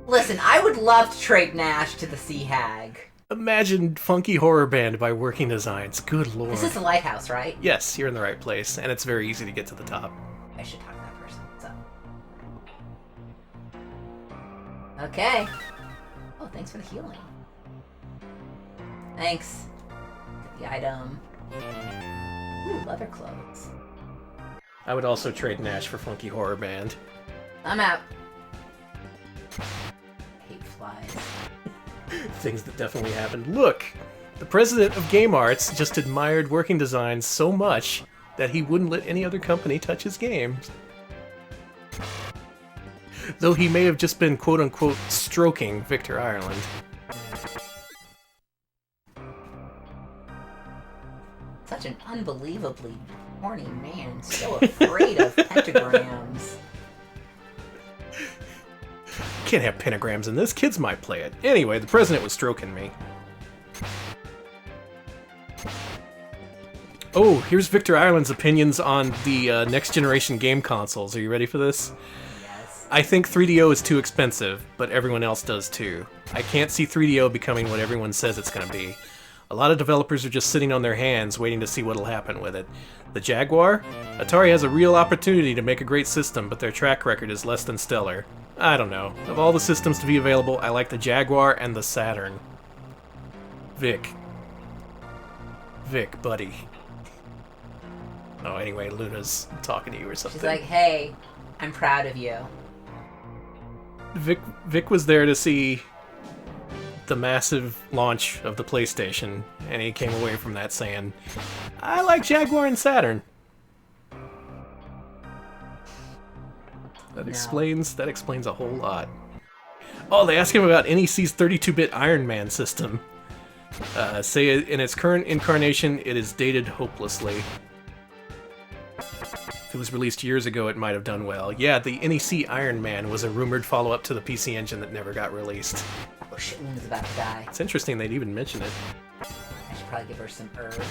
Listen, I would love to trade Nash to the Sea Hag. Imagine Funky Horror Band by Working Designs. Good lord. This is the lighthouse, right? Yes, you're in the right place, and it's very easy to get to the top. I should talk to that person. So. Okay. Oh, thanks for the healing. Thanks. Get the item. Ooh, leather clothes. I would also trade Nash for Funky Horror Band. I'm out. I hate flies. Things that definitely happened. Look! The president of Game Arts just admired Working Designs so much that he wouldn't let any other company touch his games. Though he may have just been quote-unquote stroking Victor Ireland. Such an unbelievably horny man, so afraid of pentagrams. Can't have pentagrams in this, kids might play it. Anyway, the president was stroking me. Oh, here's Victor Ireland's opinions on the next generation game consoles. Are you ready for this? Yes. I think 3DO is too expensive, but everyone else does too. I can't see 3DO becoming what everyone says it's going to be. A lot of developers are just sitting on their hands waiting to see what'll happen with it. The Jaguar? Atari has a real opportunity to make a great system, but their track record is less than stellar. I don't know. Of all the systems to be available, I like the Jaguar and the Saturn. Vic, buddy. Oh, anyway, Luna's talking to you or something. She's like, hey, I'm proud of you. Vic was there to see the massive launch of the PlayStation, and he came away from that saying, I like Jaguar and Saturn. That explains a whole lot. Oh, they asked him about NEC's 32-bit Iron Man system. Say in its current incarnation, it is dated hopelessly. If it was released years ago, it might have done well. Yeah, the NEC Iron Man was a rumored follow-up to the PC Engine that never got released. Oh shit, Luna's about to die. It's interesting they'd even mention it. I should probably give her some herb.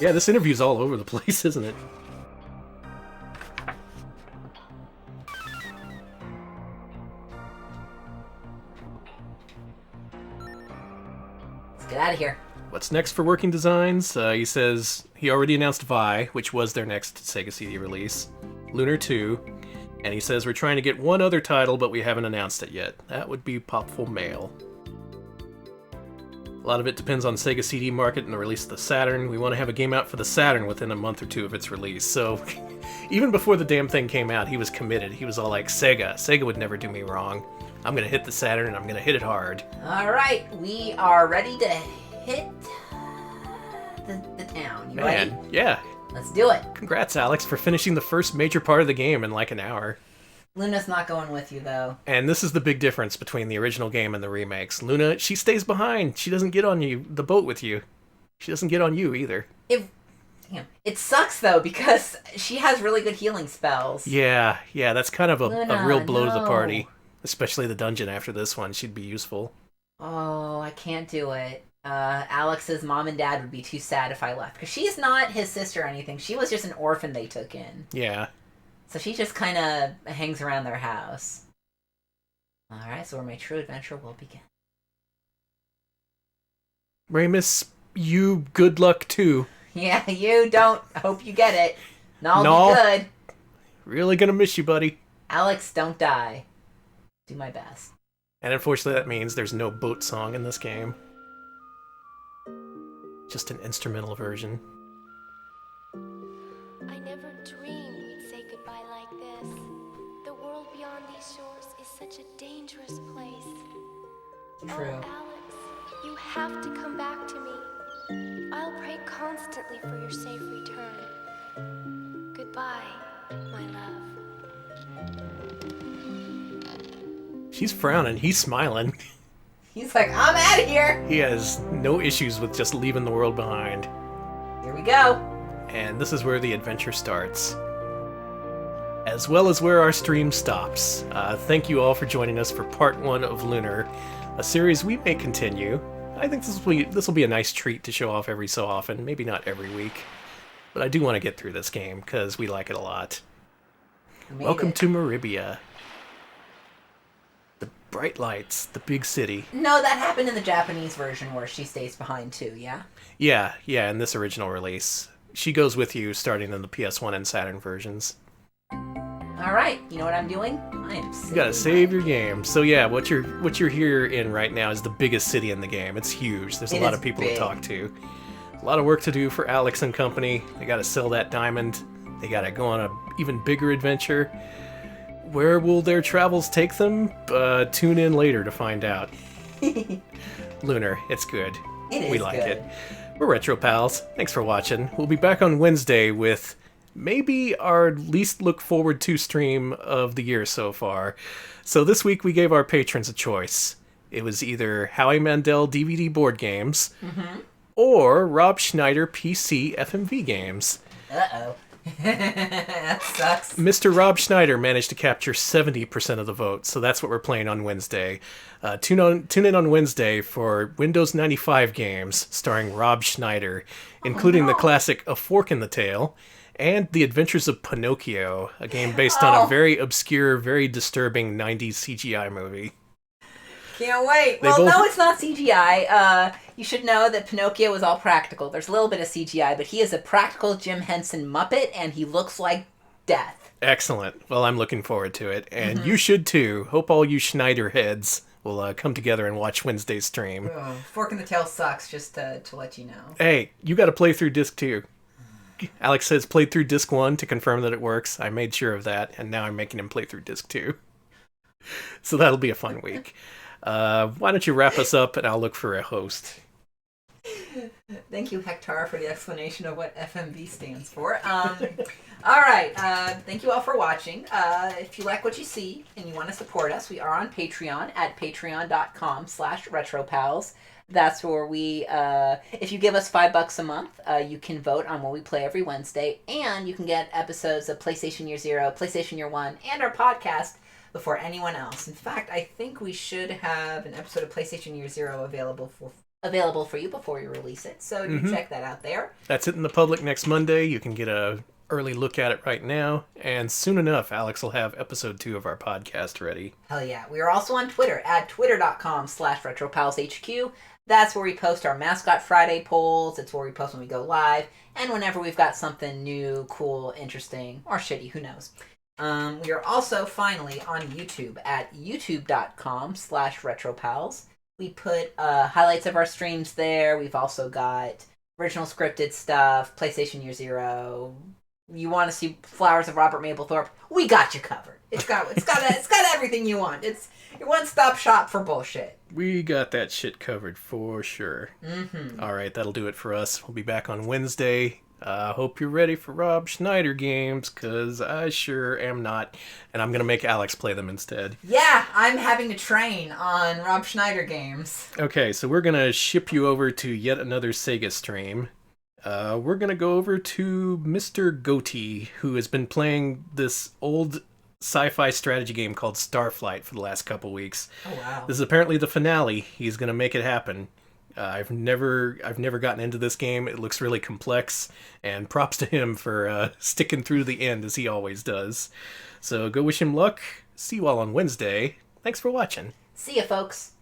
Yeah, this interview's all over the place, isn't it? Let's get out of here. What's next for Working Designs? He says he already announced Vi, which was their next Sega CD release, Lunar 2, and he says we're trying to get one other title, but we haven't announced it yet. That would be Popful Mail. A lot of it depends on Sega CD market and the release of the Saturn. We want to have a game out for the Saturn within a month or two of its release. So even before the damn thing came out, he was committed. He was all like, Sega would never do me wrong. I'm going to hit the Saturn and I'm going to hit it hard. All right, we are ready to hit the town. You ready? Yeah. Let's do it. Congrats, Alex, for finishing the first major part of the game in like an hour. Luna's not going with you, though. And this is the big difference between the original game and the remakes. Luna, she stays behind. She doesn't get on the boat with you. She doesn't get on you either. It sucks, though, because she has really good healing spells. Yeah, that's kind of a real blow to the party. No. Especially the dungeon after this one. She'd be useful. Oh, I can't do it. Alex's mom and dad would be too sad if I left. Because she's not his sister or anything. She was just an orphan they took in. Yeah. So she just kind of hangs around their house. Alright, so where my true adventure will begin. Ramus, you good luck too. Yeah, you don't. I hope you get it. No, No. be good. Really gonna miss you, buddy. Alex, don't die. Do my best. And unfortunately that means there's no boat song in this game. Just an instrumental version. I never dreamed we'd say goodbye like this. The world beyond these shores is such a dangerous place. True. Oh, Alex, you have to come back to me. I'll pray constantly for your safe return. Goodbye, my love. She's frowning, he's smiling. He's like, I'm out of here. He has no issues with just leaving the world behind. Here we go. And this is where the adventure starts. As well as where our stream stops. Thank you all for joining us for part 1 of Lunar, a series we may continue. I think this will be a nice treat to show off every so often, maybe not every week. But I do want to get through this game, because we like it a lot. Welcome to Maribia. The bright lights, the big city. No, that happened in the Japanese version where she stays behind too, yeah? Yeah, in this original release. She goes with you starting in the PS1 and Saturn versions. Alright, you know what I'm doing? I am saving. You gotta save your game. So yeah, what you're here in right now is the biggest city in the game. It's huge. There's a lot of people to talk to. A lot of work to do for Alex and company. They gotta sell that diamond. They gotta go on an even bigger adventure. Where will their travels take them? Tune in later to find out. Lunar, it's good. We like it. We're Retro Pals. Thanks for watching. We'll be back on Wednesday with maybe our least look forward to stream of the year so far. So this week we gave our patrons a choice. It was either Howie Mandel DVD board games or Rob Schneider PC FMV games. Uh-oh. That sucks. Mr. Rob Schneider managed to capture 70% of the vote, so that's what we're playing on Wednesday. Tune in on Wednesday for Windows 95 games starring Rob Schneider, including the classic A Fork in the Tail and The Adventures of Pinocchio, a game based on a very obscure, very disturbing 90s CGI movie. Can't wait. No, it's not CGI. You should know that Pinocchio is all practical. There's a little bit of CGI, but he is a practical Jim Henson Muppet, and he looks like death. Excellent. Well, I'm looking forward to it, and you should too. Hope all you Schneider heads will come together and watch Wednesday's stream. Oh, Fork in the Tail sucks, just to let you know. Hey, you got to play through disc 2. Alex says played through disc 1 to confirm that it works. I made sure of that, and now I'm making him play through disc 2. So that'll be a fun week. Why don't you wrap us up, and I'll look for a host. Thank you, Hector, for the explanation of what FMV stands for. Alright, thank you all for watching. If you like what you see and you want to support us, we are on Patreon at patreon.com/retropals. That's where we, if you give us $5 a month, you can vote on what we play every Wednesday, and you can get episodes of PlayStation Year Zero, PlayStation Year One, and our podcast before anyone else. In fact, I think we should have an episode of PlayStation Year Zero available for you before you release it, so you check that out there. That's it in the public next Monday. You can get a early look at it right now, and soon enough, Alex will have episode 2 of our podcast ready. Hell yeah. We are also on Twitter at twitter.com/retropalshq. That's where we post our Mascot Friday polls. It's where we post when we go live, and whenever we've got something new, cool, interesting, or shitty, who knows. We are also finally on YouTube at youtube.com/retropals. We put highlights of our streams there. We've also got original scripted stuff, PlayStation Year Zero. You want to see Flowers of Robert Mapplethorpe? We got you covered. It's got everything you want. It's your one-stop shop for bullshit. We got that shit covered for sure. Mm-hmm. All right, that'll do it for us. We'll be back on Wednesday. Hope you're ready for Rob Schneider games, because I sure am not. And I'm going to make Alex play them instead. Yeah, I'm having to train on Rob Schneider games. Okay, so we're going to ship you over to yet another Sega stream. We're going to go over to Mr. Goatee, who has been playing this old sci-fi strategy game called Starflight for the last couple weeks. Oh, wow. This is apparently the finale. He's going to make it happen. I've never gotten into this game. It looks really complex, and props to him for sticking through to the end as he always does. So go wish him luck. See you all on Wednesday. Thanks for watching. See ya, folks.